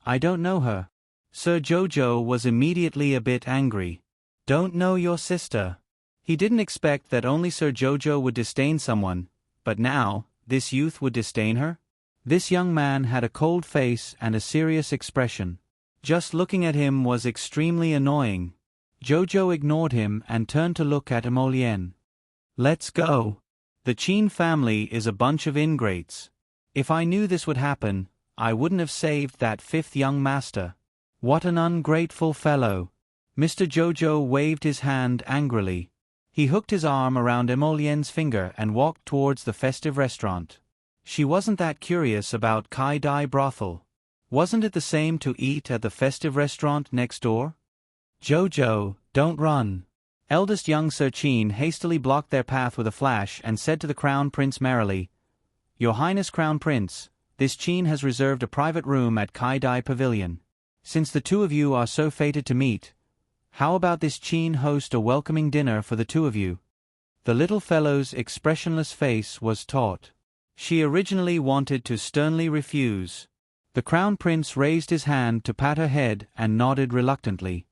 I don't know her. Sir Jojo was immediately a bit angry. Don't know your sister. He didn't expect that only Sir Jojo would disdain someone, but now, this youth would disdain her? This young man had a cold face and a serious expression. Just looking at him was extremely annoying. Jojo ignored him and turned to look at Emolienne. Let's go. The Qin family is a bunch of ingrates. If I knew this would happen, I wouldn't have saved that 5th young master. What an ungrateful fellow. Mr. Jojo waved his hand angrily. He hooked his arm around Emolienne's finger and walked towards the festive restaurant. She wasn't that curious about Kai Dai brothel. Wasn't it the same to eat at the festive restaurant next door? Jojo, don't run. Eldest young Sir Qin hastily blocked their path with a flash and said to the Crown Prince merrily, Your Highness Crown Prince, this Qin has reserved a private room at Kai Dai Pavilion. Since the two of you are so fated to meet, How about this Qin host a welcoming dinner for the two of you? The little fellow's expressionless face was taut. She originally wanted to sternly refuse. The Crown Prince raised his hand to pat her head and nodded reluctantly.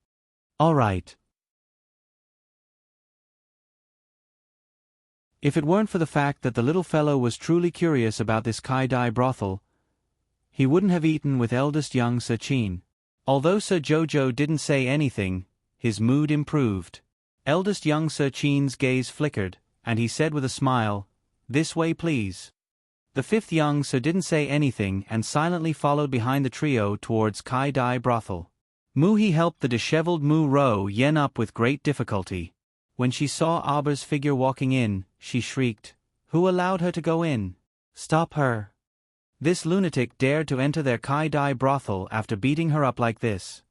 All right. If it weren't for the fact that the little fellow was truly curious about this Kai-Dai brothel, he wouldn't have eaten with eldest young Sir Qin. Although Sir Jojo didn't say anything, his mood improved. Eldest young Sir Qin's gaze flickered, and he said with a smile, "This way please." The fifth young Sir didn't say anything and silently followed behind the trio towards Kai-Dai brothel. Mu He helped the disheveled Mu Ro Yen up with great difficulty. When she saw Aba's figure walking in, she shrieked, "Who allowed her to go in? Stop her! This lunatic dared to enter their Kai-Dai brothel after beating her up like this."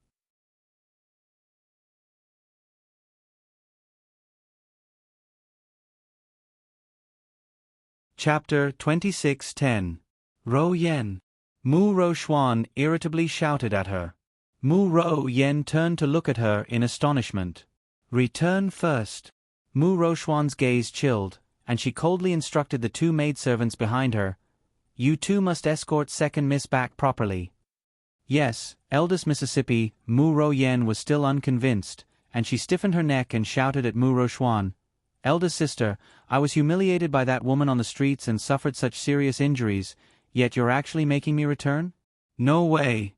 Chapter 26:10 Ro Yen. Mu Ro Xuan irritably shouted at her. Mu Ro Yen turned to look at her in astonishment. "Return first." Mu Ro Xuan's gaze chilled, and she coldly instructed the two maidservants behind her, "You two must escort second Miss back properly." Yes, eldest Mississippi, Mu Ro Yen was still unconvinced, and she stiffened her neck and shouted at Mu Ro Xuan, "Eldest sister, I was humiliated by that woman on the streets and suffered such serious injuries, yet you're actually making me return? No way."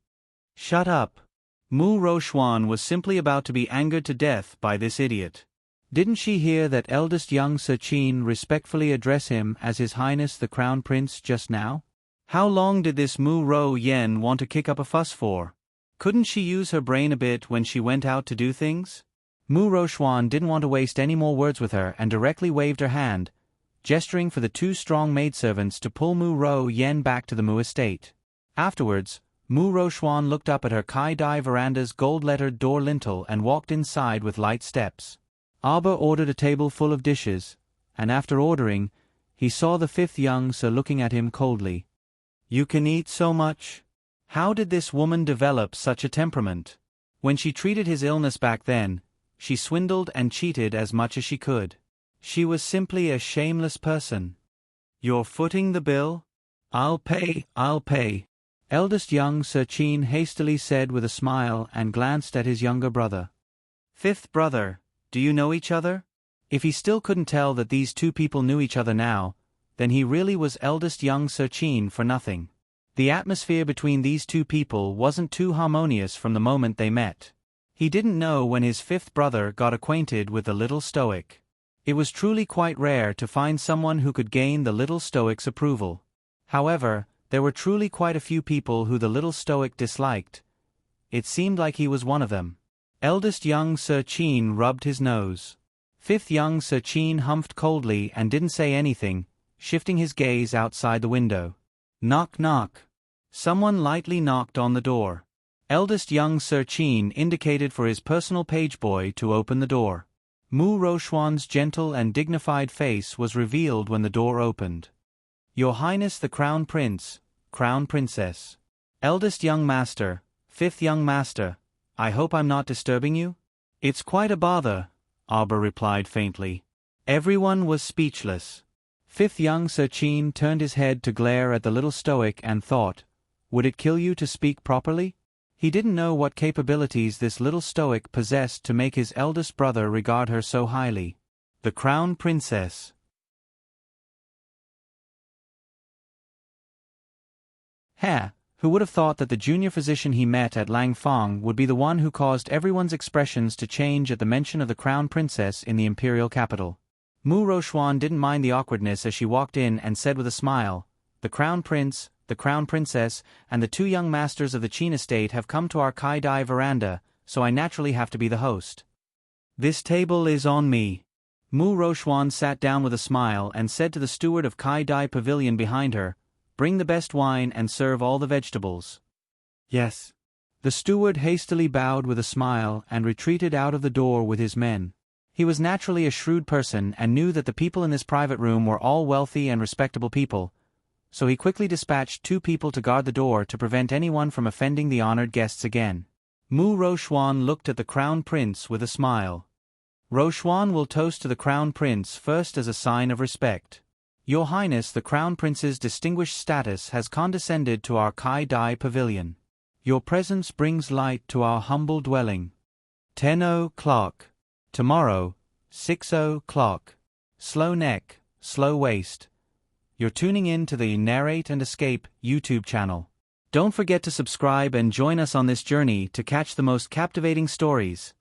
"Shut up." Mu Ro Xuan was simply about to be angered to death by this idiot. Didn't she hear that eldest young Sir Qin respectfully address him as His Highness the Crown Prince just now? How long did this Mu Ro Yen want to kick up a fuss for? Couldn't she use her brain a bit when she went out to do things? Mu Ro Xuan didn't want to waste any more words with her and directly waved her hand, gesturing for the two strong maidservants to pull Mu Ro Yen back to the Mu estate. Afterwards, Mu Ro Xuan looked up at her Kai-Dai veranda's gold-lettered door lintel and walked inside with light steps. Aba ordered a table full of dishes, and after ordering, he saw the fifth young Sir looking at him coldly. "You can eat so much? How did this woman develop such a temperament? When she treated his illness back then, she swindled and cheated as much as she could. She was simply a shameless person." "You're footing the bill?" I'll pay." Eldest young Sir Qin hastily said with a smile and glanced at his younger brother. "Fifth brother, do you know each other?" If he still couldn't tell that these two people knew each other now, then he really was eldest young Sir Qin for nothing. The atmosphere between these two people wasn't too harmonious from the moment they met. He didn't know when his fifth brother got acquainted with the little stoic. It was truly quite rare to find someone who could gain the little stoic's approval. However, there were truly quite a few people who the little stoic disliked. It seemed like he was one of them. Eldest young Sir Qin rubbed his nose. Fifth young Sir Qin humphed coldly and didn't say anything, shifting his gaze outside the window. Knock knock. Someone lightly knocked on the door. Eldest young Sir Qin indicated for his personal page boy to open the door. Mu Ro Xuan's gentle and dignified face was revealed when the door opened. "Your Highness the Crown Prince, Crown Princess. Eldest young master, fifth young master, I hope I'm not disturbing you?" "It's quite a bother," Aba replied faintly. Everyone was speechless. Fifth young Sir Qin turned his head to glare at the little stoic and thought, would it kill you to speak properly? He didn't know what capabilities this little stoic possessed to make his eldest brother regard her so highly. The Crown Princess. Who would have thought that the junior physician he met at Langfang would be the one who caused everyone's expressions to change at the mention of the Crown Princess in the imperial capital? Mu Ro Xuan didn't mind the awkwardness as she walked in and said with a smile, "The Crown Prince, the Crown Princess, and the two young masters of the Qin estate have come to our Kai-Dai veranda, so I naturally have to be the host. This table is on me." Mu Ro Xuan sat down with a smile and said to the steward of Kai-Dai Pavilion behind her, "Bring the best wine and serve all the vegetables." "Yes." The steward hastily bowed with a smile and retreated out of the door with his men. He was naturally a shrewd person and knew that the people in this private room were all wealthy and respectable people, so he quickly dispatched two people to guard the door to prevent anyone from offending the honored guests again. Mu Rochuan looked at the Crown Prince with a smile. Rochuan will toast to the Crown Prince first as a sign of respect. Your Highness, the Crown Prince's distinguished status has condescended to our Kai Dai pavilion. Your presence brings light to our humble dwelling. 10 o'clock. Tomorrow, 6 o'clock. Slow neck, slow waist. You're tuning in to the Narrate and Escape YouTube channel. Don't forget to subscribe and join us on this journey to catch the most captivating stories.